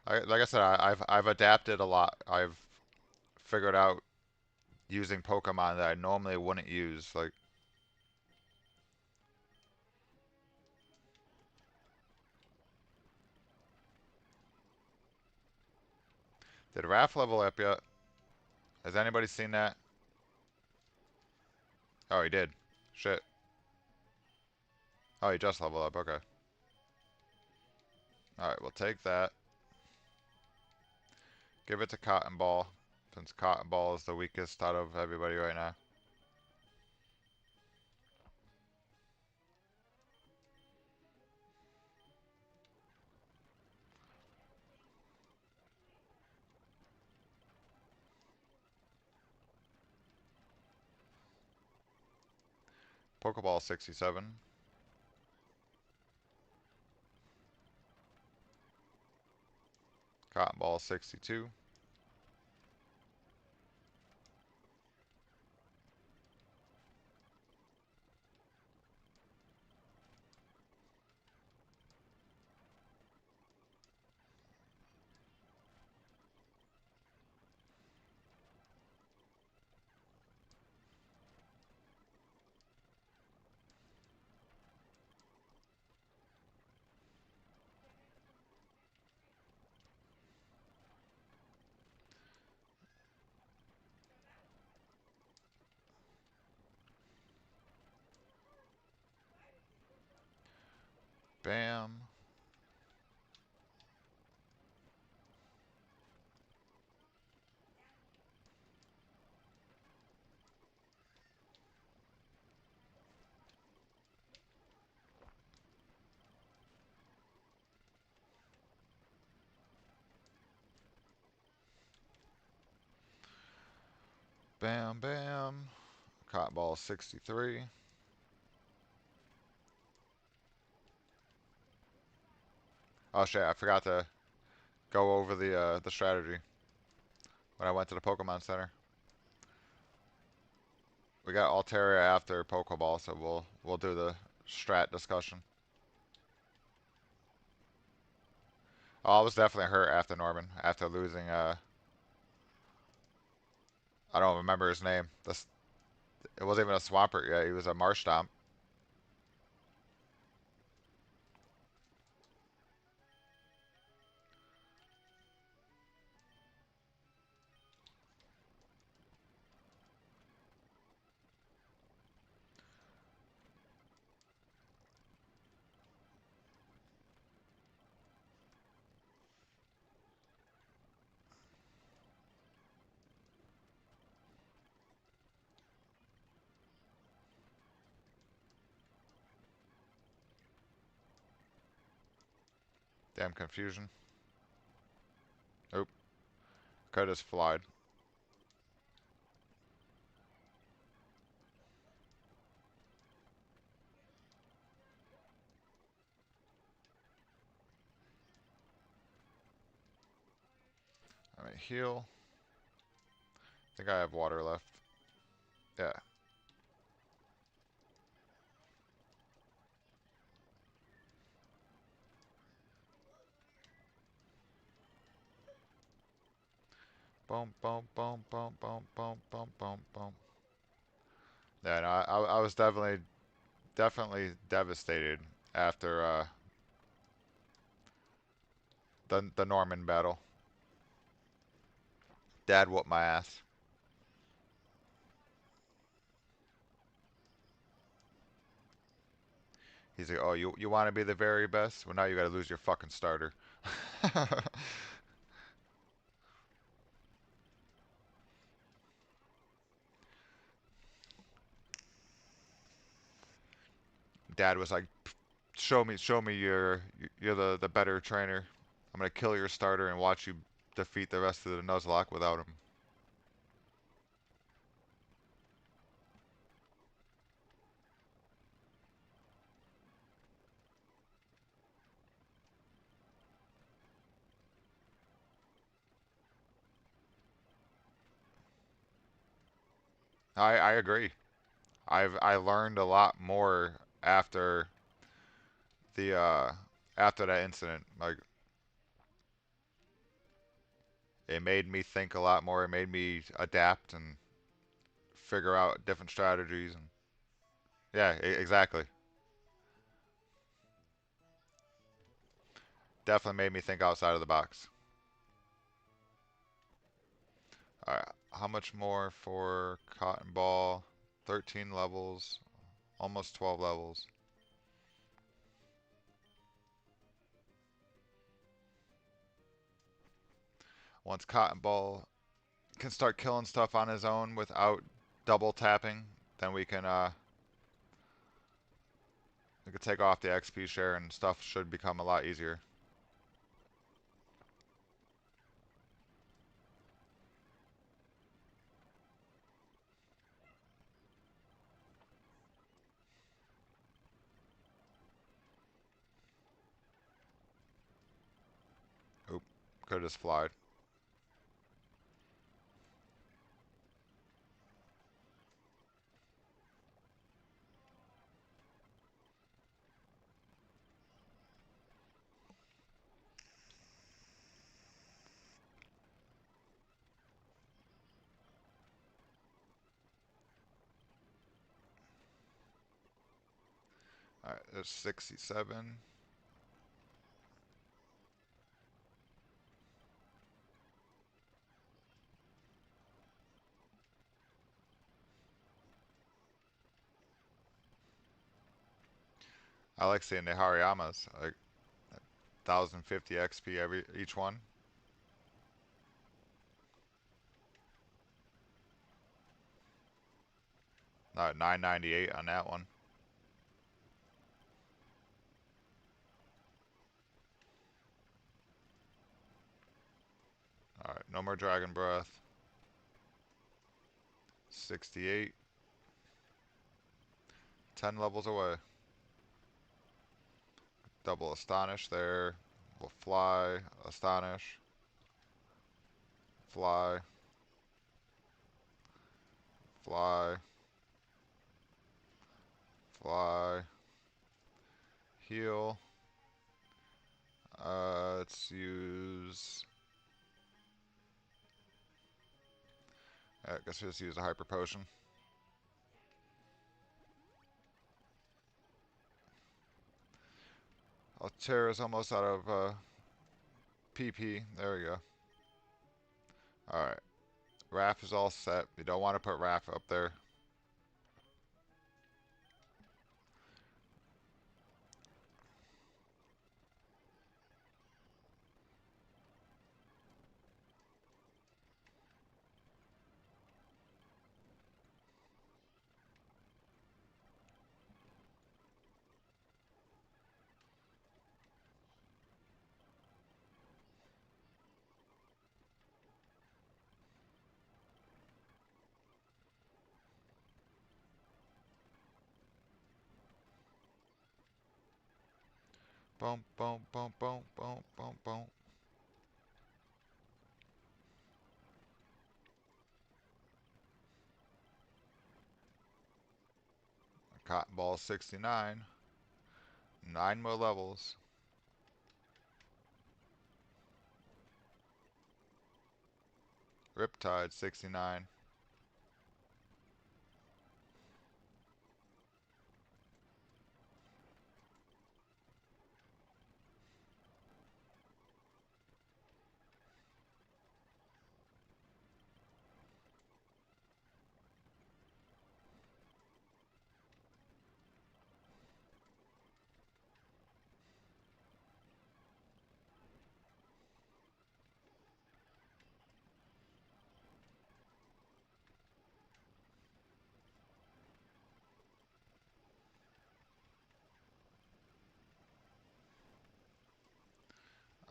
Like I said, I've adapted a lot. I've figured out using Pokemon that I normally wouldn't use. Like, did Raph level up yet? Has anybody seen that? Oh, he did. Shit. Oh, he just leveled up. Okay. All right, we'll take that. Give it to Cotton Ball, since Cotton Ball is the weakest out of everybody right now. Pokeball 67. Cotton Ball 62. Bam. Bam, bam. Cotton Ball 63. Oh shit, I forgot to go over the strategy when I went to the Pokemon Center. We got Altaria after Pokeball, so we'll do the strat discussion. Oh, I was definitely hurt after Norman, after losing I don't remember his name. It wasn't even a Swampert yet, he was a Marshtomp. Damn confusion. Oop. Could have flied. Alright, heal. I think I have water left. Yeah. Boom, boom, boom, boom, boom, boom, boom, boom, boom. Yeah, no, I was definitely devastated after the Norman battle. Dad whooped my ass. He's like, "Oh, you want to be the very best? Well, now you got to lose your fucking starter." Dad was like, show me you're the better trainer. I'm gonna kill your starter and watch you defeat the rest of the Nuzlocke without him." I agree. I learned a lot more after the after that incident. Like it made me think a lot more. It made me adapt and figure out different strategies and yeah, exactly. Definitely made me think outside of the box. All right, how much more for Cotton Ball? 13 levels, almost 12 levels. Once Cotton Ball can start killing stuff on his own without double tapping, then we can take off the XP share and stuff should become a lot easier. Oop, could have just flied. Alright, there's 67. I like seeing the Hariyamas, like 1050 XP every each one. 998 on that one. Alright, no more Dragon Breath. 68. 10 levels away. Double Astonish there. We'll fly, Astonish, fly, fly, fly, heal. Let's use. I guess we just use a Hyper Potion. Altera's almost out of PP. There we go. Alright. Raph is all set. You don't want to put Raph up there. Boom, boom, boom, boom, boom, boom, boom. Cotton Ball 69. 9 more levels. Riptide 69.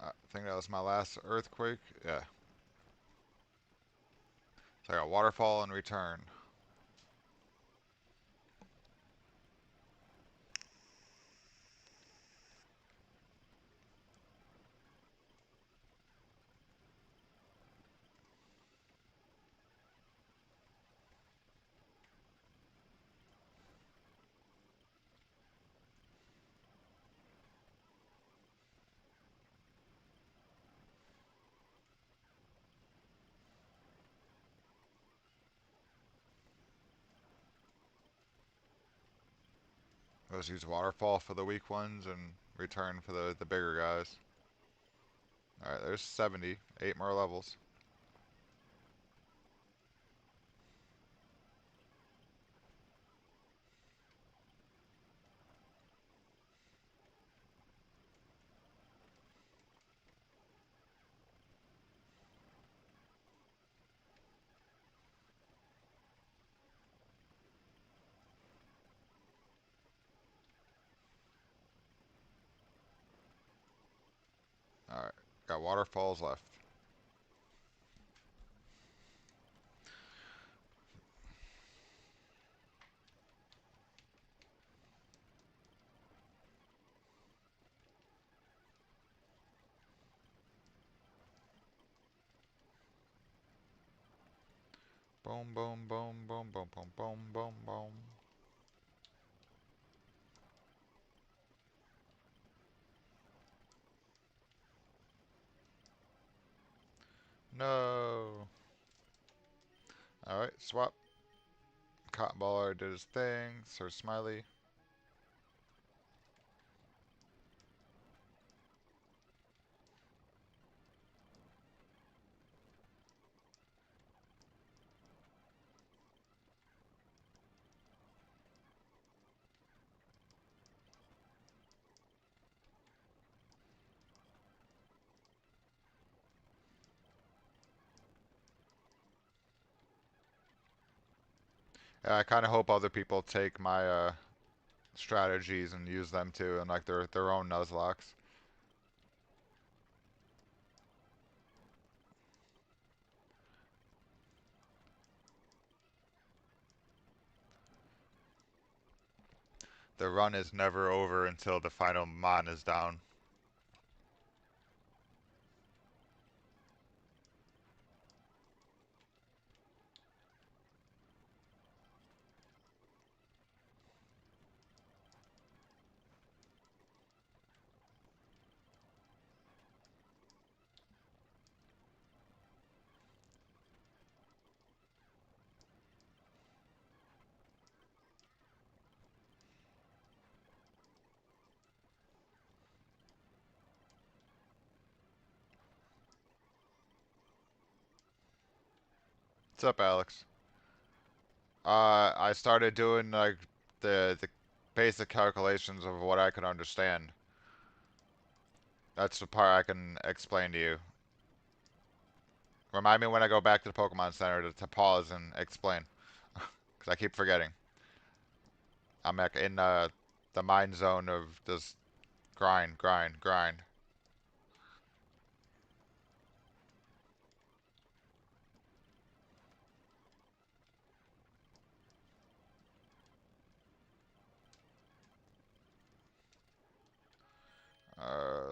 I think that was my last earthquake. Yeah. So I got waterfall and return. Let's use waterfall for the weak ones and return for the bigger guys. Alright, there's 70. 8 more levels. Alright, got waterfalls left. Boom, boom, boom, boom, boom, boom, boom, boom, boom. No. Alright, swap. Cotton baller did his thing. Sir Smiley. Yeah, I kind of hope other people take my strategies and use them too, and like their own Nuzlocks. The run is never over until the final mon is down. What's up, Alex? I started doing like the basic calculations of what I could understand. That's the part I can explain to you. Remind me when I go back to the Pokemon Center to pause and explain, because I keep forgetting. I'm like in the mind zone of just grind, grind, grind.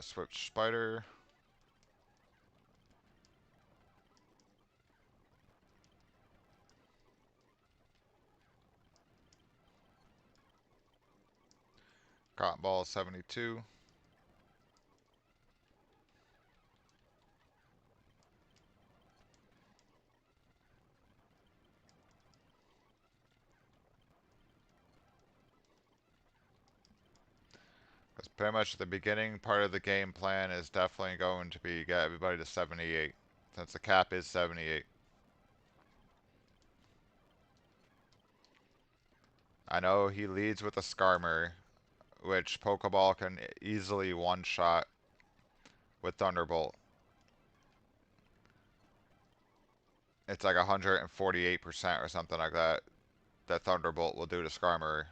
Switch Spider. Cotton Ball 72. pretty much the beginning part of the game plan is definitely going to be get everybody to 78, since the cap is 78. I know he leads with a Skarmory, which Pokeball can easily one-shot with Thunderbolt. It's like 148% or something like that that Thunderbolt will do to Skarmory.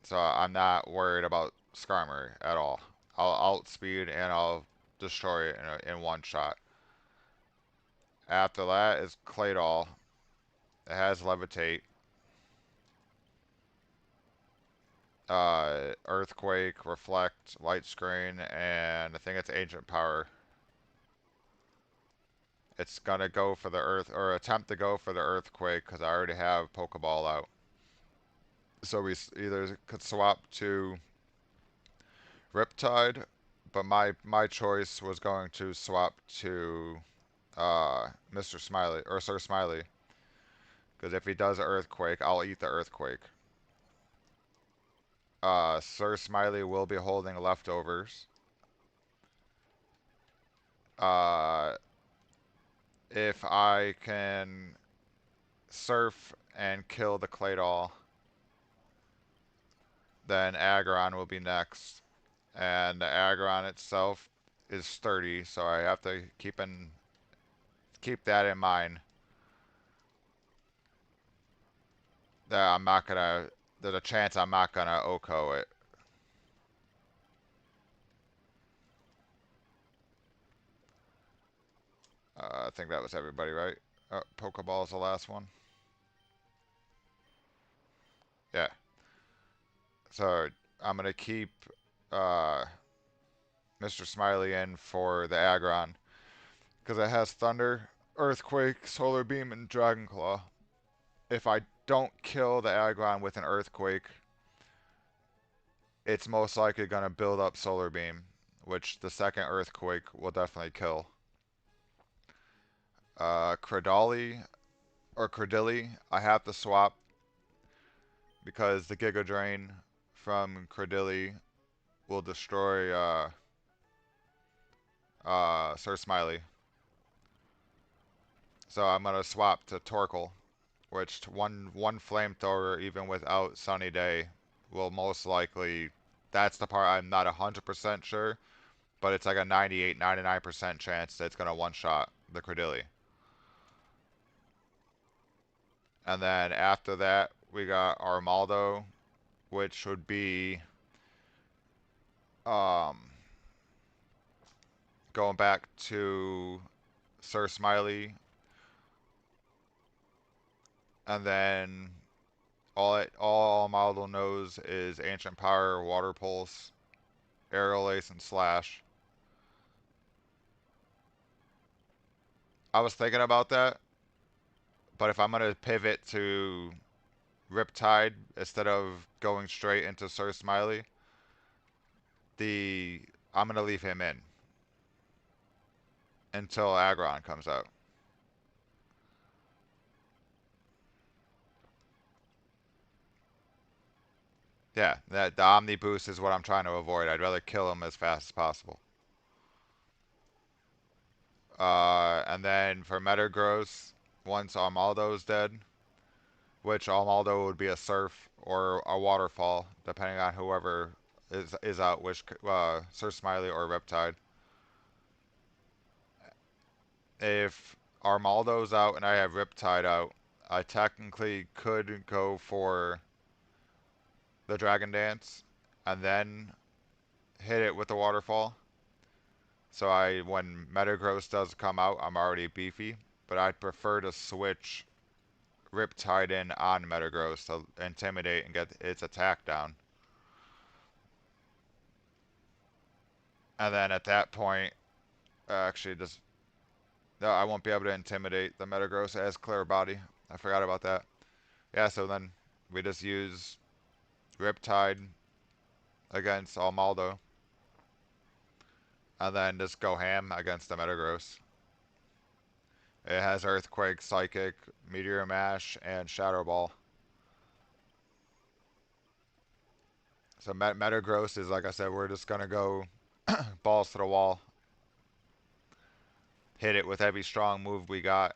So I'm not worried about Skarmory at all. I'll outspeed and I'll destroy it in one shot. After that is Claydol. It has Levitate, Earthquake, Reflect, Light Screen, and I think it's Ancient Power. It's gonna go for the Earth, or attempt to go for the Earthquake, because I already have Pokeball out. So we either could swap to Riptide, but my choice was going to swap to Mr. Smiley, or Sir Smiley, because if he does Earthquake, I'll eat the Earthquake. Sir Smiley will be holding leftovers. Uh, if I can surf and kill the Claydol, then Aggron will be next. And the Aggron itself is sturdy, so I have to keep that in mind. That I'm not gonna. There's a chance I'm not gonna OHKO it. I think that was everybody, right? Pokeball is the last one. Yeah. So I'm gonna keep uh, Mr. Smiley in for the Aggron because it has Thunder, Earthquake, Solar Beam, and Dragon Claw. If I don't kill the Aggron with an Earthquake, it's most likely gonna build up Solar Beam, which the second Earthquake will definitely kill. Cradali or Cradilly, I have to swap because the Giga Drain from Cradilly will destroy Sir Smiley. So I'm gonna swap to Torkoal, which one flamethrower even without Sunny Day will most likely. That's the part I'm not 100% sure, but it's like a 98, 99% chance that it's gonna one shot the Cradilly. And then after that we got Armaldo, which would be um going back to Sir Smiley, and then all Armaldo knows is Ancient Power, Water Pulse, Aerial Ace, and Slash. I was thinking about that, but if I'm gonna pivot to Riptide instead of going straight into Sir Smiley, the I'm gonna leave him in until Aggron comes out. Yeah, that the Omni Boost is what I'm trying to avoid. I'd rather kill him as fast as possible. And then for Metagross, once Armaldo's dead, which Armaldo would be a Surf or a Waterfall, depending on whoever is out, which Sir Smiley or Riptide. If Armaldo's out and I have Riptide out, I technically could go for the Dragon Dance and then hit it with the Waterfall. So when Metagross does come out, I'm already beefy, but I'd prefer to switch Riptide in on Metagross to intimidate and get its attack down. And then at that point, actually, just no, I won't be able to intimidate the Metagross as Clear Body. I forgot about that. Yeah, so then we just use Riptide against Almaldo, and then just go ham against the Metagross. It has Earthquake, Psychic, Meteor Mash, and Shadow Ball. So Metagross is like I said, we're just gonna go balls to the wall, hit it with every strong move we got.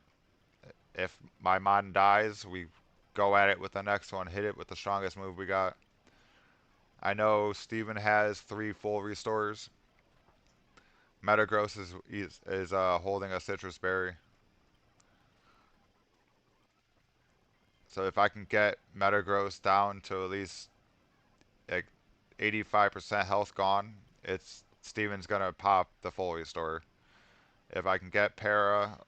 If my mon dies, we go at it with the next one, hit it with the strongest move we got. I know Steven has 3 full restores. Metagross is holding a citrus berry. So if I can get Metagross down to at least like 85% health gone, it's Steven's gonna pop the full restore. If I can get Para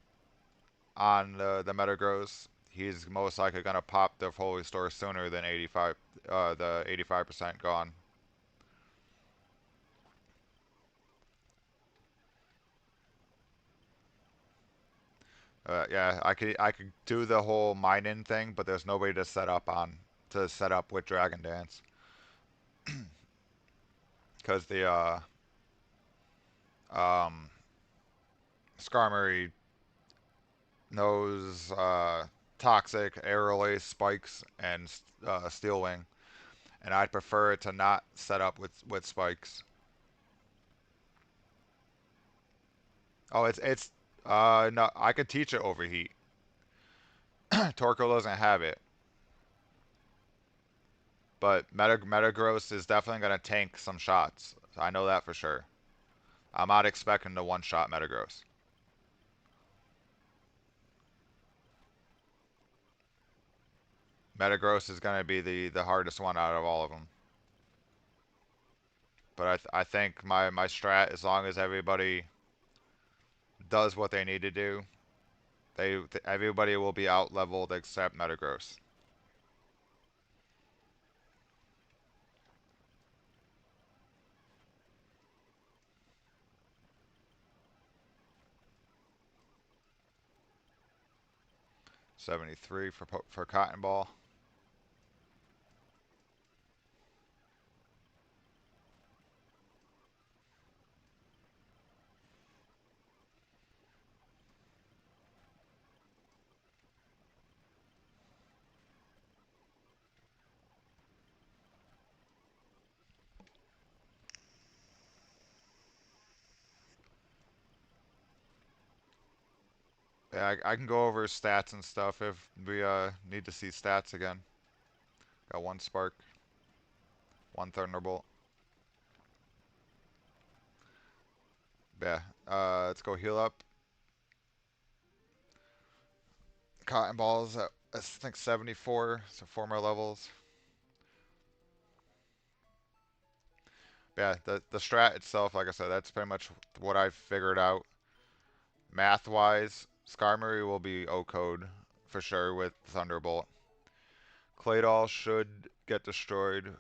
on the Metagross, he's most likely gonna pop the full restore sooner than 85, the 85% gone. Yeah, I could do the whole mine-in thing, but there's nobody to set up with Dragon Dance because the um, Skarmory knows Toxic, Aerolase, Spikes, and Steel Wing, and I'd prefer it to not set up with Spikes. Oh, it's no, I could teach it Overheat. Torkoal doesn't have it, but Metagross is definitely gonna tank some shots. I know that for sure. I'm not expecting to one-shot Metagross. Metagross is gonna be the hardest one out of all of them. But I think my strat, as long as everybody does what they need to do, everybody will be out leveled except Metagross. 73 for Cotton Ball. Yeah, I can go over stats and stuff if we need to see stats again. Got 1 Spark, 1 Thunderbolt. Yeah, let's go heal up. Cotton Ball's at I think 74, so 4 more levels. Yeah, the strat itself, like I said, that's pretty much what I've figured out. Math wise, Skarmory will be O code for sure with Thunderbolt. Claydol should get destroyed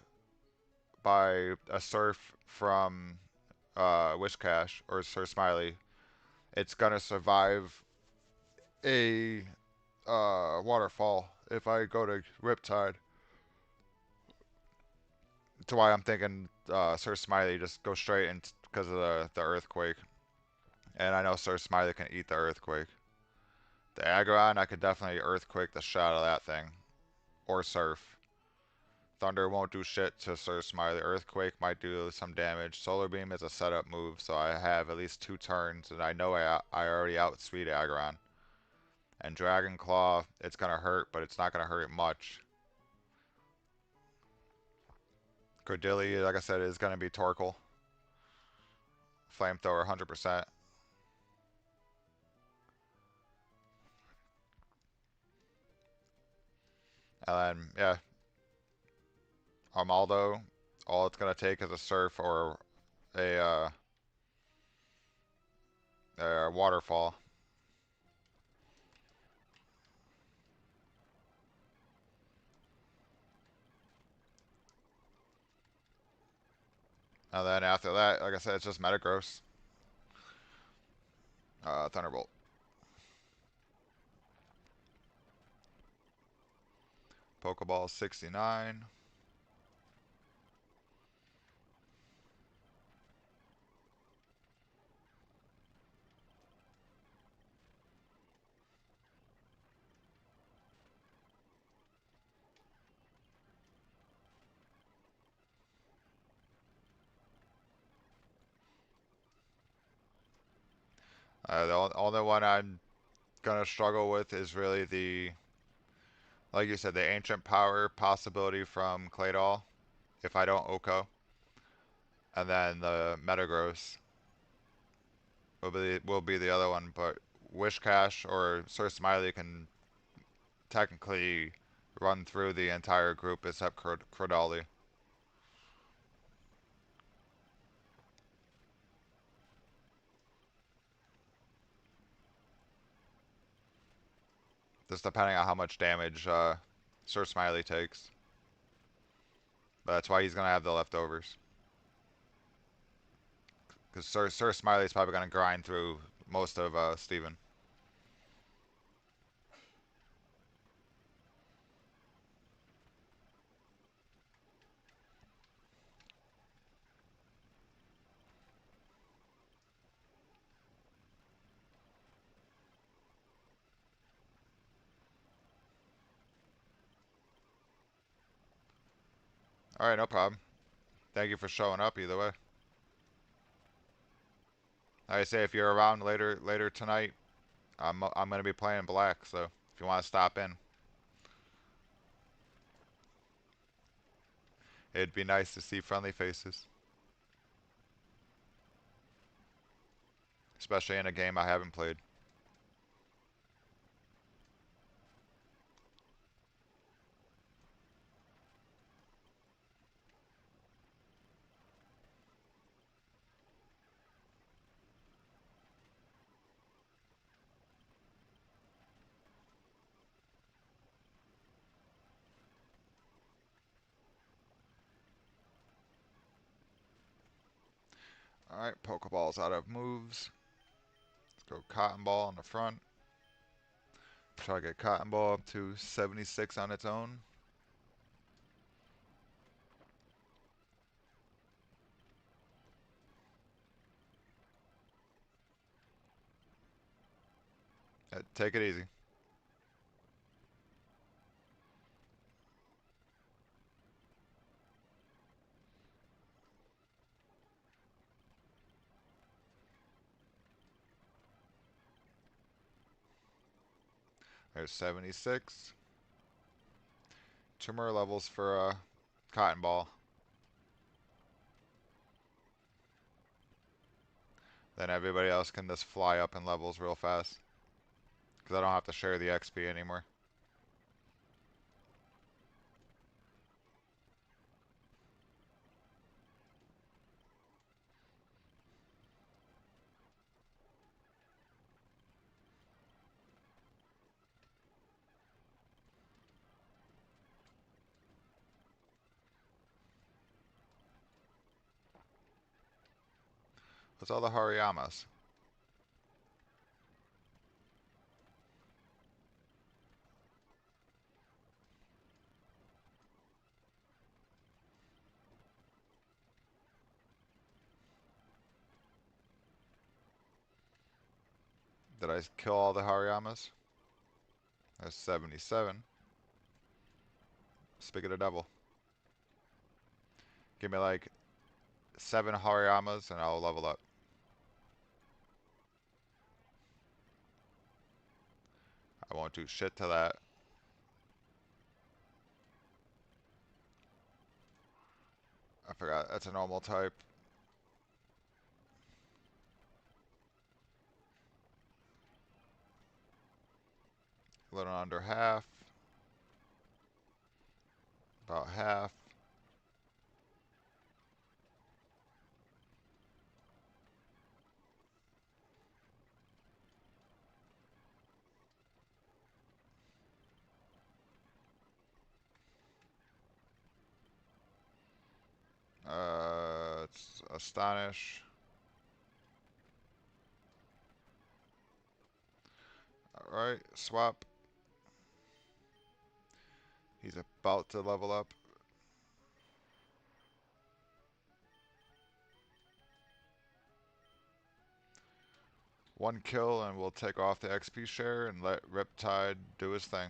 by a Surf from Wishcash or Sir Smiley. It's gonna survive a waterfall if I go to Riptide. That's why I'm thinking Sir Smiley just go straight in because of the earthquake. And I know Sir Smiley can eat the earthquake. The Aggron, I could definitely earthquake the shot out of that thing. Or Surf. Thunder won't do shit to Sir Smiley. Earthquake might do some damage. Solar Beam is a setup move, so I have at least 2 turns, and I know I already outspeed Aggron. And Dragon Claw, it's gonna hurt, but it's not gonna hurt much. Cordilli, like I said, is gonna be Torkoal. Flamethrower, 100%. And then, yeah, Armaldo, all it's gonna take is a Surf or a, a Waterfall. And then after that, like I said, it's just Metagross. Thunderbolt. Pokeball 69. The only one I'm gonna struggle with is really like you said, the ancient power possibility from Claydol if I don't Oko, and then the Metagross will be the other one. But Wishcash or Sir Smiley can technically run through the entire group except Cradali. Just depending on how much damage Sir Smiley takes. But that's why he's gonna have the leftovers. Because Sir Smiley's probably gonna grind through most of Steven. Alright, no problem. Thank you for showing up either way. Like I say, if you're around later tonight, I'm gonna be playing black, so if you want to stop in, it'd be nice to see friendly faces, especially in a game I haven't played. Alright, Pokeballs out of moves. Let's go Cotton Ball in the front. Try to get Cotton Ball up to 76 on its own. Take it easy. There's 76. Two more levels for Cotton Ball. Then everybody else can just fly up in levels real fast. Because I don't have to share the XP anymore. What's all the Hariyamas? Did I kill all the Hariyamas? There's 77. Speak of the devil. Give me like 7 Hariyamas and I'll level up. I won't do shit to that. I forgot, that's a normal type. A little under half. About half. It's Astonish. Alright, swap. He's about to level up. One kill and we'll take off the XP share and let Riptide do his thing.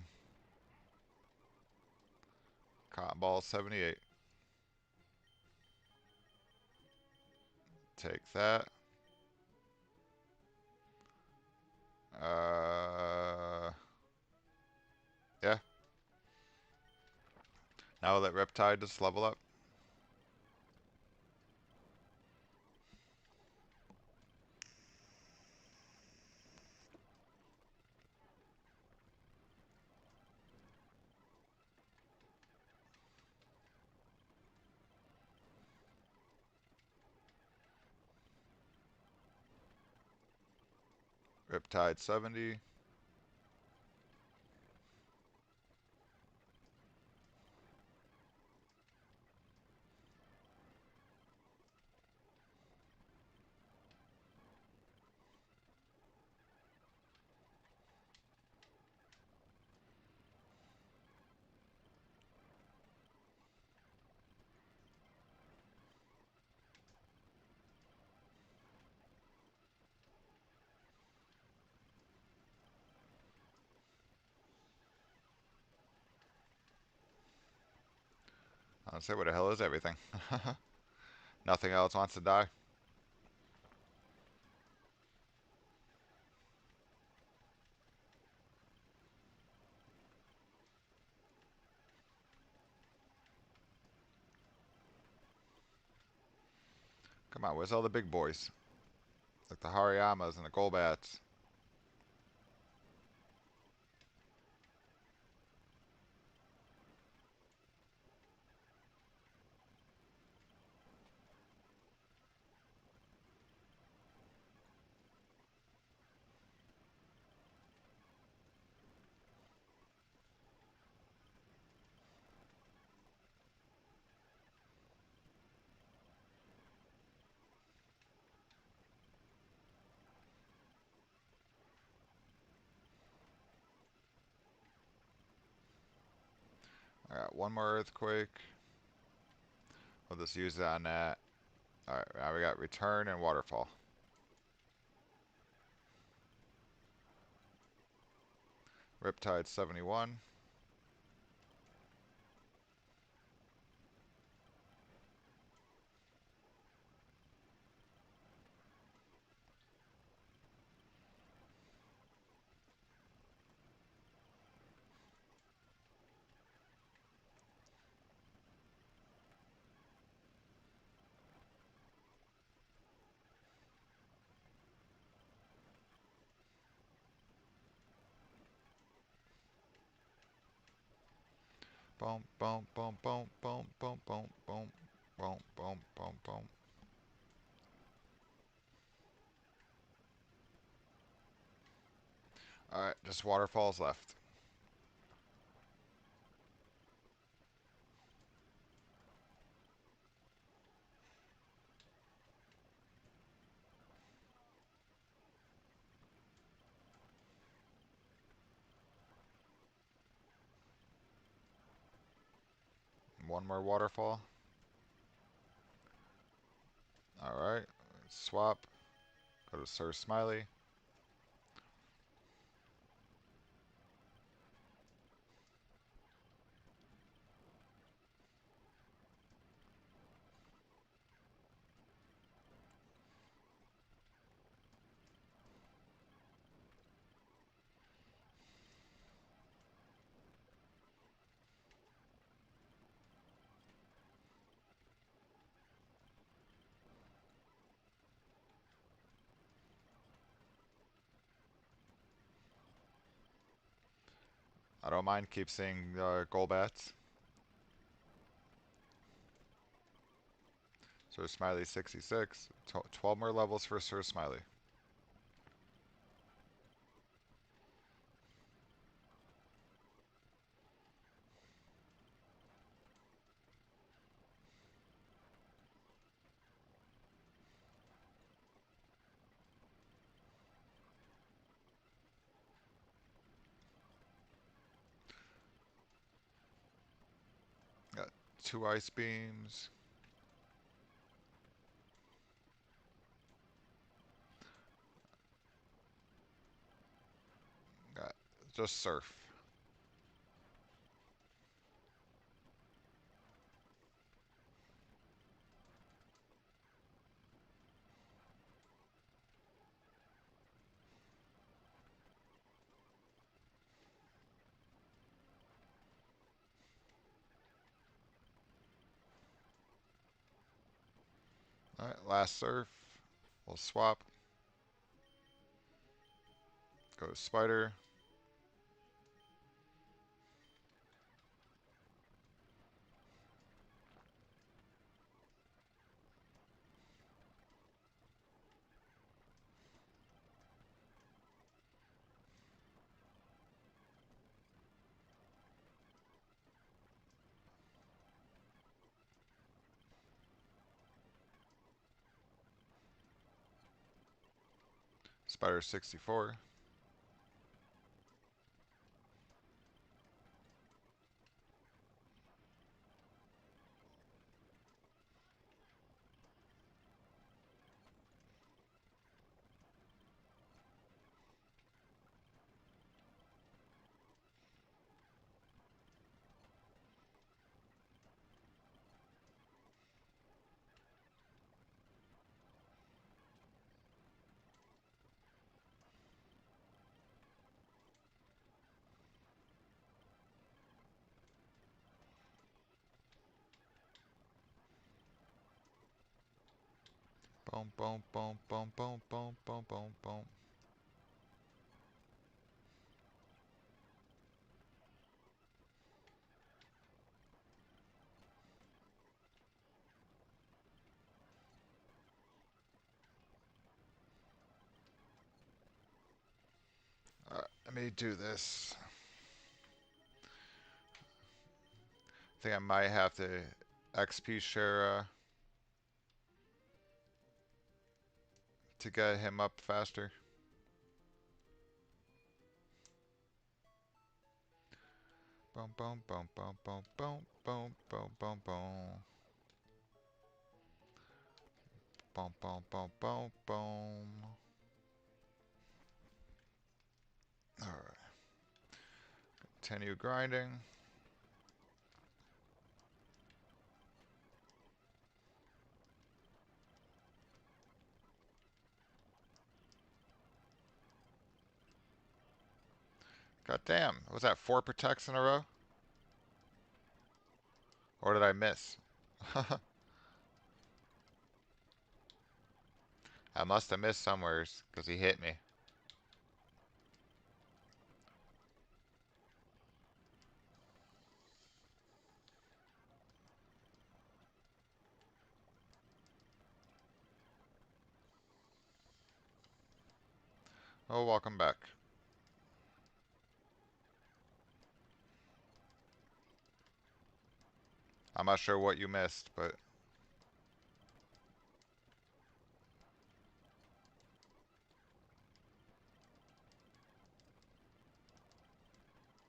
Cotton Ball 78. Take that. Yeah. Now we'll let Riptide just level up. Riptide 70. I don't say what the hell is everything. Nothing else wants to die. Come on, where's all the big boys? Like the Hariyamas and the Golbats. I got one more Earthquake. We'll just use it on that. Alright, now we got Return and Waterfall. Riptide 71. Boom, boom, boom, boom, boom, boom, boom, boom, boom, boom, boom, boom. Alright, just waterfalls left. One more waterfall. Alright, swap. Go to Sir Smiley. I don't mind, keep seeing Golbats. Sir Smiley 66. 12 more levels for Sir Smiley. Got 2 ice beams. Got just surf. Alright, last surf. We'll swap. Go spider. Spider 64. Boom, boom, boom, boom, boom, boom, boom, boom, boom. Let me do this. I think I might have to XP share to get him up faster. Boom, boom, boom, boom, boom, boom, boom, boom, boom, boom. Boom, boom, boom, boom, boom. Alright. Continue grinding. God damn. Was that 4 protects in a row? Or did I miss? I must have missed somewheres because he hit me. Oh, welcome back. I'm not sure what you missed, but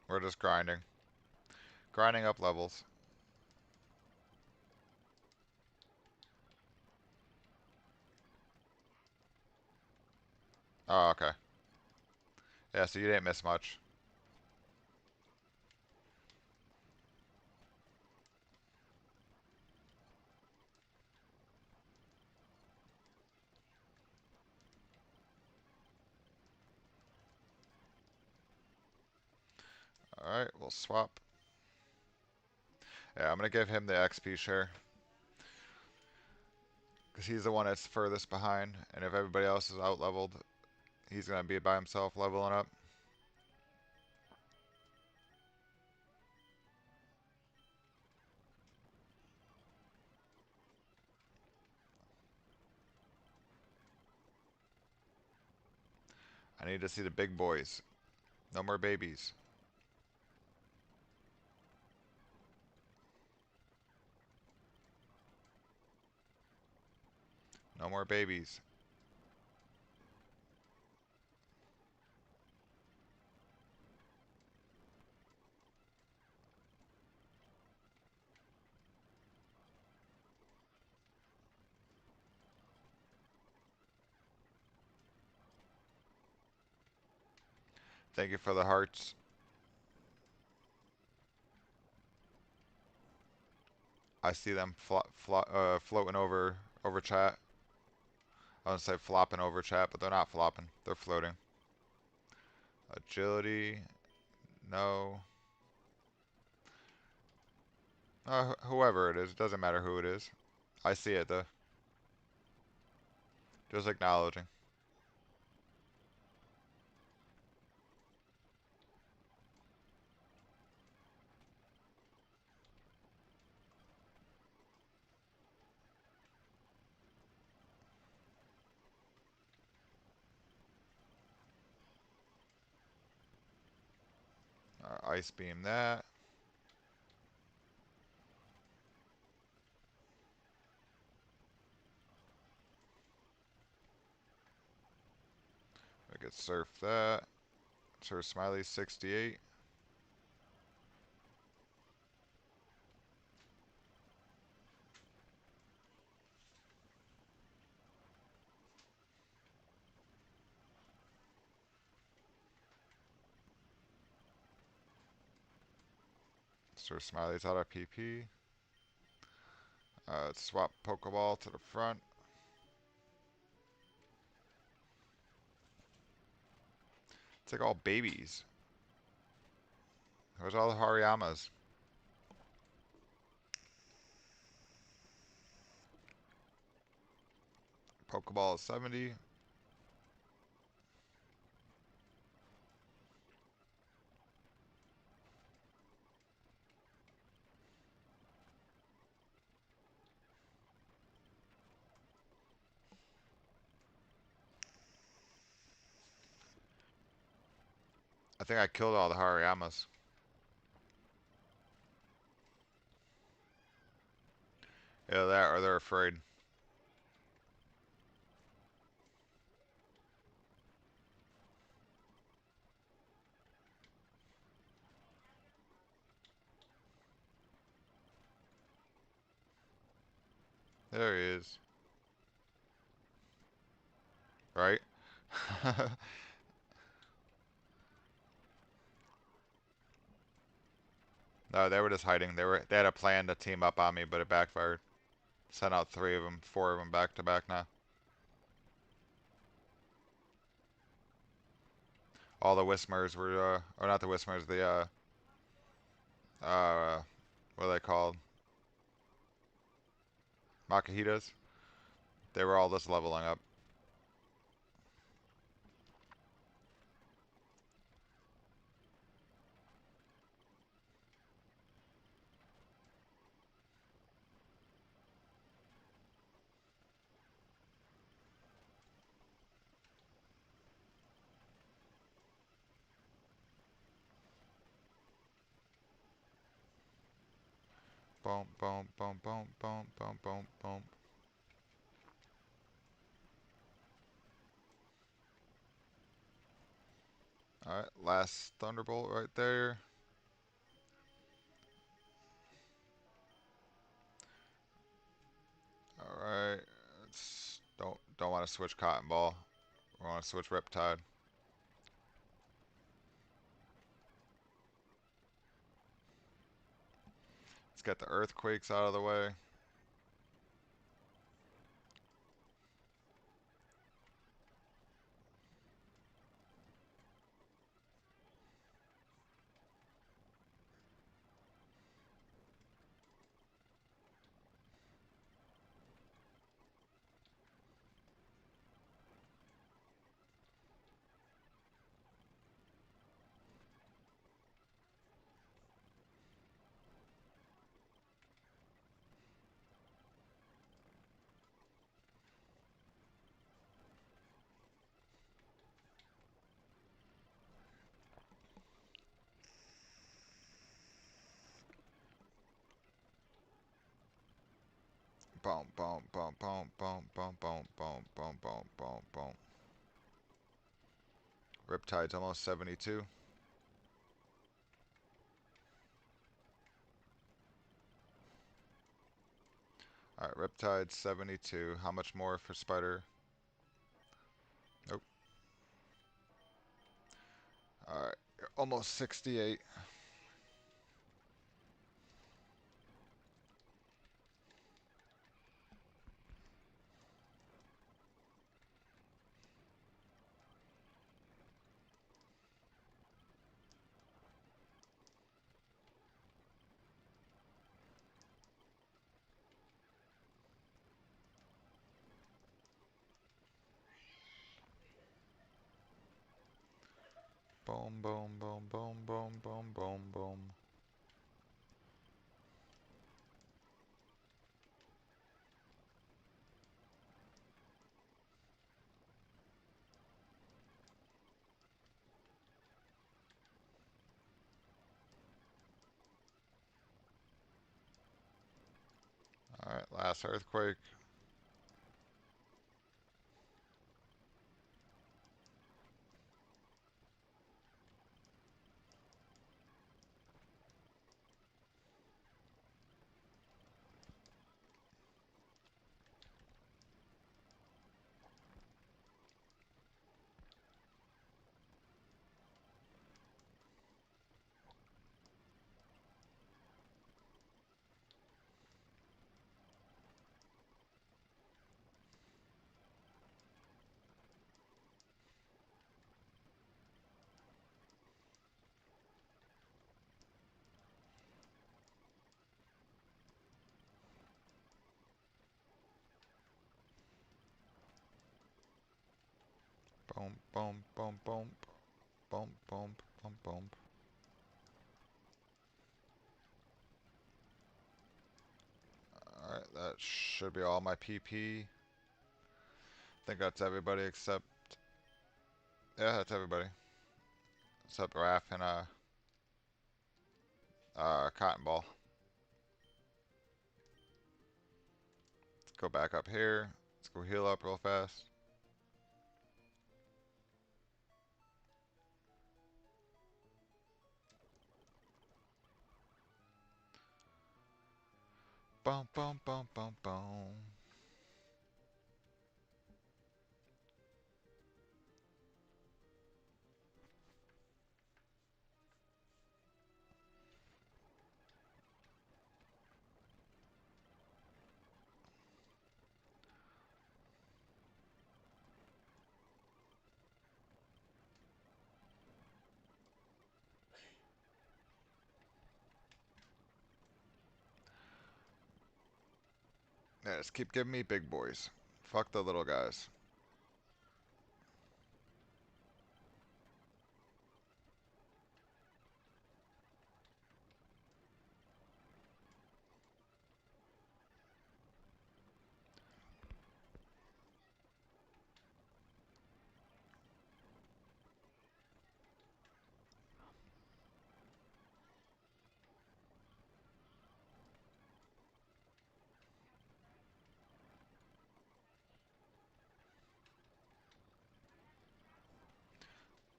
we're just grinding. Grinding up levels. Oh, okay. Yeah, so you didn't miss much. Alright, we'll swap. Yeah, I'm gonna give him the XP share. Because he's the one that's furthest behind. And if everybody else is out leveled, he's gonna be by himself leveling up. I need to see the big boys. No more babies. No more babies. Thank you for the hearts. I see them floating over chat. I would say flopping over chat, but they're not flopping. They're floating. Agility. No. Whoever it is. It doesn't matter who it is. I see it though. Just acknowledging. Ice beam that. I get surf that. Sir Smiley 68. Sir Smiley's out of PP. Swap Pokeball to the front. It's like all babies. Where's all the Hariyamas? Pokeball is 70. I think I killed all the Hariyamas. Either that or they're afraid. There he is. Right? No, they were just hiding. They had a plan to team up on me, but it backfired. Sent out 3 of them, 4 of them back to back now. All the Whismers were, or not the Whismers, the what are they called? Makahitas. They were all just leveling up. Boom, boom, boom, boom, boom, boom, boom, boom. Alright, last Thunderbolt right there. Alright. Don't want to switch Cotton Ball. We want to switch Riptide. Let's get the Earthquakes out of the way. Boom, boom, boom, boom, boom, boom, boom, boom, boom, boom, boom, boom. Riptide's almost 72. Alright, Riptide's 72. How much more for Spider? Nope. Alright, almost 68. Boom, boom, boom, boom, boom, boom, boom, boom. Alright, last earthquake. Boom, boom, boom, boom, boom, boom, boom, boom. Alright, that should be all my PP. I think that's everybody except... Yeah, that's everybody. Except Raph and Cotton Ball. Let's go back up here. Let's go heal up real fast. Boom, boom, boom, boom, boom. Yeah, just keep giving me big boys. Fuck the little guys.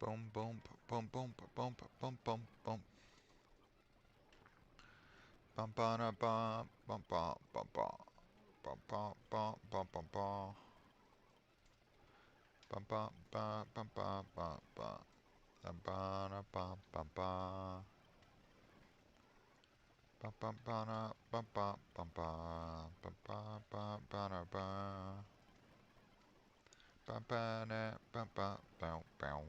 Boom, boom, boom, boom, boom, boom, boom, boom. Bum, ba, na, bum, bum, bum, bum, bum. Bum, bum, bum, bum, bum, bum. Bum, bum, bum, bum, bum, bum, bum. Bum, ba, na, bum, bum, bum. Bum, bum, ba, na, bum, bum, bum, bum. Bum, bum, bum, ba, na, bum. Bum, ba, na, bum, bum, bow, bow.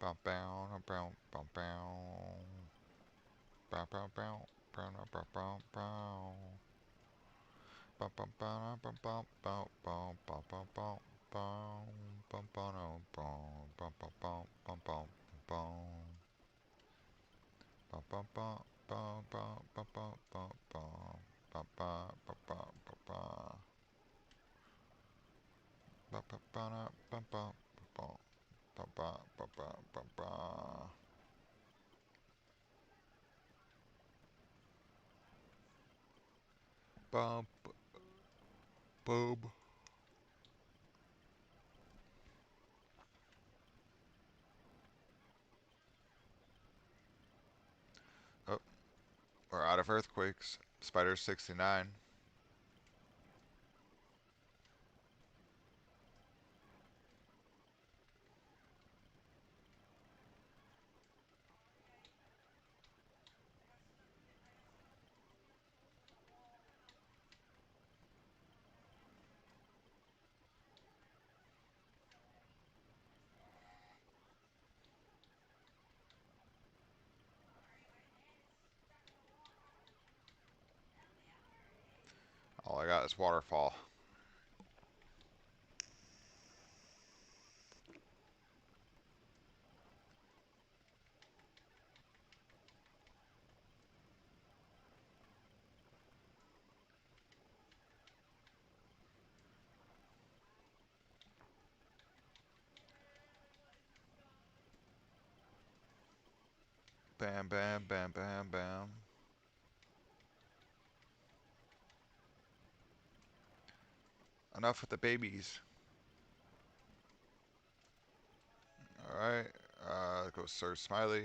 Bum, bow, na, bow, bum, bow. Bow, bow, bow. Bow, na, bow, bow, bow. Bum, bum, ba, na, bum, bum, bow, bow, bow, bow, bow. Bum, bum, ba, na, bum, bum, bum, bum, bum, bum, bum. Bum, bum, bum, bum, bum, bum, bum, bum, bum. Bum, bum, bum, bum, bum, bum. Bum, bum, ba, na, bum, bum, bum, bum, bum, bum, bum, bum, bum. Bum, boom. Oh, we're out of earthquakes. Spider 69. All I got is waterfall. Bam, bam, bam, bam, bam. Enough with the babies. Alright. Go Sir Smiley.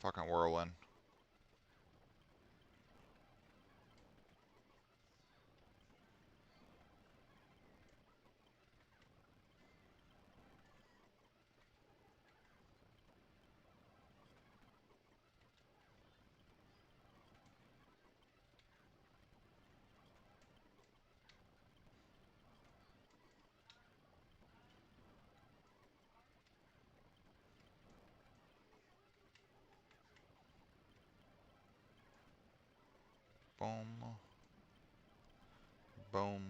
Fucking whirlwind. Boom. Boom.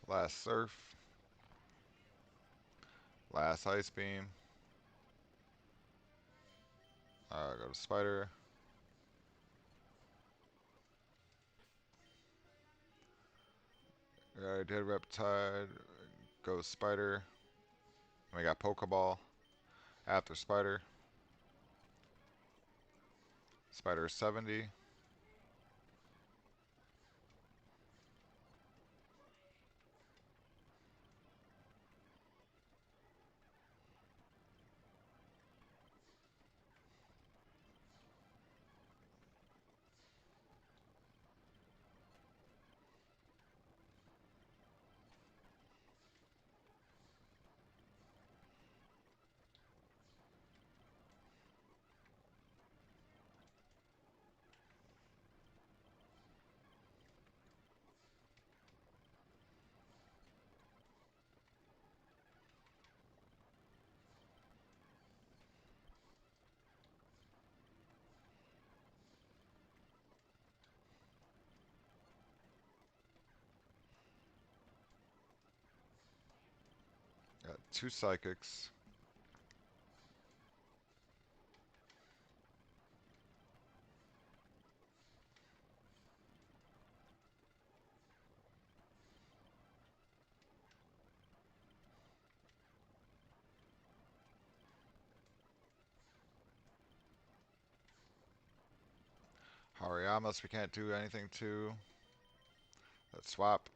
Last surf. Last ice beam. Go to spider. I did Reptide. Go spider. And we got Pokeball. After spider. Spider 70. Got 2 psychics. Hariyamas we can't do anything to. Let's swap.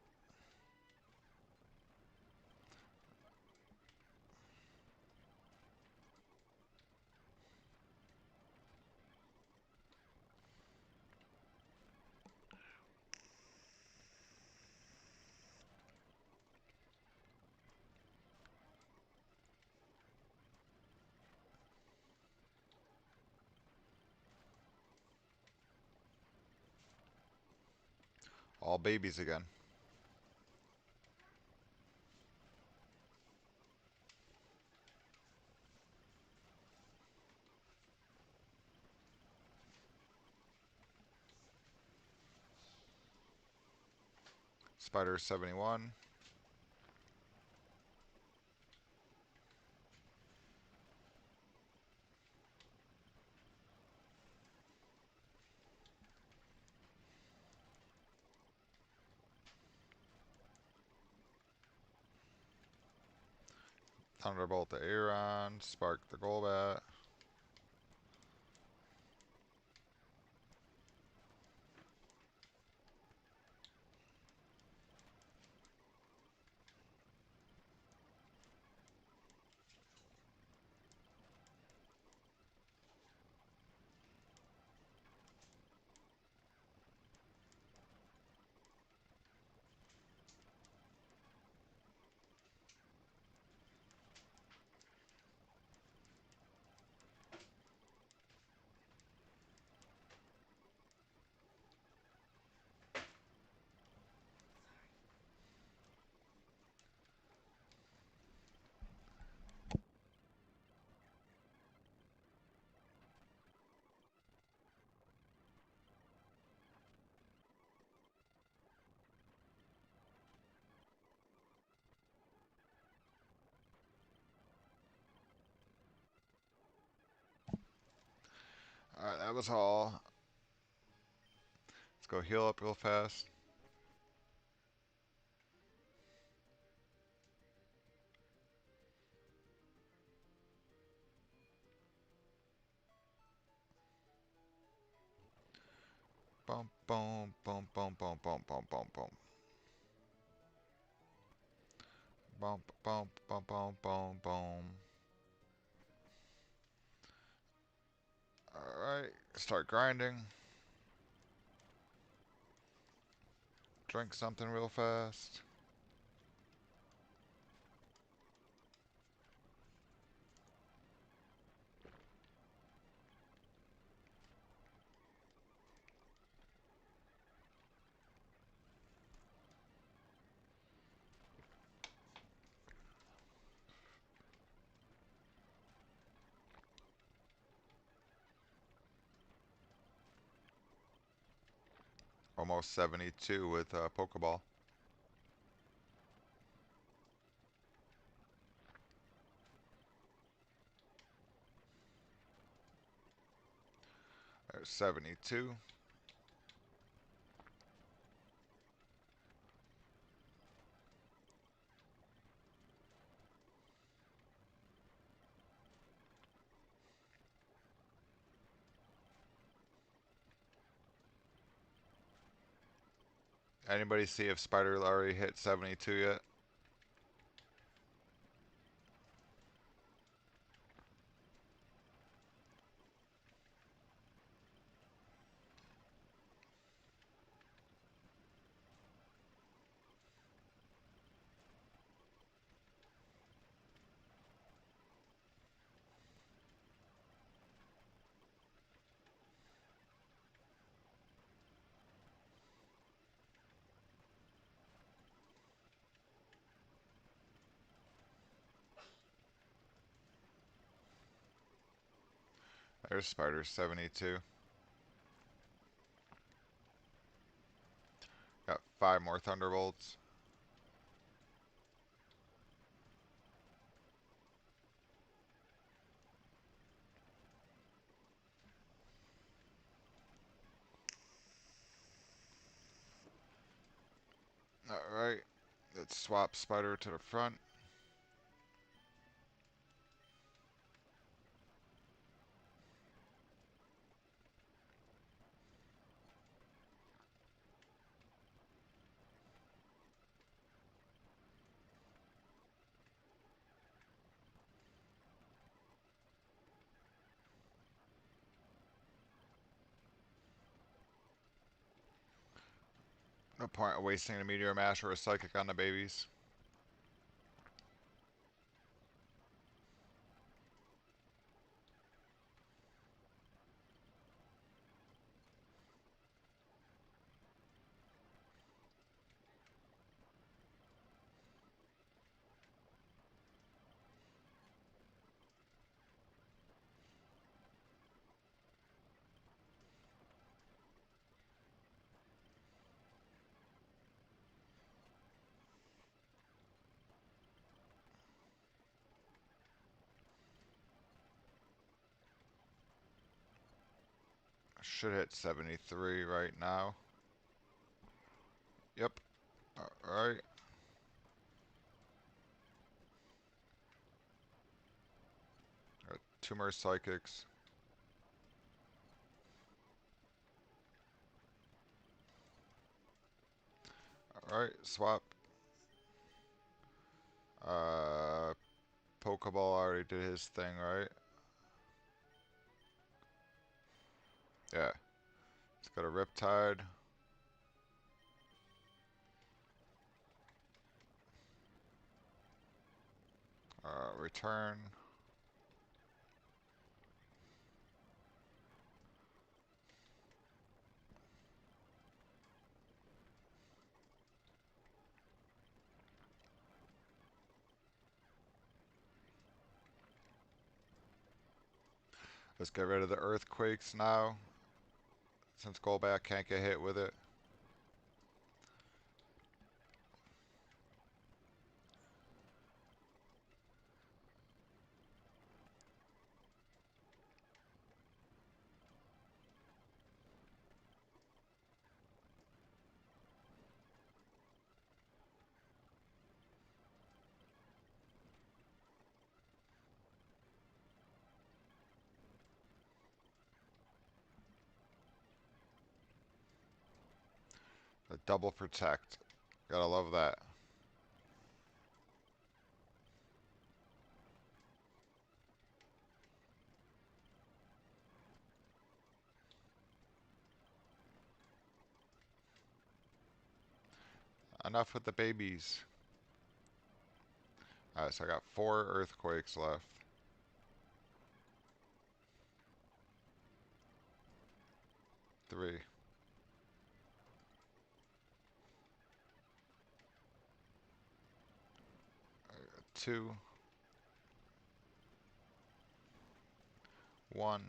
All babies again. Spider 71. Thunderbolt the Aeron. Spark the Golbat. Alright, that was all. Let's go heal up real fast. Boom, boom, boom, boom, boom, boom, boom, boom, boom. Boom, boom, boom, boom, boom, boom. Alright, start grinding. Drink something real fast. Almost 72 with Pokeball. There's 72. Anybody see if Spider already hit 72 yet? There's Spider 72. Got 5 more Thunderbolts. Alright, let's swap Spider to the front. No point of wasting a Meteor Mash or a Psychic on the babies. Should hit 73 right now. Yep. Alright. Got 2 more Psychics. Alright, swap. Uh, Pokeball already did his thing, right? Yeah. It's got a Riptide. Return. Let's get rid of the Earthquakes now. Since Golbat can't get hit with it. A double protect. Gotta love that. Enough with the babies. Alright, so I got 4 earthquakes left. 3. 2. 1.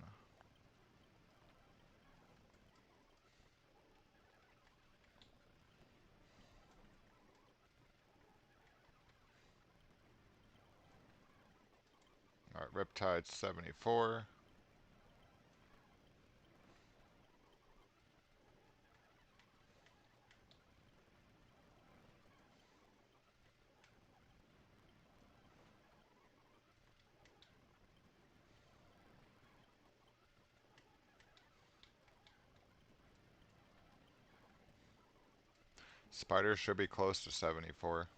Alright, Riptide 74. Spider should be close to 74.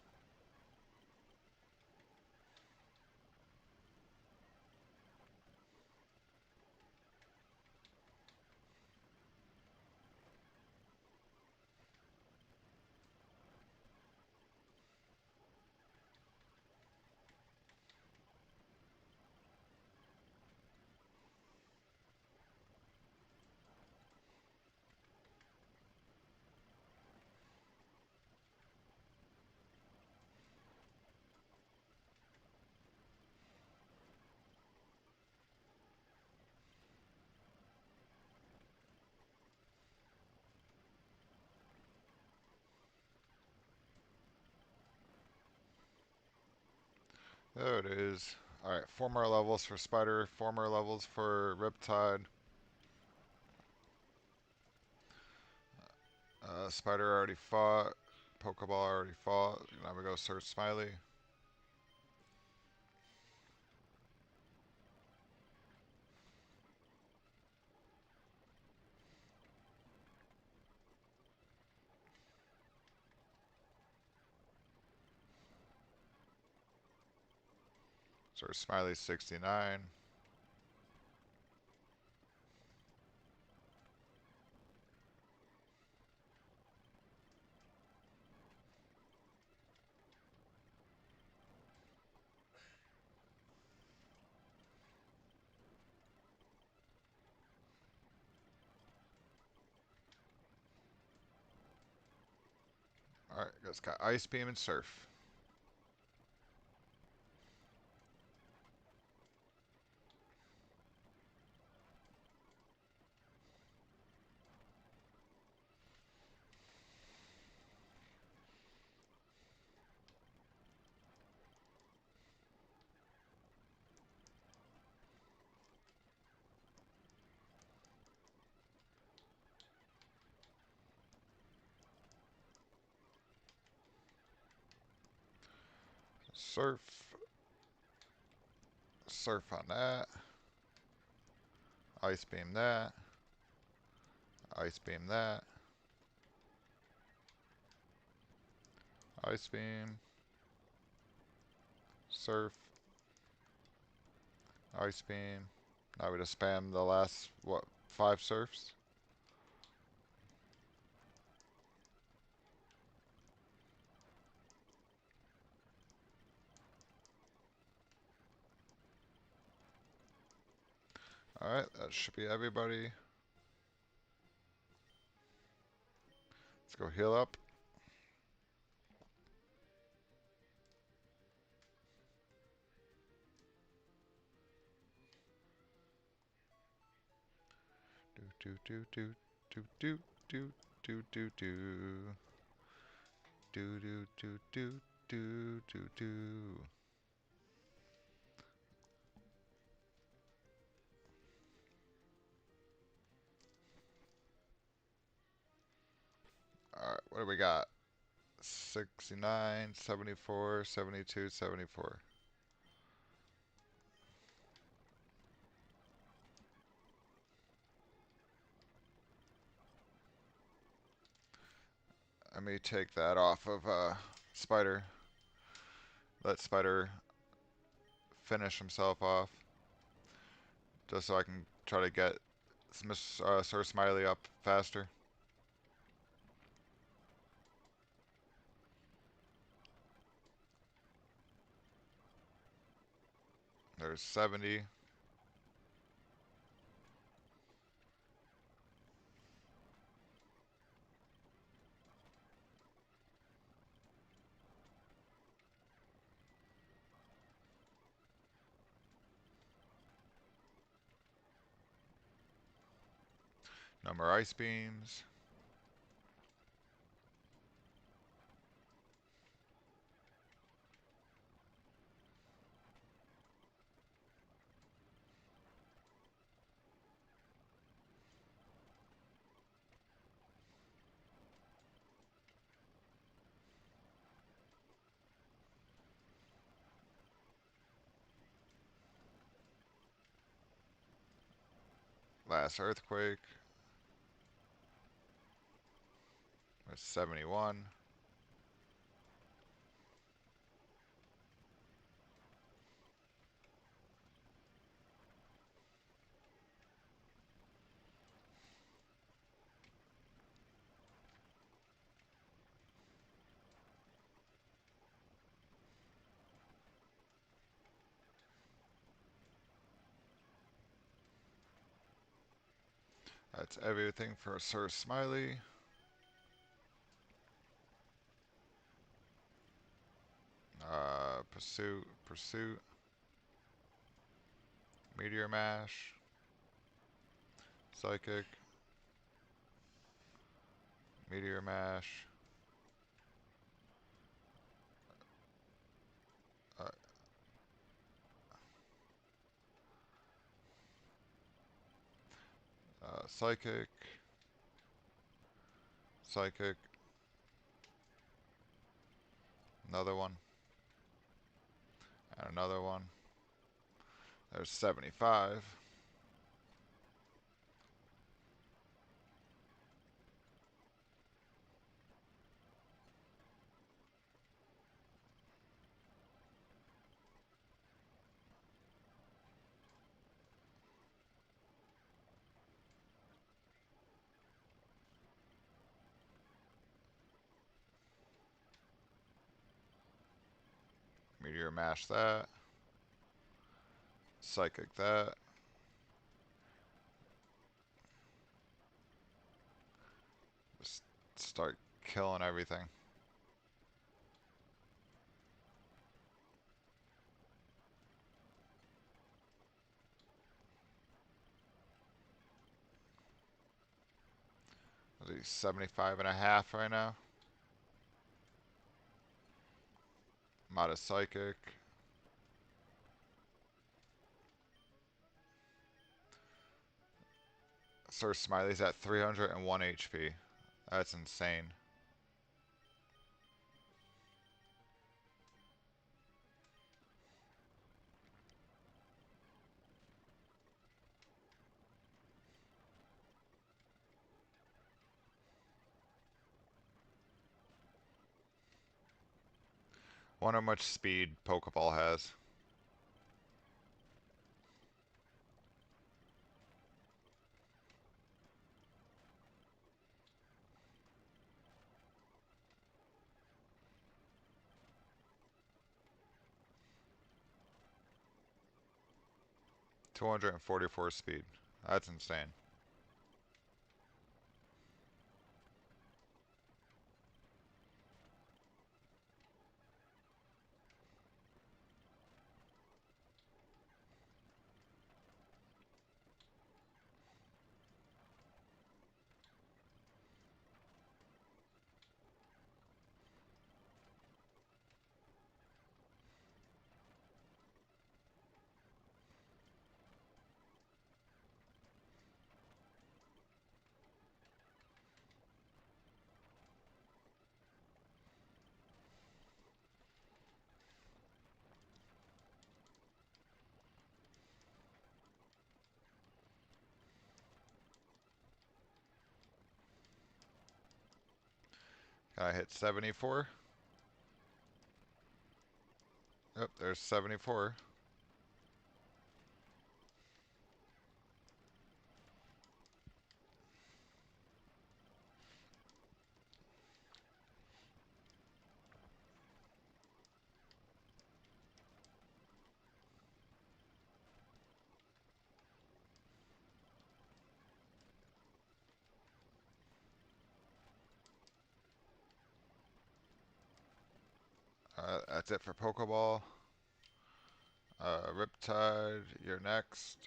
There it is. Alright, 4 more levels for Spider, 4 more levels for Riptide. Spider already fought. Pokeball already fought. Now we go search Smiley. Search Smiley 69. Alright, it's got Ice Beam and Surf. Surf. Surf on that. Ice Beam that. Ice Beam that. Ice Beam. Surf. Ice Beam. Now we just spam the last, what, 5 surfs? Alright, that should be everybody. Let's go heal up. Do do do do do do do do do do do do do do do do. Alright, what do we got? 69, 74, 72, 74. Let me take that off of Spider. Let Spider finish himself off. Just so I can try to get Sir Smiley up faster. There's 70. No more ice beams. Last earthquake. There's 71. That's everything for Sir Smiley. Pursuit, pursuit. Meteor mash. Psychic. Meteor mash. Uh, Psychic. Psychic. Another one. And another one. There's 75. Meteor mash that. Psychic that. Just start killing everything. What is he, 75 and a half right now? I'm out of psychic. Sir Smiley's at 301 HP. That's insane. Wonder how much speed Pokeball has. .244 speed. That's insane. I hit 74? Yep, there's 74. That's it for Pokeball. Riptide, you're next.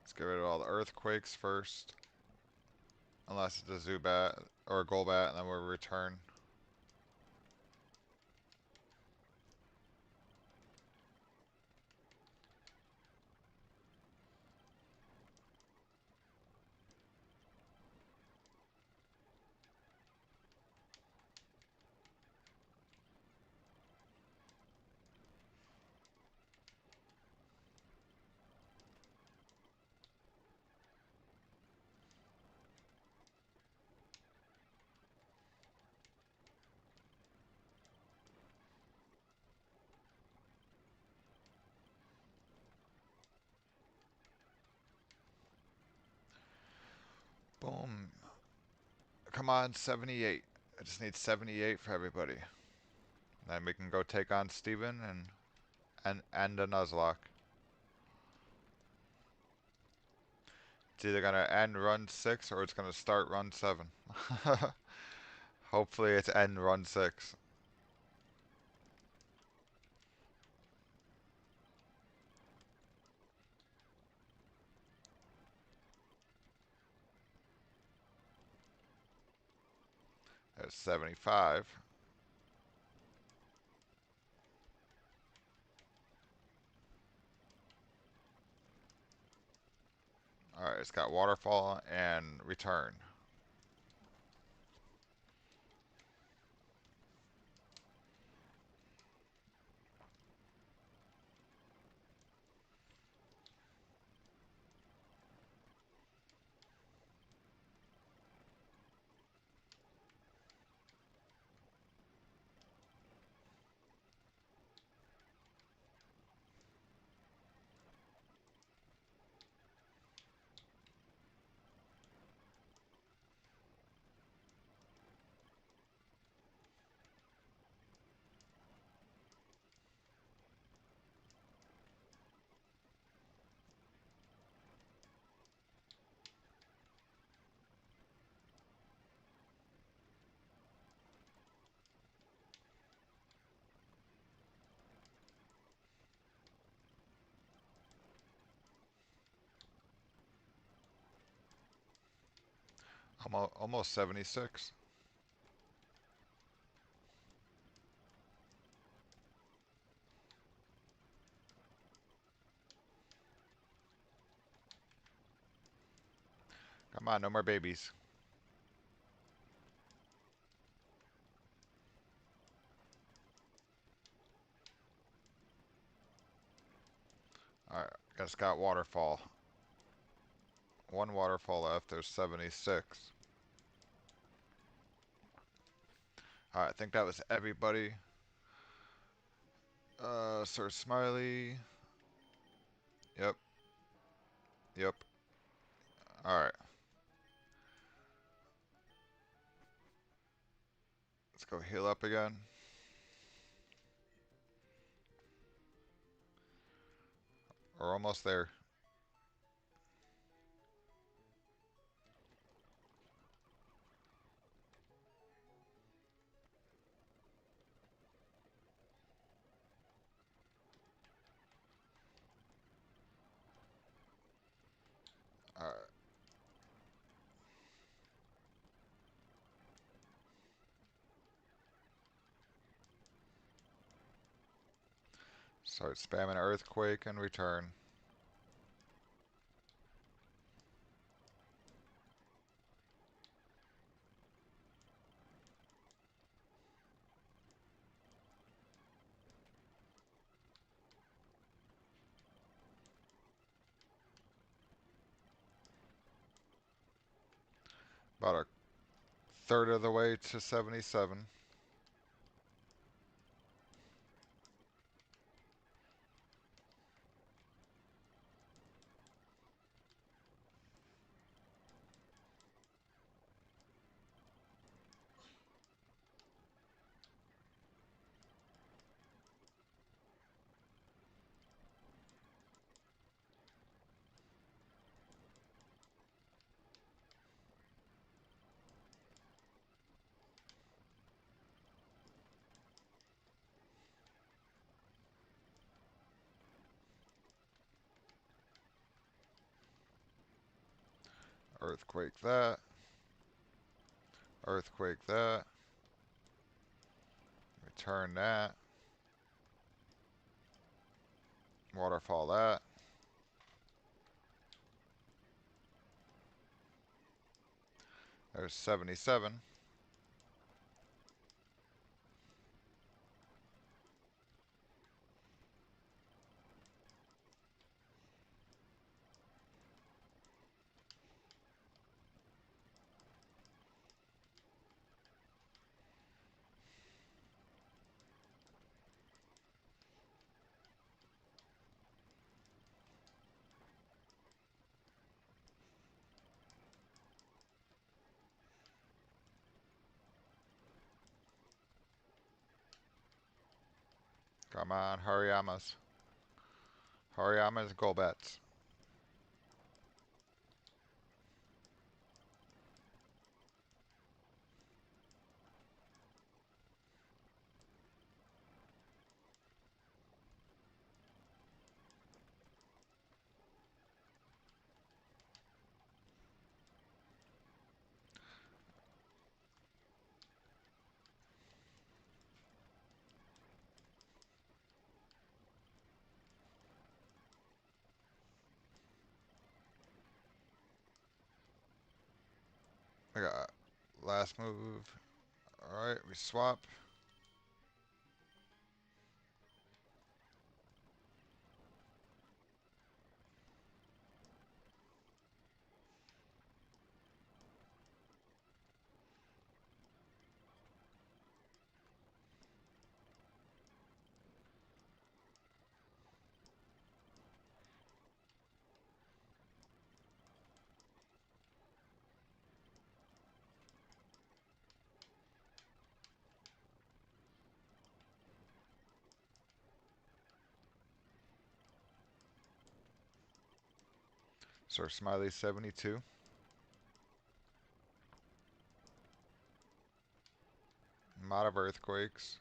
Let's get rid of all the earthquakes first. Unless it's a Zubat or a Golbat, and then we'll return. Boom. Come on, 78. I just need 78 for everybody. Then we can go take on Steven and a Nuzlocke. It's either gonna end run 6 or it's gonna start run 7. Hopefully it's end run 6. There's 75. Alright, it's got waterfall and return. Almost 76. Come on, no more babies. Alright, just got waterfall. One waterfall left, there's 76. Alright, I think that was everybody. Sir Smiley. Yep, yep. Alright, let's go heal up again. We're almost there. Alright. Start spamming earthquake and return. About a third of the way to 77. Earthquake that. Earthquake that. Return that. Waterfall that. There's 77. Come on, Hariyamas. Hariyamas, goal bets. I got last move. Alright, we swap. Sir Smiley 72. A lot of earthquakes.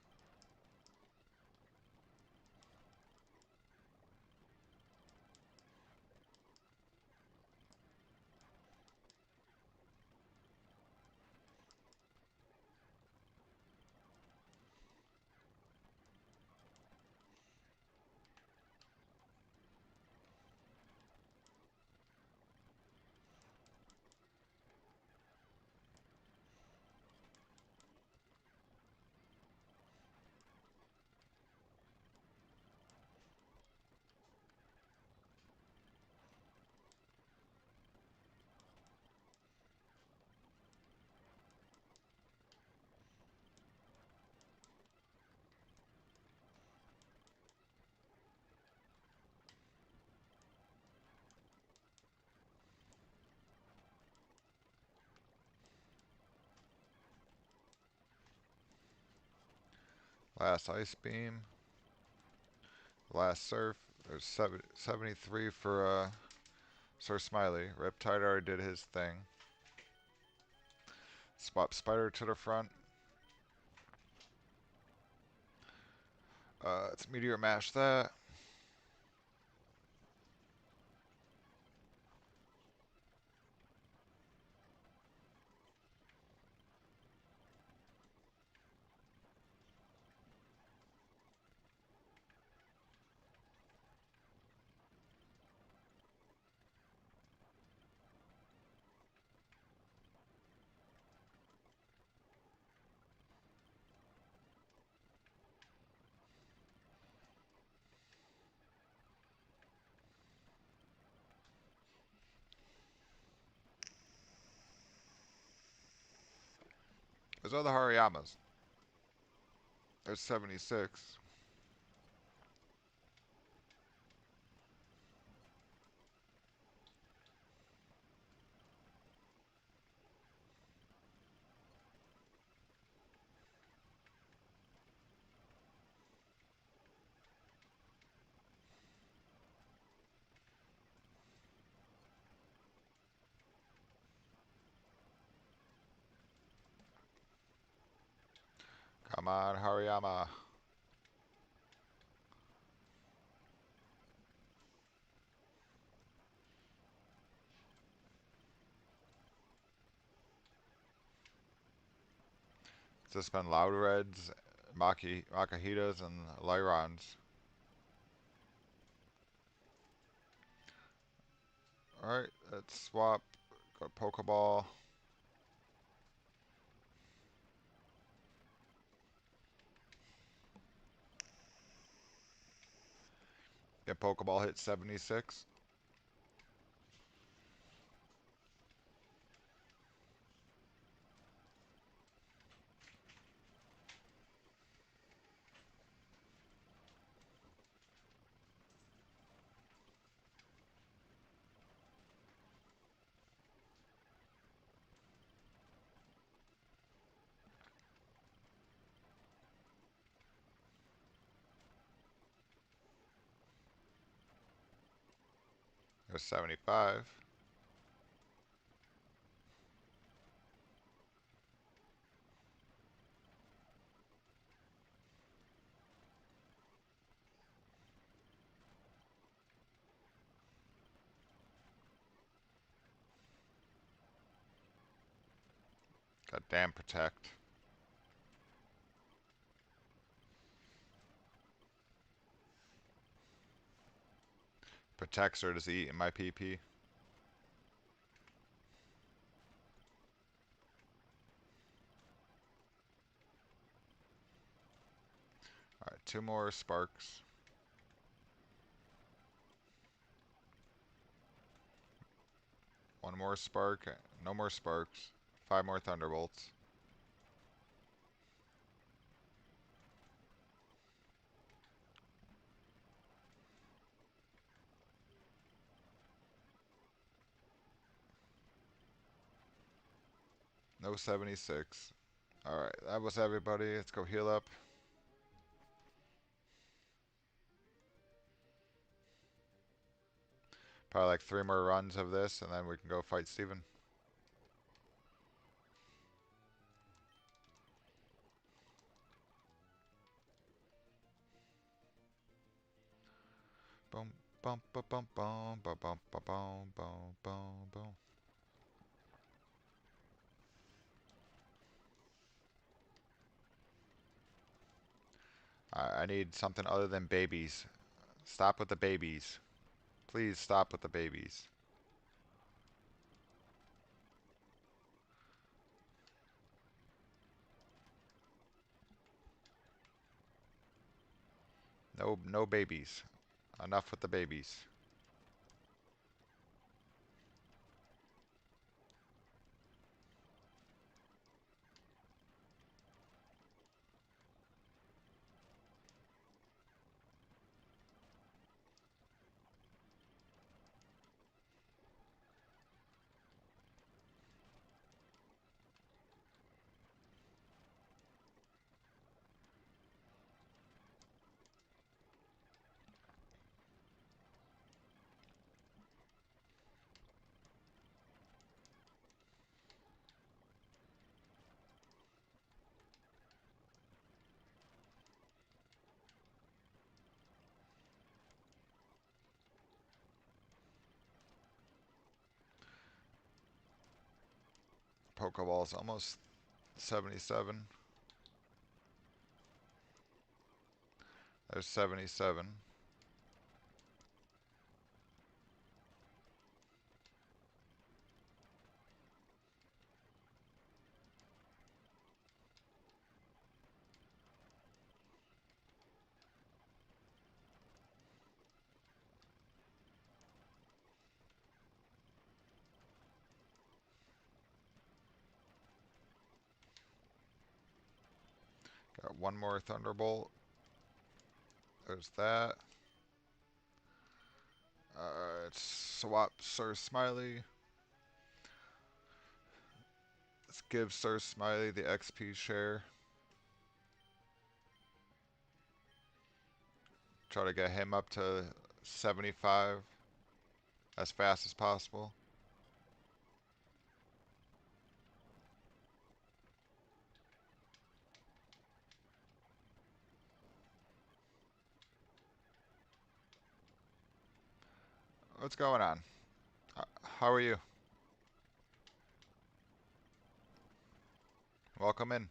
Last ice beam. Last surf. There's 73 for Sir Smiley. Riptide already did his thing. Swap Spider to the front. It's Meteor Mash that. There's other Hariyamas. There's 76. Come on, Hariyama. It's just been Loud Reds, Makahitas, and Lyrons. Alright, let's swap. Go Pokeball. Get Pokeball hit 76. There's 75. Got damn Protect. Protects her, does he eat in my PP? Alright, 2 more Sparks. One more Spark. No more Sparks. 5 more Thunderbolts. No 76. Alright, that was everybody. Let's go heal up. Probably like 3 more runs of this, and then we can go fight Steven. Boom, bum, ba, bum, bum, ba, bum, ba, bum, bum, bum, bum. I need something other than babies. Stop with the babies. Please stop with the babies. No, no babies. Enough with the babies. Pokeball's almost 77. There's 77. Got one more Thunderbolt. There's that. Swap Sir Smiley. Let's give Sir Smiley the XP share. Try to get him up to 75 as fast as possible. What's going on? How are you? Welcome in.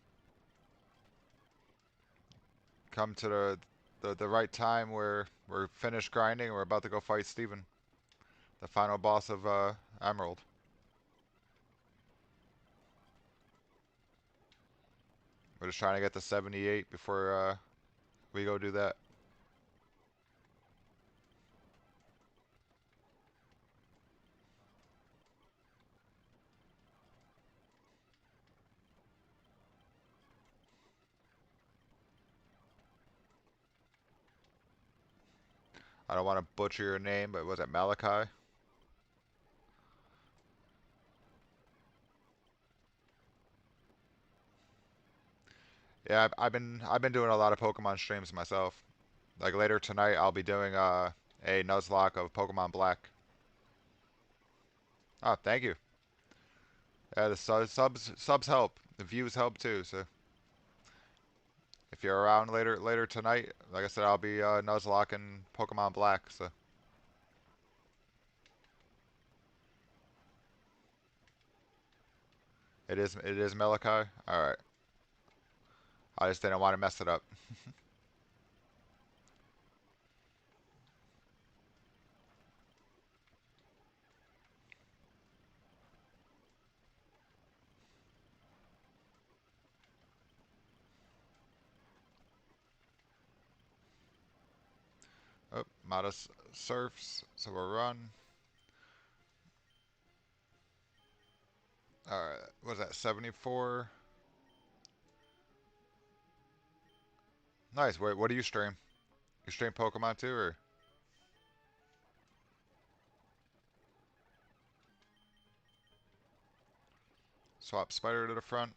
Come to the right time where we're finished grinding and we're about to go fight Steven, the final boss of Emerald. We're just trying to get to 78 before we go do that. I don't want to butcher your name, but was it Malachi? Yeah, I've been doing a lot of Pokemon streams myself. Like later tonight, I'll be doing a Nuzlocke of Pokemon Black. Oh, thank you. Yeah, the subs help. The views help too. So if you're around later tonight, like I said, I'll be Nuzlocking Pokemon Black. So it is Malachi. All right. I just didn't want to mess it up. Oh, Modest surfs. So we'll run. All right. What was that? 74. Nice. Wait, what do you stream? You stream Pokemon too, or swap Spider to the front?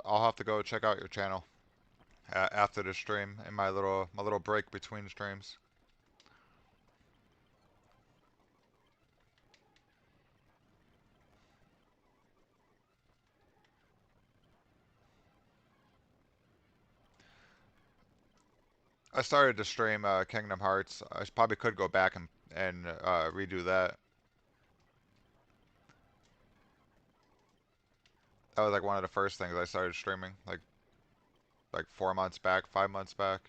I'll have to go check out your channel after the stream in my little break between streams. I started to stream Kingdom Hearts. I probably could go back and redo that. That was like one of the first things I started streaming, like 4 months back, 5 months back.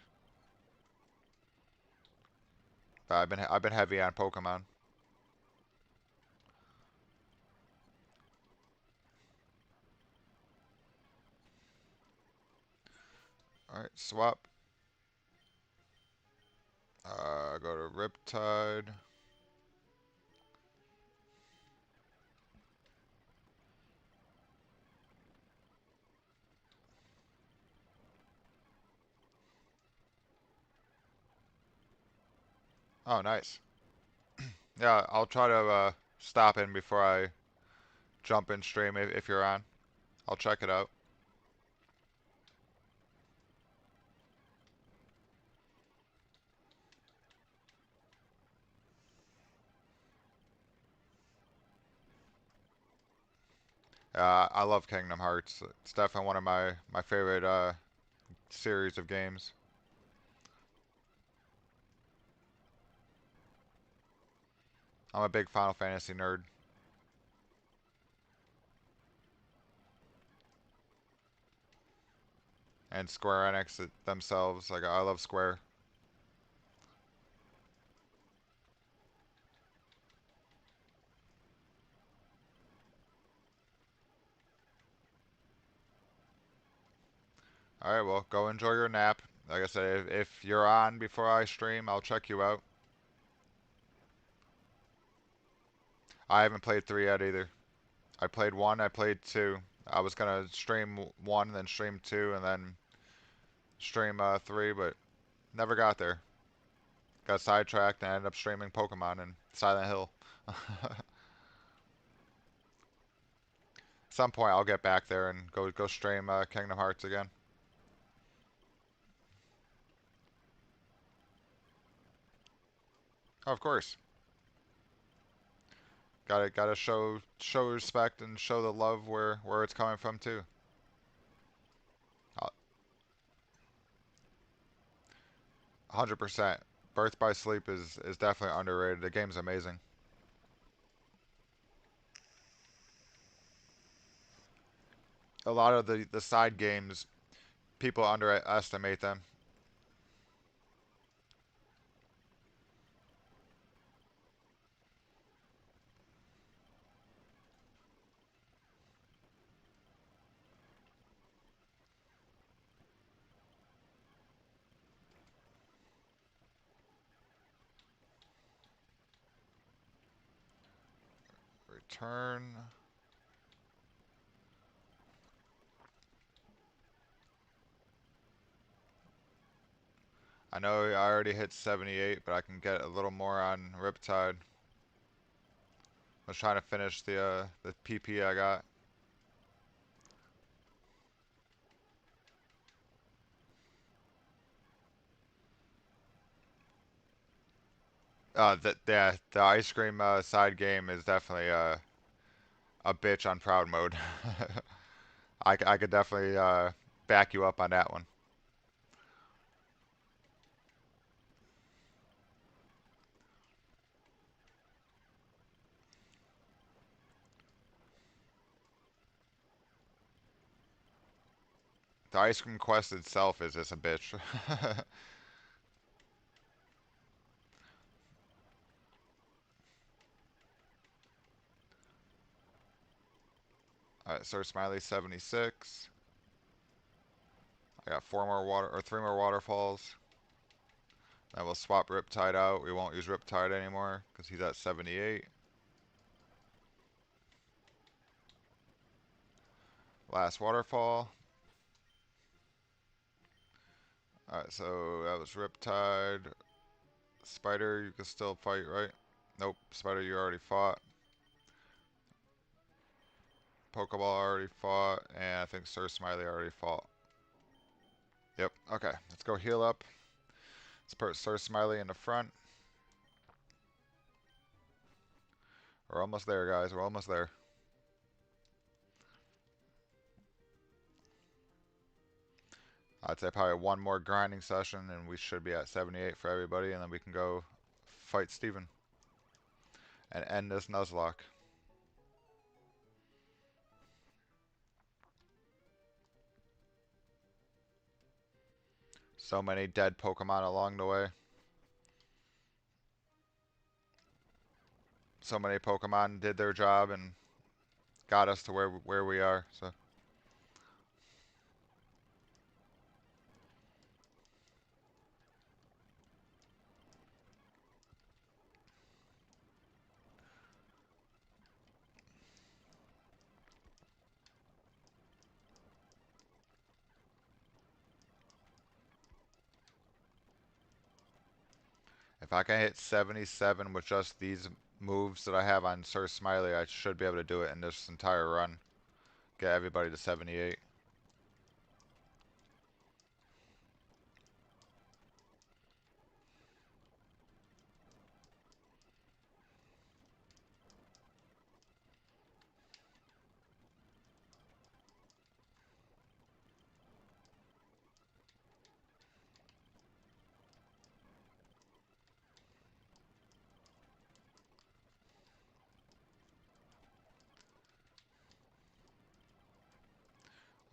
But I've been heavy on Pokemon. All right, swap. Go to Riptide. Oh, nice. Yeah, I'll try to stop in before I jump in stream if you're on. I'll check it out. I love Kingdom Hearts. It's definitely one of my favorite series of games. I'm a big Final Fantasy nerd. and Square Enix themselves. Like I love Square. All right, well, go enjoy your nap. Like I said, if you're on before I stream, I'll check you out. I haven't played 3 yet either. I played 1, I played 2. I was gonna stream 1, then stream 2, and then stream 3, but never got there. Got sidetracked and ended up streaming Pokemon and Silent Hill. At some point, I'll get back there and go stream Kingdom Hearts again. Oh, of course, gotta show respect and show the love where it's coming from too. 100%. Birth by Sleep is definitely underrated. The game's amazing. A lot of the side games, people underestimate them. Return. I know I already hit 78, but I can get a little more on Riptide. I was trying to finish the PP I got. The ice cream side game is definitely a bitch on proud mode. I could definitely back you up on that one. The ice cream quest itself is just a bitch. Alright, Sir Smiley 76. I got 3 more waterfalls. Then we'll swap Riptide out. We won't use Riptide anymore because he's at 78. Last waterfall. Alright, so that was Riptide. Spider, you can still fight, right? Nope, Spider, you already fought. Pokeball already fought, and I think Sir Smiley already fought. Yep, okay, let's go heal up. Let's put Sir Smiley in the front. We're almost there, guys. We're almost there. I'd say probably one more grinding session, and we should be at 78 for everybody, and then we can go fight Steven and end this Nuzlocke. So many dead Pokemon along the way. So many Pokemon did their job and got us to where we are. So if I can hit 77 with just these moves that I have on Sir Smiley, I should be able to do it in this entire run. Get everybody to 78.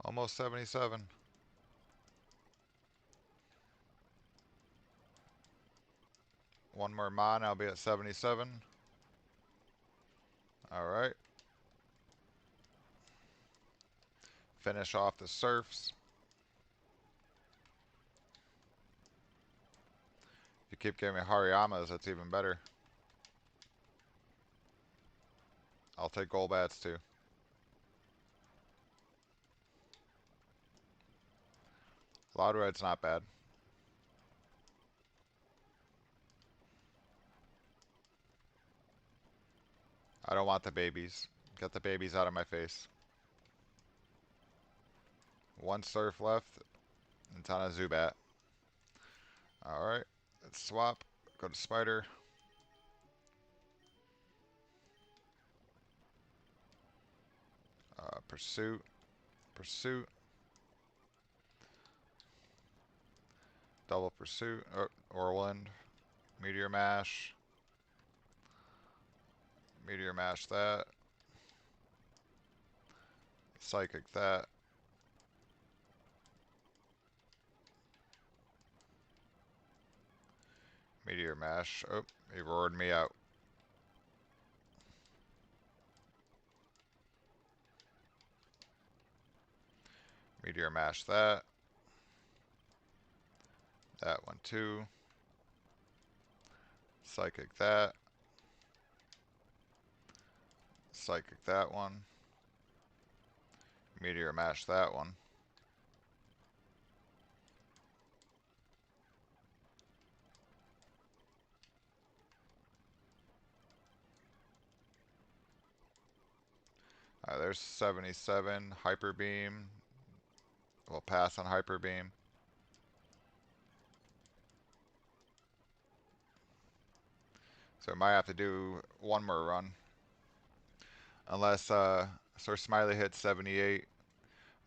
Almost 77. one more mon, I'll be at 77. Alright. Finish off the surfs. If you keep giving me Hariyamas, that's even better. I'll take Golbats too. Loud Red's not bad. I don't want the babies. Get the babies out of my face. One surf left. And it's on a Zubat. Alright. Let's swap. Go to Spider. Pursuit. Pursuit. Double Pursuit. Orland. Meteor Mash. Meteor Mash that. Psychic that. Meteor Mash. Oh, he roared me out. Meteor Mash that. That one too. Psychic that. Psychic that one. Meteor Mash that one. Alright, there's 77. Hyper Beam. We'll pass on Hyper Beam. So I might have to do one more run. Unless Sir Smiley hits 78.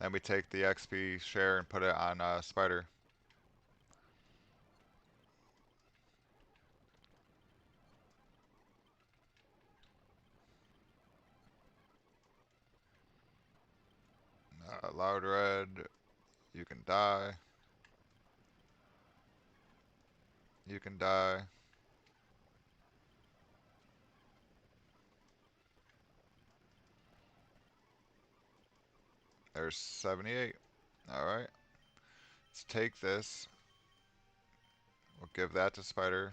Then we take the XP share and put it on Spider. Loud Red. You can die. You can die. There's 78. Alright. Let's take this. We'll give that to Spider.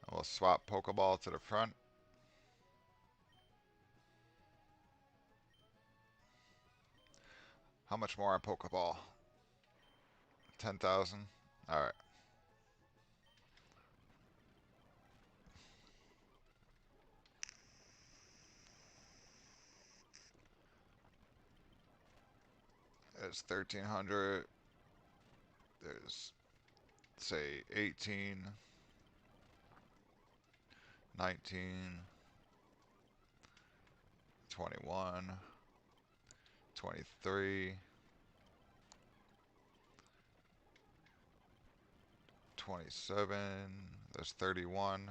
And we'll swap Pokeball to the front. How much more on Pokeball? 10,000. Alright. There's 1,300. There's, say, 18. 19. 21. 23. 27. There's 31.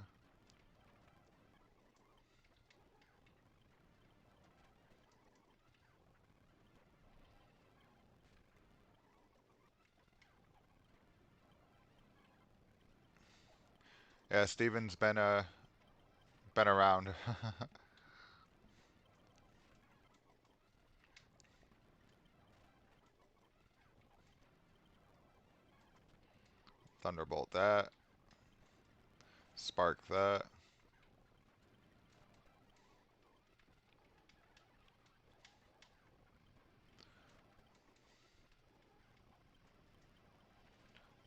Yeah, Steven's been around. Thunderbolt that. Spark that.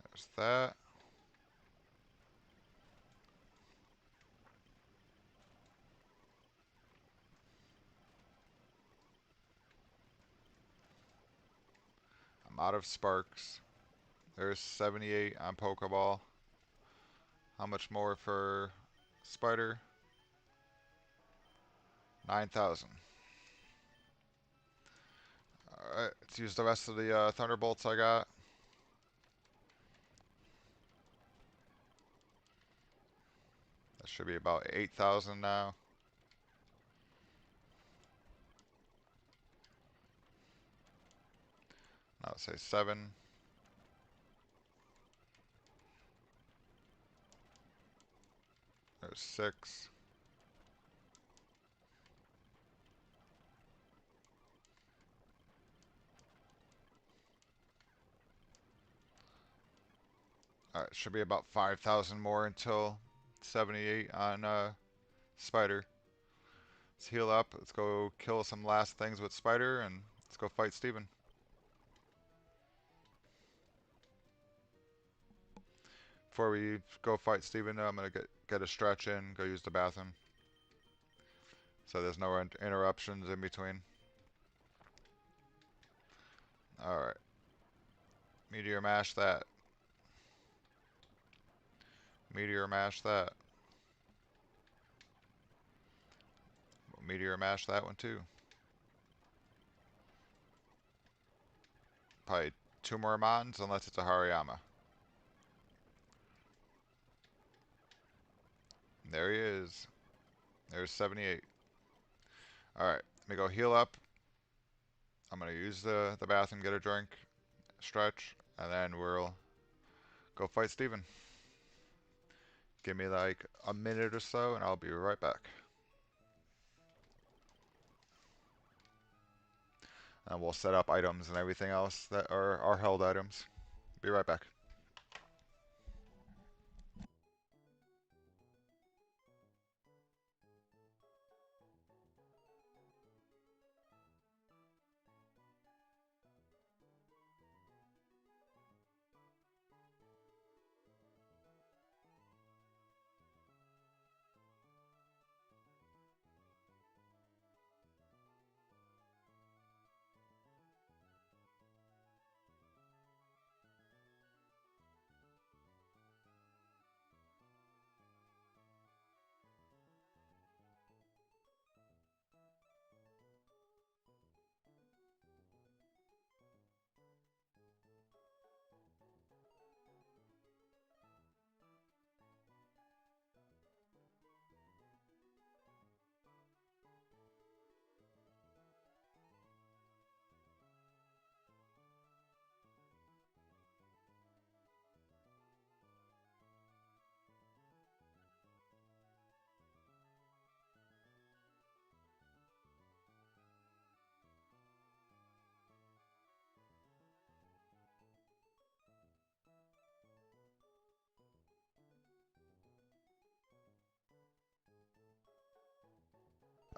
There's that. I'm out of sparks. There's 78 on Pokeball. How much more for Spider? 9,000. Alright, let's use the rest of the Thunderbolts I got. That should be about 8,000 now. Now say 7. to 6. Alright, should be about 5,000 more until 78 on Spider. Let's heal up. Let's go kill some last things with Spider, and let's go fight Steven. Before we go fight Steven, though, I'm going to get a stretch in, go use the bathroom. So there's no interruptions in between. Alright. Meteor mash that. Meteor mash that. Meteor mash that one too. Probably 2 more Mons, unless it's a Hariyama. There he is. There's 78. Alright, let me go heal up. I'm going to use the bathroom, get a drink, stretch, and then we'll go fight Steven. Give me like a minute or so, and I'll be right back. And we'll set up items and everything else that are our held items. Be right back.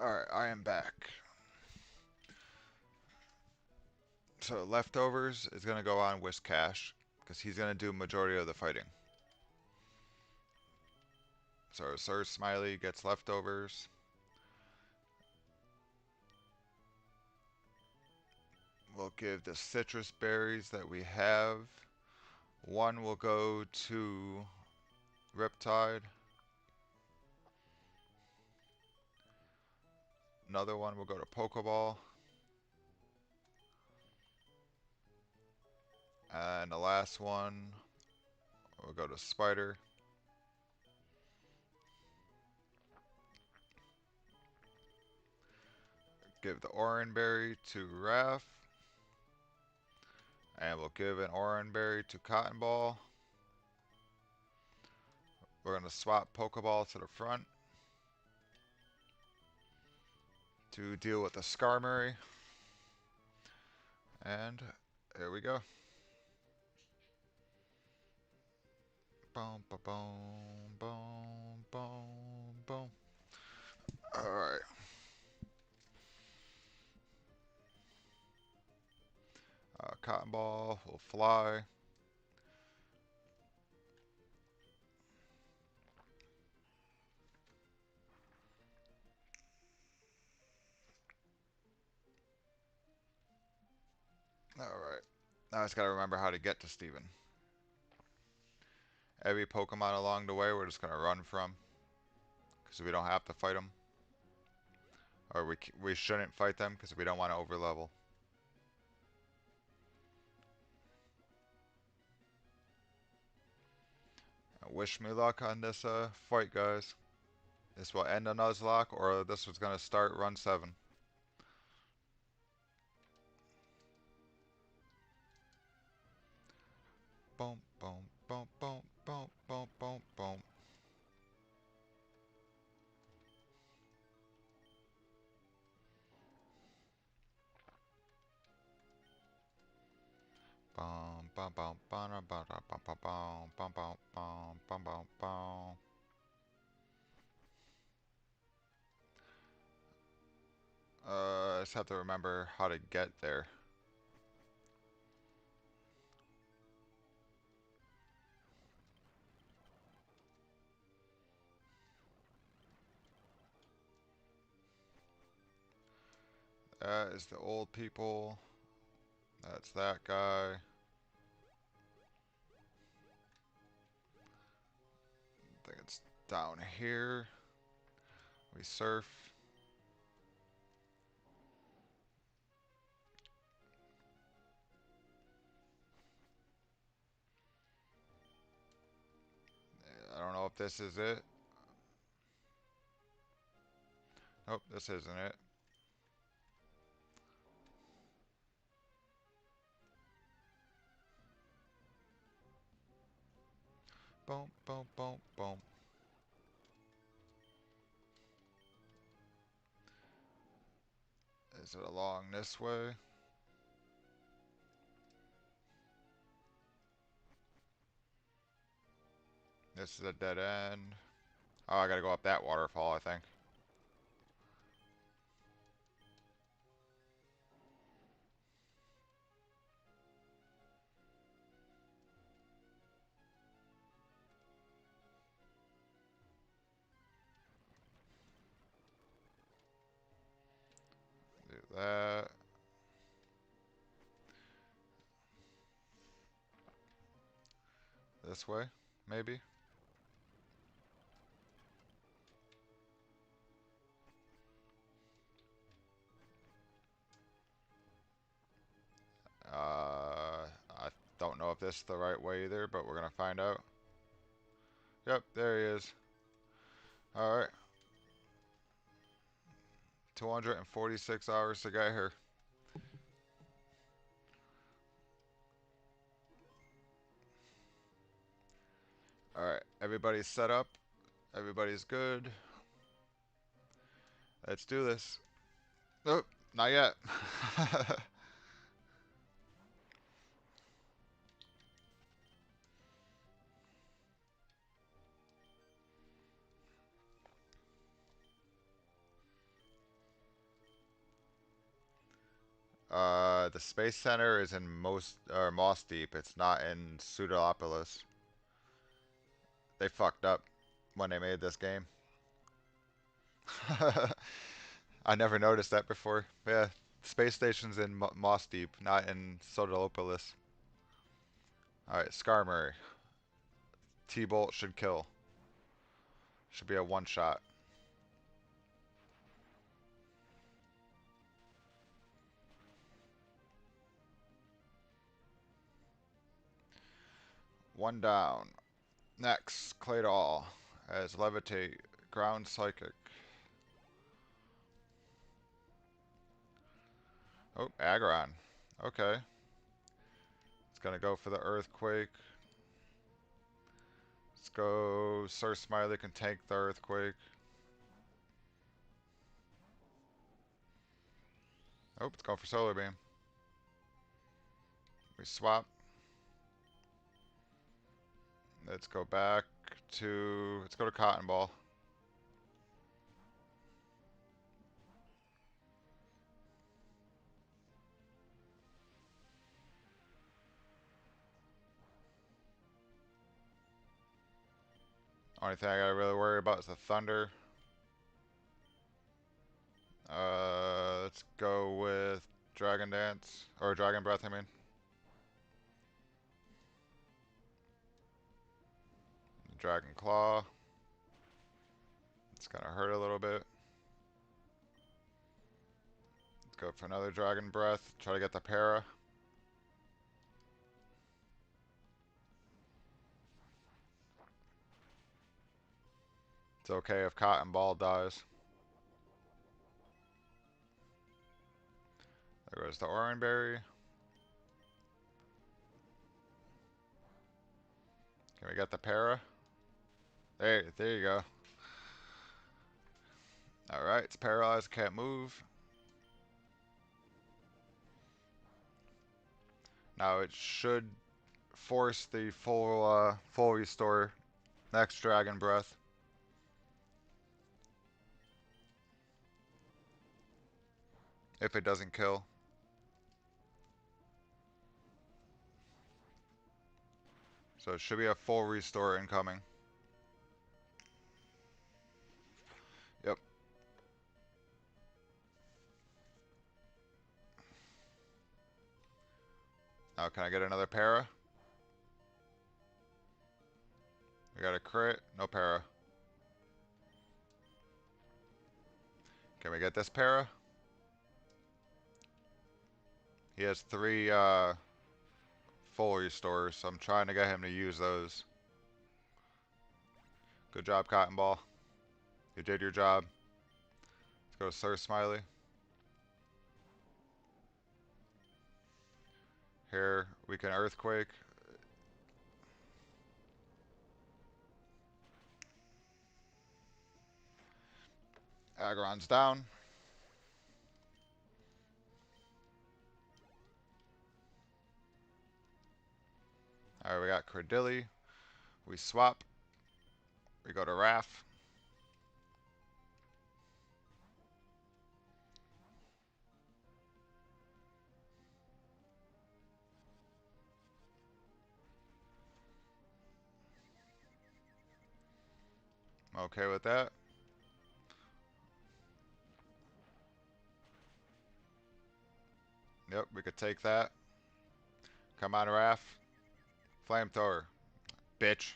Alright, I am back. So leftovers is going to go on with Cash, because he's going to do majority of the fighting. So Sir Smiley gets leftovers. We'll give the citrus berries that we have. One will go to Riptide. Another one will go to Pokeball. And the last one will go to Spider. Give the Oranberry to Raph. And we'll give an Oranberry to Cotton Ball. We're going to swap Pokeball to the front to deal with the Skarmory. And there we go. Boom, boom, boom, boom, boom, boom. Alright. Cotton Ball will fly. Alright. Now I just gotta remember how to get to Steven. Every Pokemon along the way we're just gonna run from, because we don't have to fight them. Or we shouldn't fight them because we don't want to overlevel. Wish me luck on this fight, guys. This will end a Nuzlocke, or this was gonna start run 7. Boom, boom, boom, boom, boom, boom, boom, boom. I just have to remember how to get there. That is the old people. That's that guy. I think it's down here. We surf. I don't know if this is it. Nope, this isn't it. Boom, boom, boom, boom. Is it along this way? This is a dead end. Oh, I gotta go up that waterfall, I think. Do that. This way, maybe? I don't know if this is the right way either, but we're gonna find out. Yep, there he is. Alright. 246 hours to get here. Alright, everybody's set up. Everybody's good. Let's do this. Nope, not yet. The Space Center is in Moss Deep. It's not in Pseudopolis. They fucked up when they made this game. I never noticed that before. Yeah, space station's in Moss Deep, not in Pseudopolis. Alright, Skarmory. T-Bolt should kill. Should be a one-shot. One down. Next, Claydol as Levitate, Ground Psychic. Oh, Aggron. Okay. It's gonna go for the Earthquake. Let's go. Sir Smiley can tank the Earthquake. Oh, it's going for Solar Beam. We swap. Let's go back to. Let's go to Cotton Ball. Only thing I gotta really worry about is the Thunder. Let's go with Dragon Dance. Or Dragon Breath, I mean. Dragon Claw. It's gonna hurt a little bit. Let's go for another Dragon Breath. Try to get the Para. It's okay if Cotton Ball dies. There goes the Orange Berry. Can we get the Para? There you go. Alright, it's paralyzed, can't move. Now it should force the full restore next dragon breath. If it doesn't kill. So it should be a full restore incoming. Yep. Now can I get another para? We got a crit, no para. Can we get this para? He has 3 full restores, so I'm trying to get him to use those. Good job, Cotton Ball. You did your job. Let's go Sir Smiley. Here, we can Earthquake. Aggron's down. Alright, we got Credilli. We swap. We go to Raph. I'm okay with that. Yep, we could take that. Come on, Raph. Flamethrower. Bitch.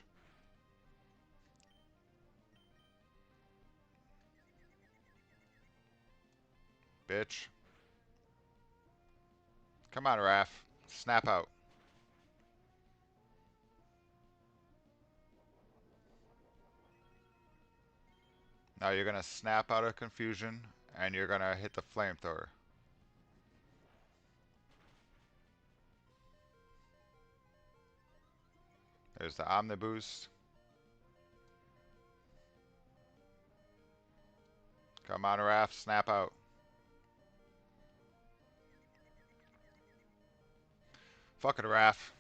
Bitch. Come on, Raph. Snap out. Now you're going to snap out of confusion, and you're going to hit the flamethrower. There's the Omniboost. Come on, Raph. Snap out. Fuck it, Raph.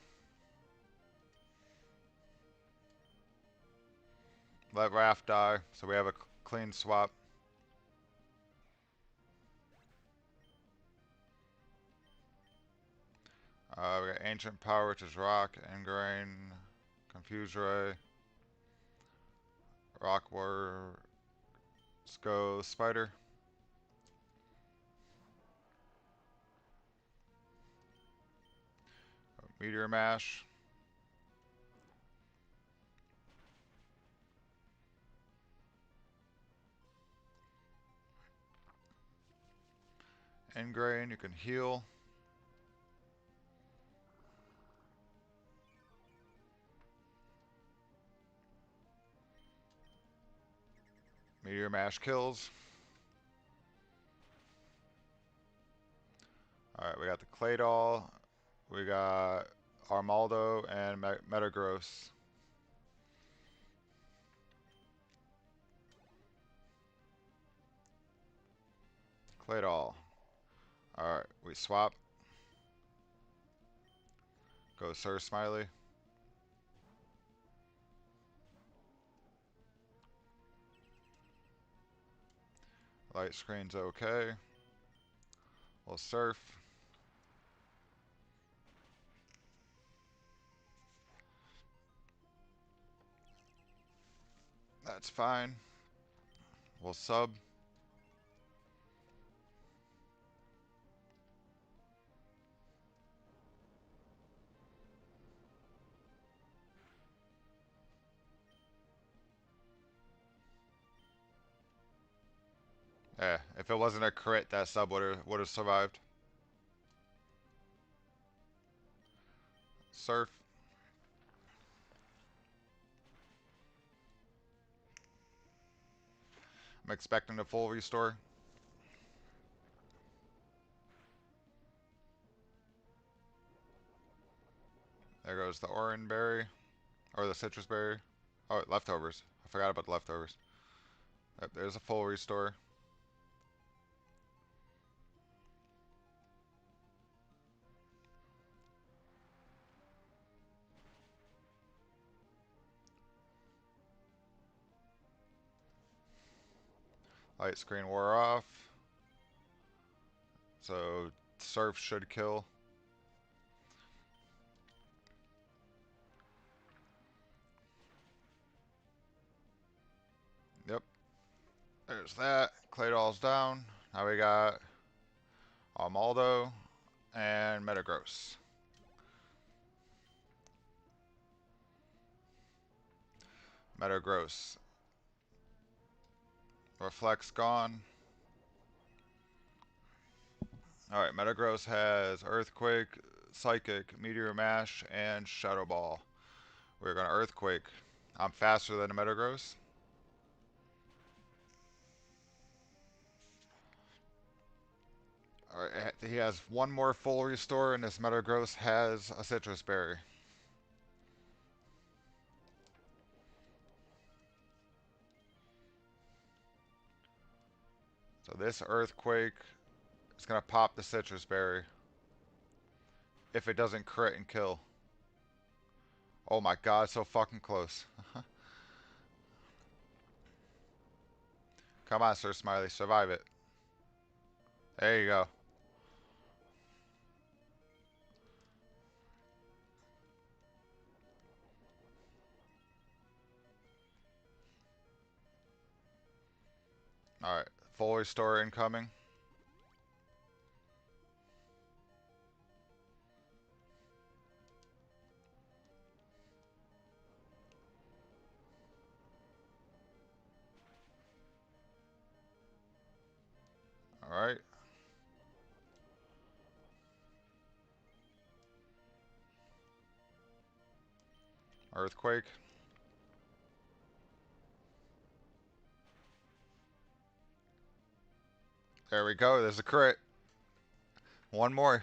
Let Raph die, so we have a clean swap. We got Ancient Power, which is Rock, Ingrain, Confuse Ray, Rock War. Let's go Spider. Meteor Mash. Ingrain, you can heal. Meteor Mash kills. Alright, we got the Claydol. We got Armaldo and Metagross. Claydol. Alright, we swap. Go Sir Smiley. Light screen's okay. We'll surf. That's fine. We'll sub. Yeah, if it wasn't a crit, that sub would have survived. Surf. I'm expecting a full restore. There goes the orange berry. Or the citrus berry. Oh, leftovers. I forgot about the leftovers. Yep, there's a full restore. Light screen wore off. So surf should kill. Yep. There's that. Claydol's down. Now we got Almaldo and Metagross. Metagross. Reflects gone. Alright, Metagross has Earthquake, Psychic, Meteor Mash, and Shadow Ball. We're going to Earthquake. I'm faster than a Metagross. Alright, he has one more full restore, and this Metagross has a Citrus Berry. So this Earthquake is going to pop the Citrus Berry if it doesn't crit and kill. Oh my god, so fucking close. Come on, Sir Smiley, survive it. There you go. Alright, full restore incoming. Alright. Earthquake. There we go, there's a crit. One more.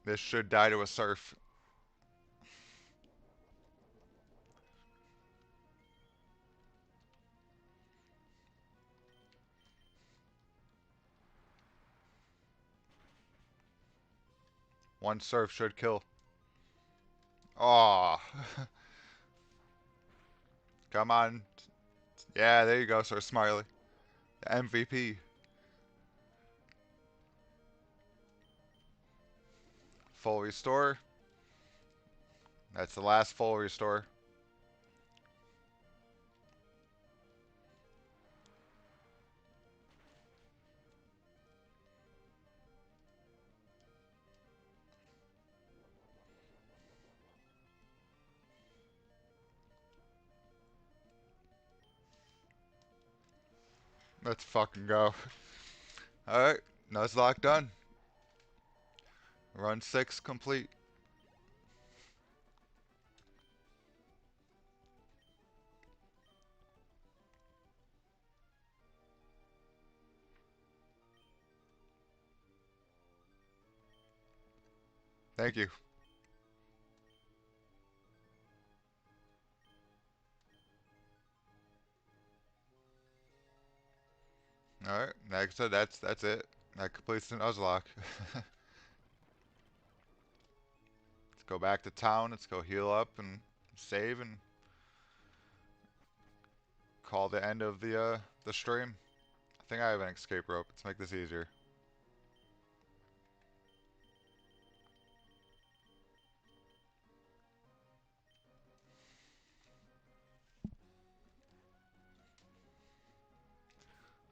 This should die to a surf. One surf should kill. Aw. Come on. Yeah, there you go, Sir Smiley. The MVP. Full restore. That's the last full restore. Let's fucking go. Alright, Nuzlocke done. Run 6 complete. Thank you. Alright, next that's it. That completes the Nuzlocke. Let's go back to town. Let's go heal up and save and call the end of the stream. I think I have an escape rope. Let's make this easier.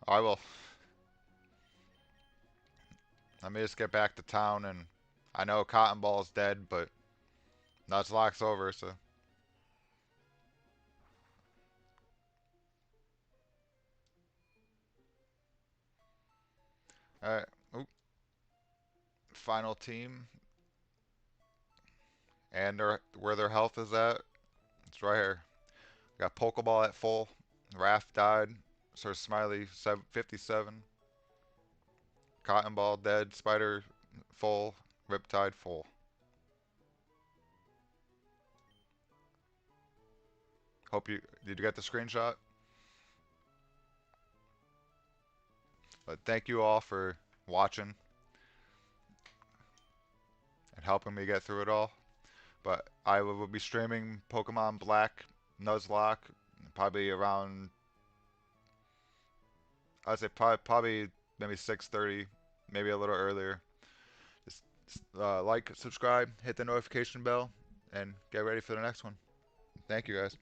I will. Let me just get back to town, and I know Cotton Ball's dead, but Nuzlocke's over, so. Alright. Oop. Final team. And where their health is at. It's right here. Got Pokeball at full. Raph died. Sir Smiley 57. Cotton Ball dead. Spider full. Riptide full. Hope you did you get the screenshot? But thank you all for watching and helping me get through it all. But I will be streaming Pokemon Black Nuzlocke, probably around, I'd say probably maybe 6:30, maybe a little earlier. Just like, subscribe, hit the notification bell, and get ready for the next one. Thank you guys.